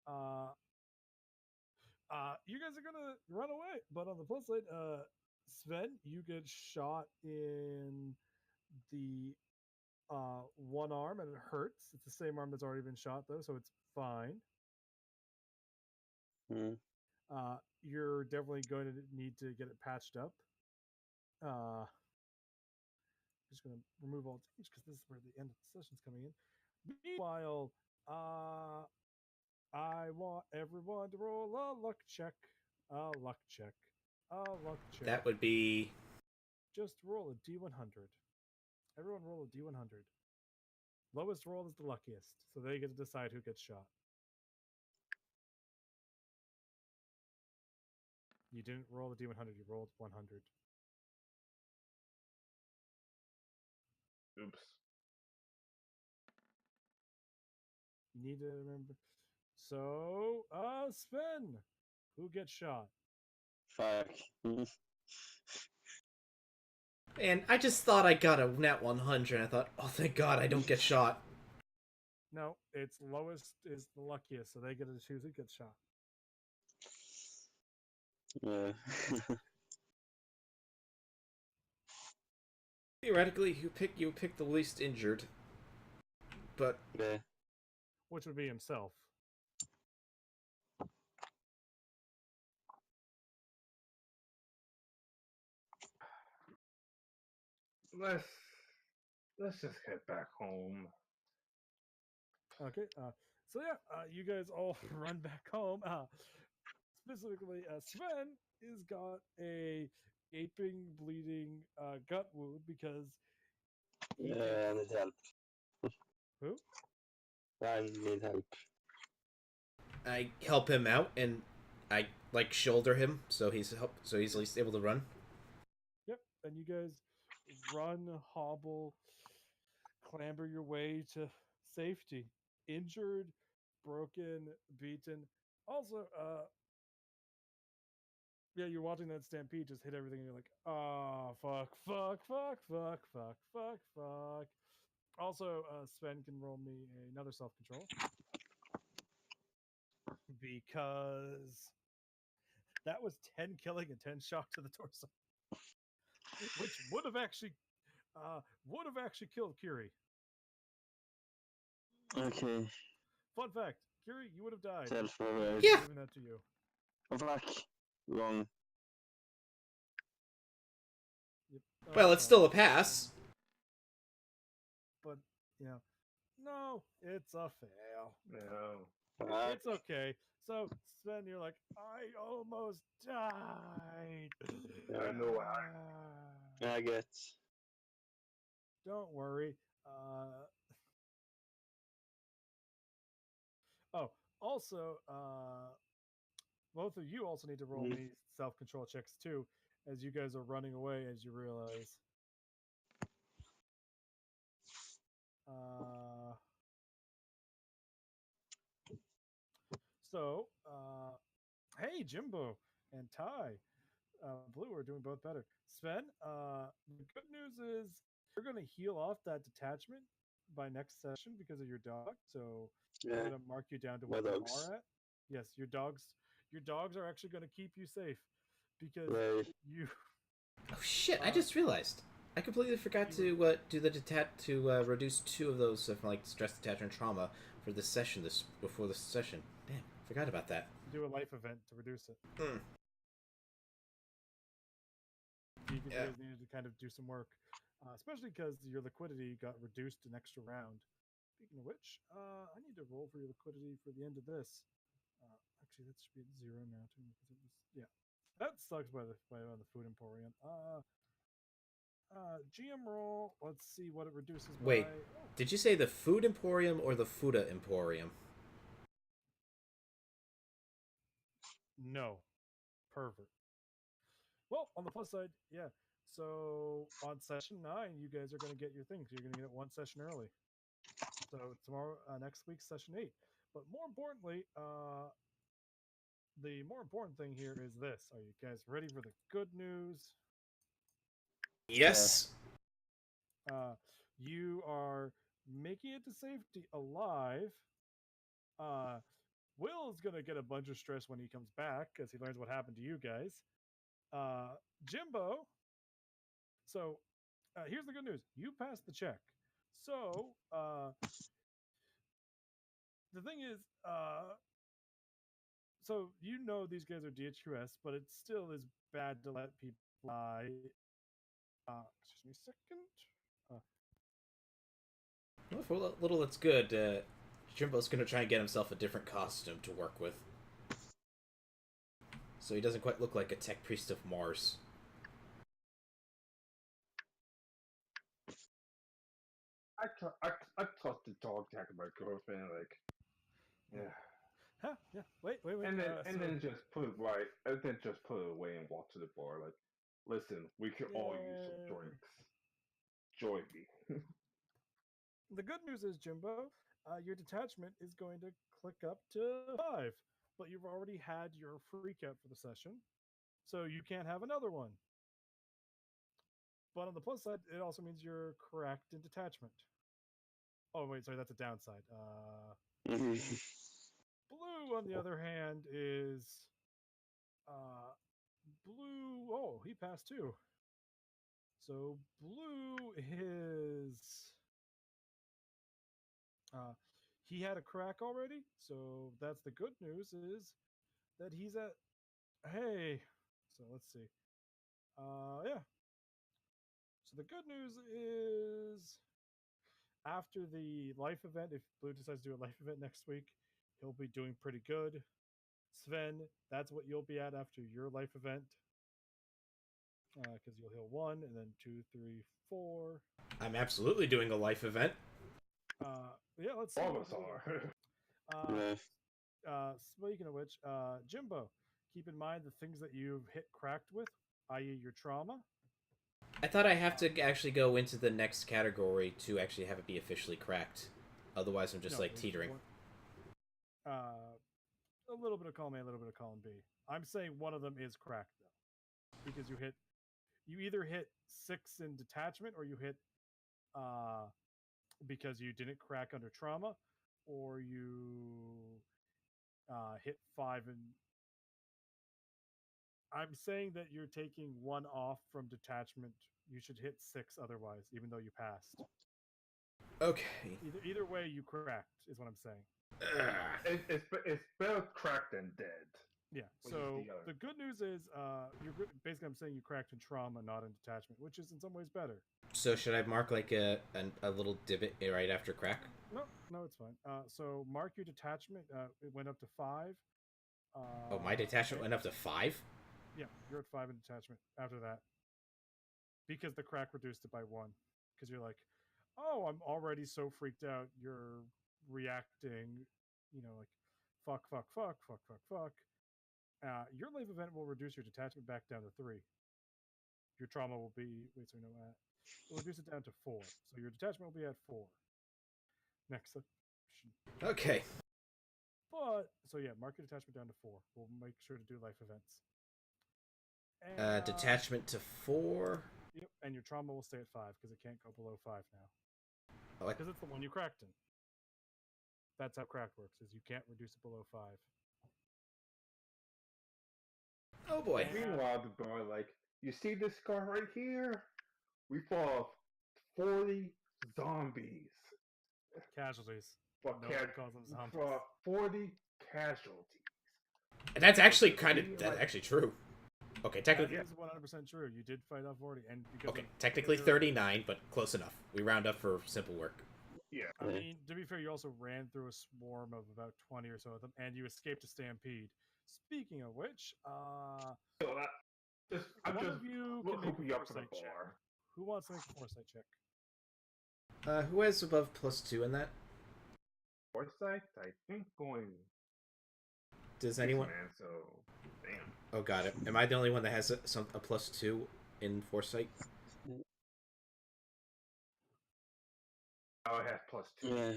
uh, you guys are gonna run away. But on the plus side, Sven, you get shot in the one arm, and it hurts. It's the same arm that's already been shot, though, so it's fine. Mm. You're definitely going to need to get it patched up. Just going to remove all damage because this is where the end of the session's coming in. Meanwhile, I want everyone to roll a luck check. A luck check. A luck check. That would be... Just roll a D100. Everyone roll a D100. Lowest roll is the luckiest, so they get to decide who gets shot. You didn't roll a D100, you rolled 100. Oops. You need to remember. So, Sven, who gets shot? Fuck. And I just thought I got a net 100. I thought, oh, thank God I don't get shot. No, it's lowest is the luckiest, so they get to choose who gets shot. Yeah. Theoretically, you pick the least injured. But Yeah. Which would be himself. Let's just head back home. Okay, so yeah, you guys all run back home. Specifically, Sven has got a gaping, bleeding gut wound because Yeah, I need help. who? I need help. I help him out, and I shoulder him so he's at least able to run. Yep, and you guys run, hobble, clamber your way to safety. Injured, broken, beaten. Also, yeah, you're watching that stampede just hit everything, and you're like, oh, fuck, fuck, fuck, fuck, fuck, fuck, fuck. Also, Sven can roll me another self-control. Because that was 10 killing and 10 shock to the torso. Which would have actually killed Kiri. Okay. Fun fact, Kiri, you would have died. Self-aware. Yeah. I'm giving that to you. Oh, fuck. Wrong. Yep. Well, it's still a pass. But, you know, no, it's a fail. No. Fuck. It's okay. So, Sven, you're like, I almost died. I know I get. Don't worry. Oh, also, both of you also need to roll me self-control checks too, as you guys are running away. As you realize. So, hey, Jimbo and Ty, Blue are doing both better. Sven, the good news is you're going to heal off that detachment by next session because of your dog. So I'm Yeah, going to mark you down to my what you dogs. are at. Yes, your dogs are actually going to keep you safe because Right. you. Oh shit! I just realized. I completely forgot to do the reduce 2 of those from like stress, detachment, trauma for this session. Before this session. Damn, forgot about that. Do a life event to reduce it. You guys needed to kind of do some work, especially because your liquidity got reduced an extra round. Speaking of which, I need to roll for your liquidity for the end of this. Actually, that should be at 0 now too. Because it was, yeah, that sucks by the Food Emporium. GM roll. Let's see what it reduces. Wait, by. Did you say the Food Emporium or the Fuda Emporium? No, perfect. Well, on the plus side, yeah. So on session 9, you guys are going to get your things. You're going to get it one session early. So tomorrow, next week's session 8. But more importantly, the more important thing here is this. Are you guys ready for the good news? Yes. You are making it to safety alive. Will is going to get a bunch of stress when he comes back because he learns what happened to you guys. Jimbo. So here's the good news. You passed the check. So the thing is, so you know these guys are DHQS, but it still is bad to let people lie. Excuse me a second. Well, for a little that's good. Jimbo's gonna try and get himself a different costume to work with, so he doesn't quite look like a tech priest of Mars. I trust the dog tag my girlfriend, like, yeah. Huh? Yeah. Wait. And then just put it right, and then just put it away and walk to the bar. Like, listen, we could all use some drinks. Join me. The good news is, Jimbo, your detachment is going to click up to 5, but you've already had your freak out for the session, so you can't have another one. But on the plus side, it also means you're correct in detachment. Oh wait, sorry, that's a downside. Blue, on the other hand, is Blue. Oh, he passed too. So Blue is he had a crack already. So that's the good news is that he's at. Hey, so let's see. Yeah. So the good news is after the life event, if Blue decides to do a life event next week, he'll be doing pretty good. Sven, that's what you'll be at after your life event. Because you'll heal 1, and then 2, 3, 4. I'm absolutely doing a life event. Yeah, let's see. All of us are. Speaking of which, Jimbo, keep in mind the things that you've hit cracked with, i.e., your trauma. I thought I have to actually go into the next category to actually have it be officially cracked. Otherwise, I'm just teetering. A little bit of column A, a little bit of column B. I'm saying one of them is cracked though, because you either hit 6 in detachment, or you hit because you didn't crack under trauma, or you hit 5 in. I'm saying that you're taking 1 off from detachment. You should hit 6 otherwise, even though you passed. Okay. Either way, you cracked is what I'm saying. It's better cracked than dead. Yeah. So the good news is, you're basically, I'm saying you cracked in trauma, not in detachment, which is in some ways better. So should I mark like a little divot right after crack? No, it's fine. So mark your detachment. It went up to 5. Oh, my detachment went up to 5? Yeah, you're at 5 in detachment after that, because the crack reduced it by 1. because you're like, oh, I'm already so freaked out. You're reacting, like fuck, fuck, fuck, fuck, fuck, fuck. Your life event will reduce your detachment back down to 3. Your trauma will be we'll reduce it down to 4. So your detachment will be at 4. Next section. Okay. But so yeah, mark your detachment down to 4. We'll make sure to do life events. And, Detachment to 4. Yep, and your trauma will stay at 5 because it can't go below 5 now. Oh, Because it's the one you cracked in. That's how crack works: is you can't reduce it below 5. oh boy. Meanwhile, the boy like, you see this scar right here? We fought 40 zombies. Casualties. But No one calls them zombies. for 40 casualties. And that's actually Like- actually true. Okay, That technically. is 100% true. You did fight off 40, and because Okay, of- technically because 39, but close enough. We round up for simple work. Yeah. I mean, to be fair, you also ran through a swarm of about 20 or so of them, and you escaped a stampede. Speaking of which, So I'm one just of you can make hooking a you up for the foresight check. bar. Who wants to make a foresight check? Who has above +2 in that? Foresight, I think going. Does anyone? Man, so damn. Oh, got it. Am I the only one that has a +2 in foresight? Oh, I have +2. Yeah,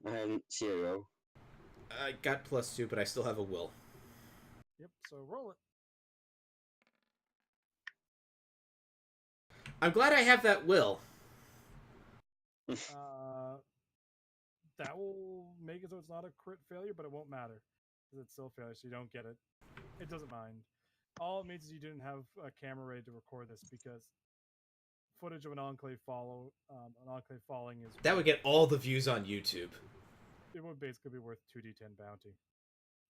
I had 0. I got +2, but I still have a will. Yep. So roll it. I'm glad I have that will. That will make it so it's not a crit failure, but it won't matter because it's still a failure, so you don't get it. It doesn't mind. All it means is you didn't have a camera ready to record this because footage of an enclave falling is That would get all the views on YouTube. it would basically be worth 2d10 bounty.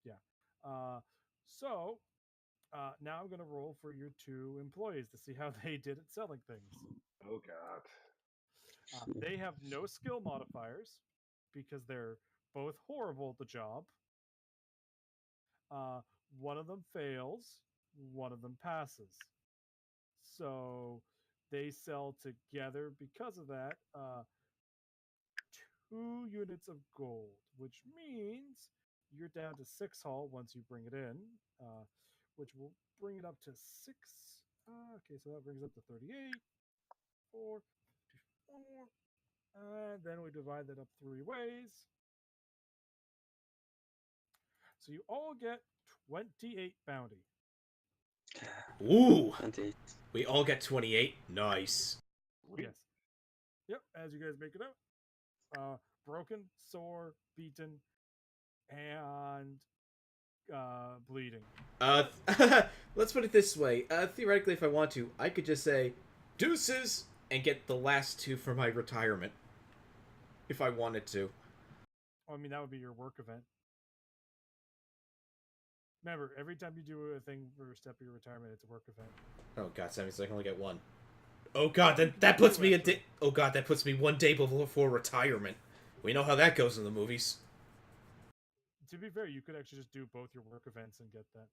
Yeah. So now I'm gonna roll for your 2 employees to see how they did at selling things. Oh god. They have no skill modifiers because they're both horrible at the job. One of them fails, one of them passes. So they sell together because of that 2 units of gold, which means you're down to 6 hull once you bring it in, which will bring it up to 6. Okay, so that brings it up to 38, 4, 54. And then we divide that up 3 ways. So you all get 28 bounty. Ooh! 28. We all get 28. Nice. Yes. Yep, as you guys make it out. Broken, sore, beaten, and bleeding. Let's put it this way. Theoretically, if I want to, I could just say, deuces, and get the last 2 for my retirement. If I wanted to. I mean, that would be your work event. Remember, every time you do a thing for a step of your retirement, it's a work event. Oh god, that means I can only get 1. Oh god, that puts me a day. Oh god, that puts me 1 day before retirement. We know how that goes in the movies. To be fair, you could actually just do both your work events and get that.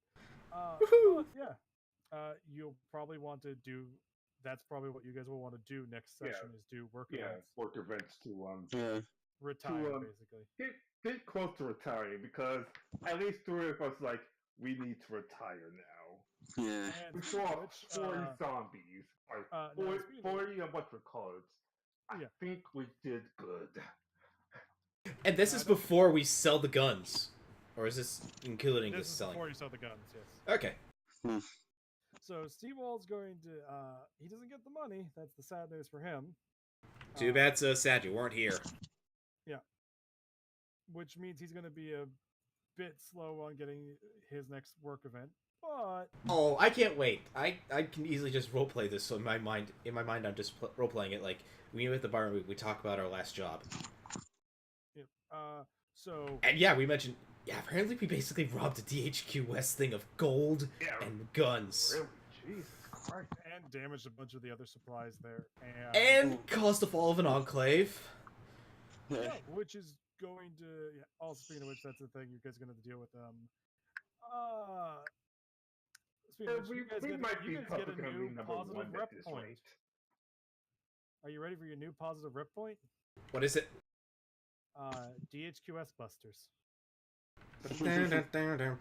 Woohoo! Yeah. You'll probably want to do. That's probably what you guys will want to do next session is do work events. Work events to Yeah. Retire, basically. get close to retiring because at least 3 of us like we need to retire now. Yeah. And We speaking saw of which, 40 zombies. now 40, speaking of 40 of what records. I Yeah. think we did good. And this is before we sell the guns. Or is this including this the is selling? before you sell the guns, yes. Okay. So Steve Wall's going to he doesn't get the money. That's the sad news for him. Too bad, so sad you weren't here. Which means he's going to be a bit slow on getting his next work event. But Oh, I can't wait. I can easily just roleplay this. So in my mind, I'm just roleplaying it like we meet at the bar and we talk about our last job. so And yeah, we mentioned. Yeah, apparently we basically robbed a DHQ West thing of gold Yeah. and guns. Really? Jesus Christ. and damaged a bunch of the other supplies there, And caused the fall of an enclave. yeah, which is going to also speaking of which, that's the thing you guys are going to deal with. Speaking of which, We you guys might get, be you guys get a probably new number positive 1 rep at this point. rate. Are you ready for your new positive rip point? What is it? DHQS Busters. Well, he went for it.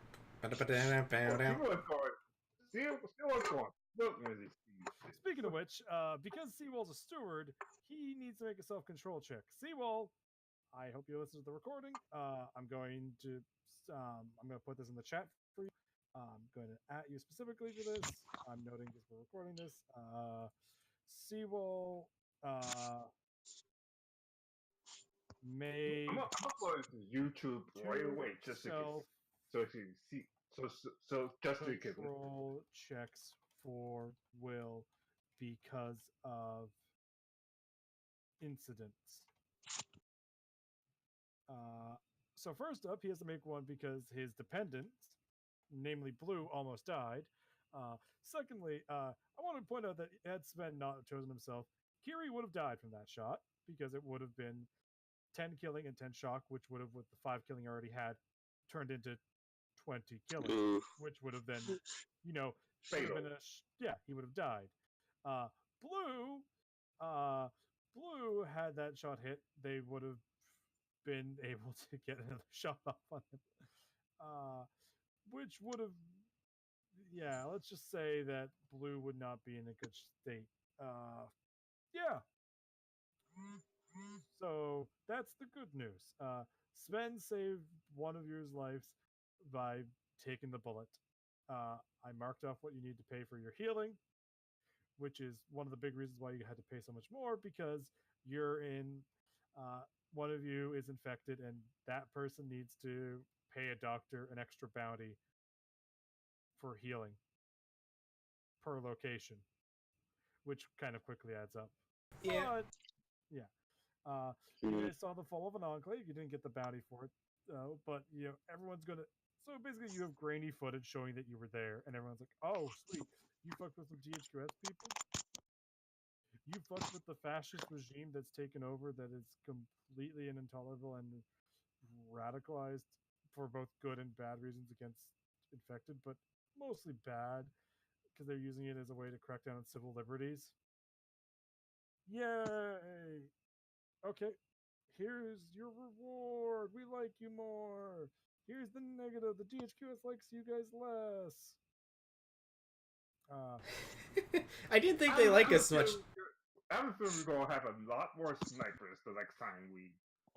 Still went for it. Look, Mrs. Steve. Speaking of which, because Seawall's a steward, he needs to make a self-control check. Seawall, I hope you listen to the recording. I'm going to put this in the chat for you. I'm going to at you specifically for this. I'm noting because we're recording this. Seawall made I'm gonna go into YouTube right away just to so you can see so just so you can control checks for Will because of incidents. So first up, he has to make one because his dependent, namely Blue, almost died. Secondly, I want to point out that had Sven not chosen himself, Kiri would have died from that shot because it would have been 10 killing and 10 shock, which would have, with the 5 killing I already had, turned into 20 killing, Oof. which would have then, you know, would have been he would have died. Blue had that shot hit, they would have been able to get another shot off on him, which would have, yeah, let's just say that Blue would not be in a good state. Yeah. So that's the good news. Sven saved one of your lives by taking the bullet. I marked off what you need to pay for your healing, which is one of the big reasons why you had to pay so much more, because you're in, one of you is infected, and that person needs to pay a doctor an extra bounty for healing per location, which kind of quickly adds up. Yeah. But, yeah. You guys saw the fall of an enclave. You didn't get the bounty for it, but you know everyone's gonna. So basically, you have grainy footage showing that you were there, and everyone's like, "Oh, sweet, you fucked with some DHQS people. You fucked with the fascist regime that's taken over, that is completely intolerable and radicalized for both good and bad reasons against infected, but mostly bad because they're using it as a way to crack down on civil liberties. Yay! Okay, here's your reward. We like you more. Here's the negative. The DHQS likes you guys less. I didn't think they like us much. I have a feeling we're gonna have a lot more snipers the next time we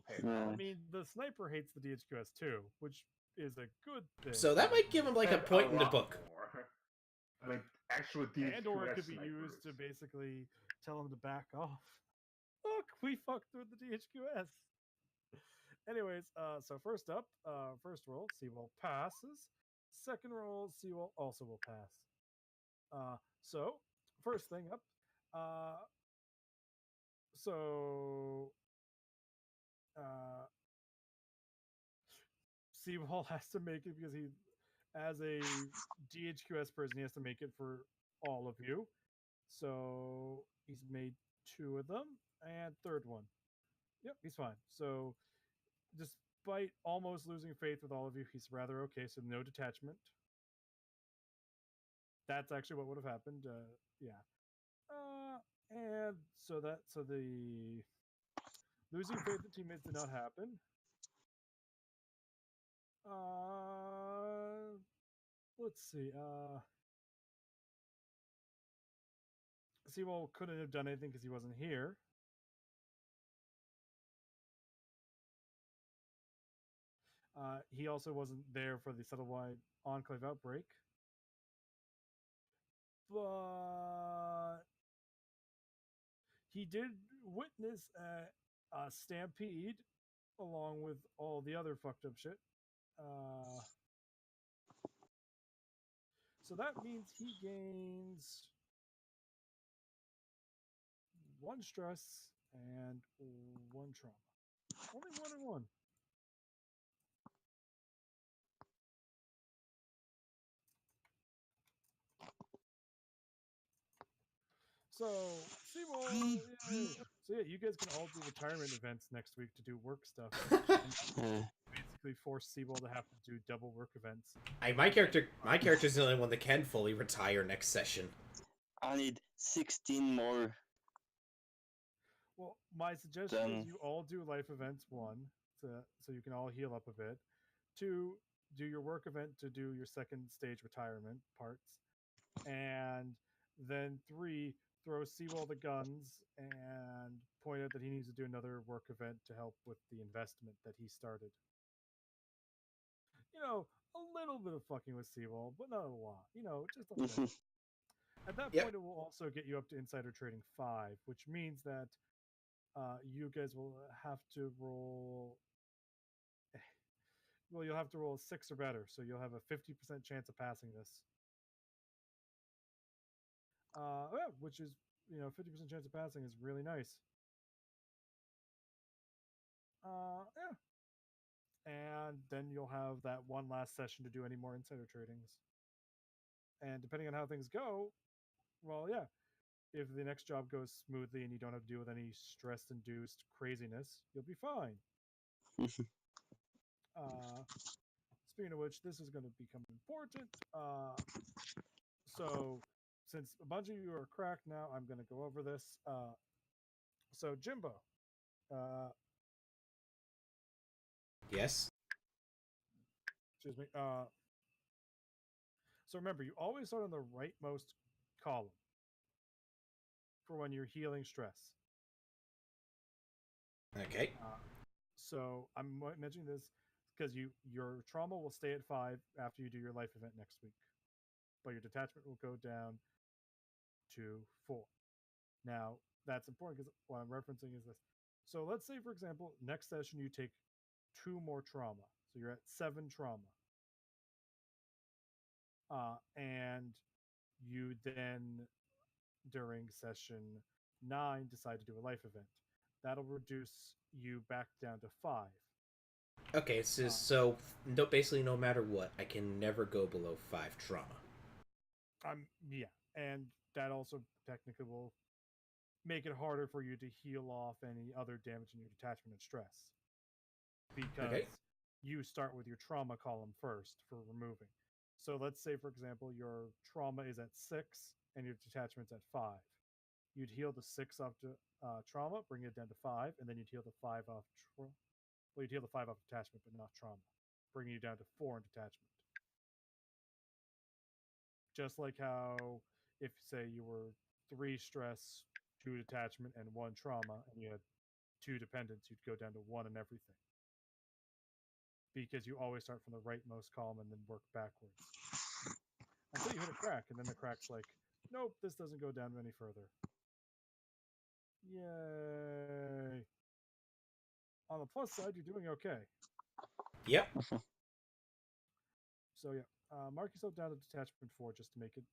pay. I mean, the sniper hates the DHQS too, which is a good thing. So that might give him like a point in the book. More. Like actual DHQS and or it could be snipers. used to basically tell him to back off. Look, we fucked with the DHQS. Anyways, so first up, first roll, Seawall passes. Second roll, Seawall also will pass. So first thing up, Seawall has to make it because he, as a DHQS person, he has to make it for all of you. So he's made 2 of them, and third one. Yep, he's fine. So despite almost losing faith with all of you, he's rather okay. So no detachment. That's actually what would have happened. Yeah. And so the losing faith in teammates did not happen. Let's see. Seawall couldn't have done anything because he wasn't here. He also wasn't there for the Settlewide Enclave outbreak. But he did witness a stampede along with all the other fucked up shit. So that means he gains 1 stress and 1 trauma. Only 1 and 1. So, Seawall, so yeah, you guys can all do retirement events next week to do work stuff. Basically force Seawall to have to do double work events. My character's the only one that can fully retire next session. I need 16 more. Well, my suggestion is Then- you all do life events, 1, so you can all heal up a bit. 2, do your work event to do your second stage retirement parts. And then 3, throw Seawall the guns and point out that he needs to do another work event to help with the investment that he started. You know, a little bit of fucking with Seawall, but not a lot. You know, just a little. At that Yep. point, it will also get you up to Insider Trading 5, which means that you guys will have to roll. Well, you'll have to roll a 6 or better, so you'll have a 50% chance of passing this. Yeah, which is, 50% chance of passing is really nice. Yeah. And then you'll have that one last session to do any more insider tradings. And depending on how things go, well, yeah, if the next job goes smoothly and you don't have to deal with any stress-induced craziness, you'll be fine. Speaking of which, this is going to become important. So, since a bunch of you are cracked now, I'm going to go over this. So, Jimbo, Yes. excuse me. So remember, you always start on the rightmost column for when you're healing stress. Okay. So I'm mentioning this because your trauma will stay at 5 after you do your life event next week, but your detachment will go down to 4. Now that's important because what I'm referencing is this. So let's say, for example, next session you take 2 more trauma, so you're at 7 trauma, and you then during session 9 decide to do a life event. That'll reduce you back down to 5. Okay, so basically no matter what, I can never go below 5 trauma. Yeah, and that also technically will make it harder for you to heal off any other damage in your detachment and stress. Because you start with your trauma column first for removing. So let's say, for example, your trauma is at 6 and your detachment's at 5. You'd heal the 6 off to trauma, bring it down to 5, and then you'd heal the 5 off. You'd heal the 5 off detachment, but not trauma, bringing you down to 4 in detachment. Just like how, if say you were 3 stress, 2 detachment, and 1 trauma, and you had 2 dependents, you'd go down to 1 in everything. Because you always start from the rightmost column and then work backwards. Until you hit a crack, and then the crack's like, nope, this doesn't go down any further. Yay. On the plus side, you're doing okay. Yep. So yeah, mark yourself down to detachment 4 just to make it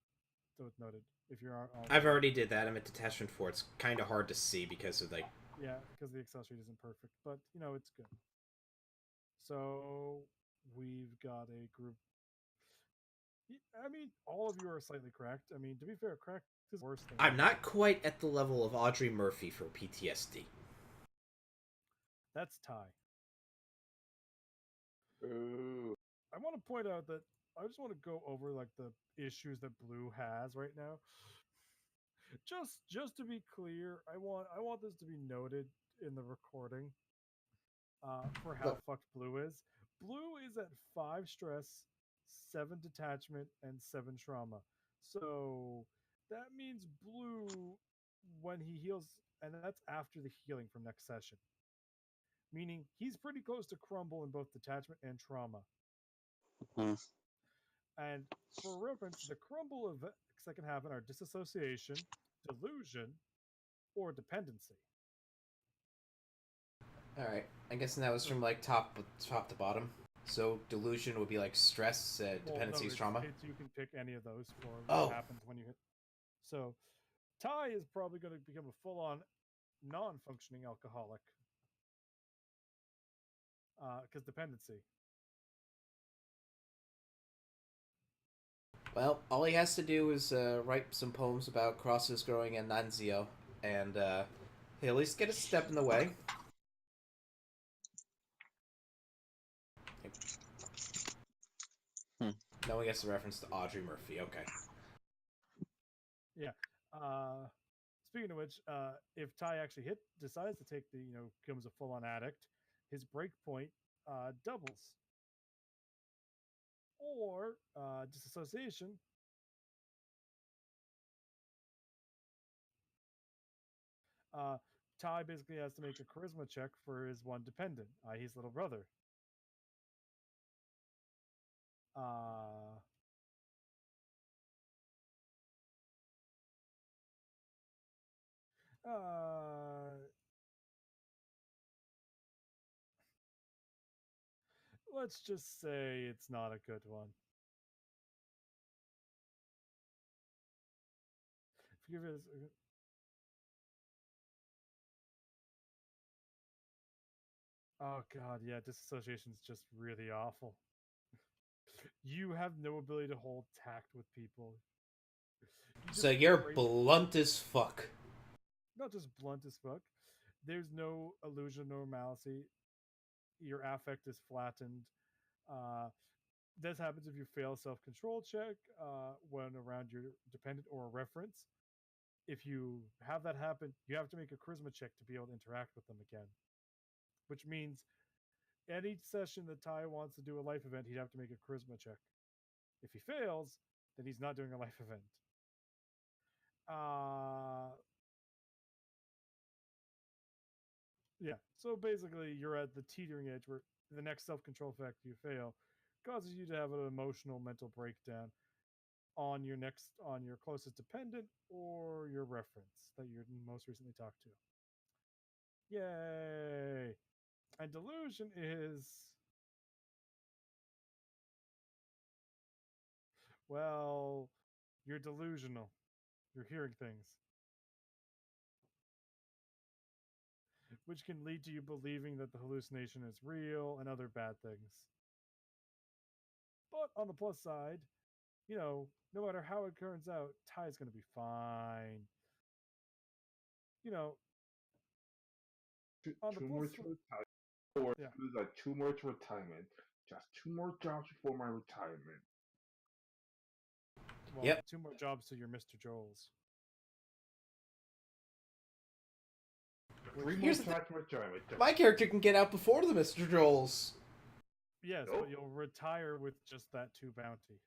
so it's noted. If you're on, I've already did that. I'm at detachment 4. It's kind of hard to see because of yeah, because the Excel sheet isn't perfect, but it's good. So we've got a group. I mean, all of you are slightly cracked. I mean, to be fair, cracked is worse than. I'm not quite at the level of Audrey Murphy for PTSD. That's Ty. Ooh. I want to point out that I just want to go over like the issues that Blue has right now. Just to be clear, I want this to be noted in the recording for how fucked Blue is. Blue is at 5 stress, 7 detachment, and 7 trauma. So that means Blue, when he heals, and that's after the healing from next session, meaning he's pretty close to crumble in both detachment and trauma. And for reference, the crumble effects that can happen are disassociation, delusion, or dependency. All right. I guess that was from like top to bottom. So delusion would be like stress, dependency, trauma. You can pick any of those for Oh. what happens when you hit. So Ty is probably going to become a full-on non-functioning alcoholic because dependency. Well, all he has to do is write some poems about crosses growing in Nanzio, and he'll at least get a step in the way. No one gets the reference to Audrey Murphy. Okay. Yeah. Speaking of which, if Ty actually decides to take becomes a full on addict, his break point doubles. Or disassociation. Uh, Ty basically has to make a charisma check for his one dependent, his little brother. Uh, uh, let's just say it's not a good one. Forgive us. Oh god, yeah, disassociation is just really awful. You have no ability to hold tact with people. So you're blunt as fuck. Not just blunt as fuck. There's no illusion of normalcy. Your affect is flattened. This happens if you fail a self-control check when around your dependent or a reference. If you have that happen, you have to make a charisma check to be able to interact with them again. Which means any session that Ty wants to do a life event, he'd have to make a charisma check. If he fails, then he's not doing a life event. Yeah, so basically you're at the teetering edge where the next self-control effect you fail causes you to have an emotional mental breakdown on your closest dependent or your reference that you most recently talked to. Yay! And delusion is, well, you're delusional. You're hearing things, which can lead to you believing that the hallucination is real and other bad things. But on the plus side, no matter how it turns out, Ty's going to be fine. On the two plus more to retire, or yeah. like 2 more to retirement. Just 2 more jobs before my retirement. Well, Yep. 2 more jobs to your Mr. Joel's. 3 more jobs to retirement. My character can get out before the Mr. Joel's. Yes, Nope. but you'll retire with just that 2 bounty.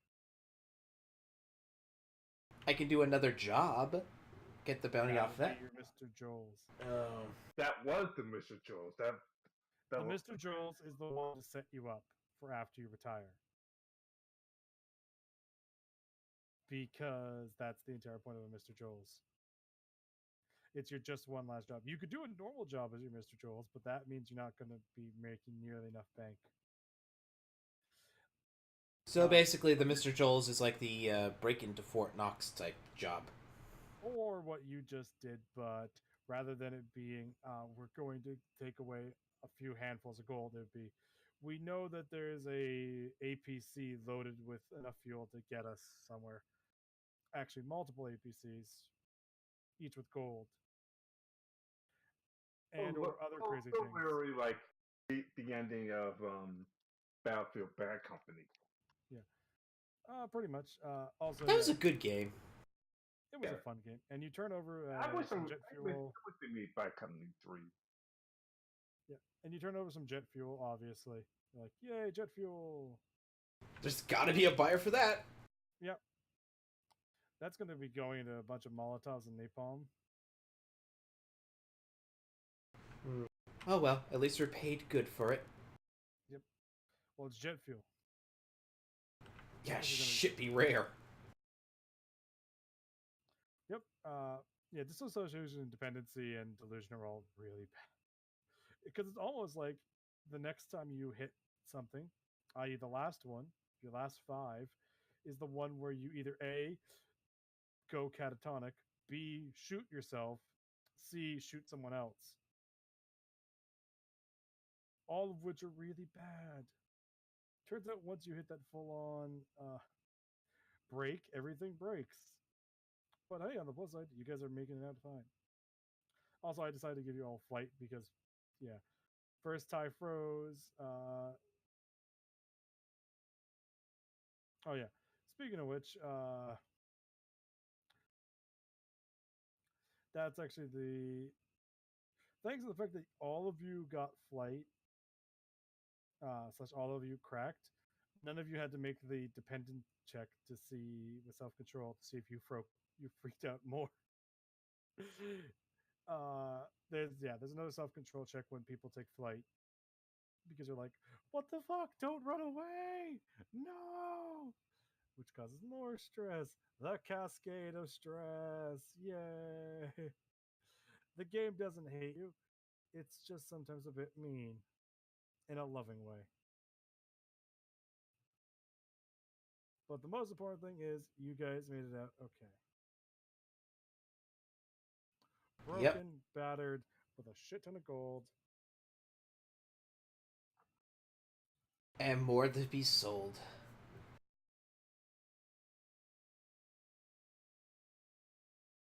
I can do another job. Get the bounty off that. Your Mr. Joel's. Oh. That was the Mr. Joel's. The Mr. Joel's is the one to set you up for after you retire. Because that's the entire point of a Mr. Joel's. It's your just one last job. You could do a normal job as your Mr. Joel's, but that means you're not going to be making nearly enough bank. So basically, the Mr. Joel's is like the break into Fort Knox type job. Or what you just did, but rather than it being, we're going to take away a few handfuls of gold, it would be, we know that there's a APC loaded with enough fuel to get us somewhere. Actually, multiple APCs, each with gold. And or other crazy things. Literally like the ending of Battlefield Bad Company. Yeah. Pretty much. Also, that was a good game. It was a fun game, and you turn over some jet fuel. I wish they made Bad Company 3. Yeah, and you turn over some jet fuel. Obviously, you're like, yay, jet fuel! There's got to be a buyer for that. Yep. That's going to be going into a bunch of Molotovs and napalm. Oh well, at least we're paid good for it. Yep. Well, it's jet fuel. Yeah, shit be rare. Yep. Yeah, disassociation, dependency, and delusion are all really bad. Because it's almost like the next time you hit something, i.e. the last one, your last 5, is the one where you either A, go catatonic, B, shoot yourself, C, shoot someone else. All of which are really bad. Turns out once you hit that full-on break, everything breaks. But hey, on the plus side, you guys are making it out fine. Also, I decided to give you all flight because, yeah, first Ty froze. Oh yeah. Speaking of which, That's actually the thanks to the fact that all of you got flight, slash all of you cracked. None of you had to make the dependent check to see with self control to see if you freaked out more. There's another self control check when people take flight because you're like, what the fuck? Don't run away! No! Which causes more stress. The cascade of stress. Yay! The game doesn't hate you. It's just sometimes a bit mean in a loving way. But the most important thing is you guys made it out okay. Broken, Yep. battered, with a shit ton of gold. And more to be sold.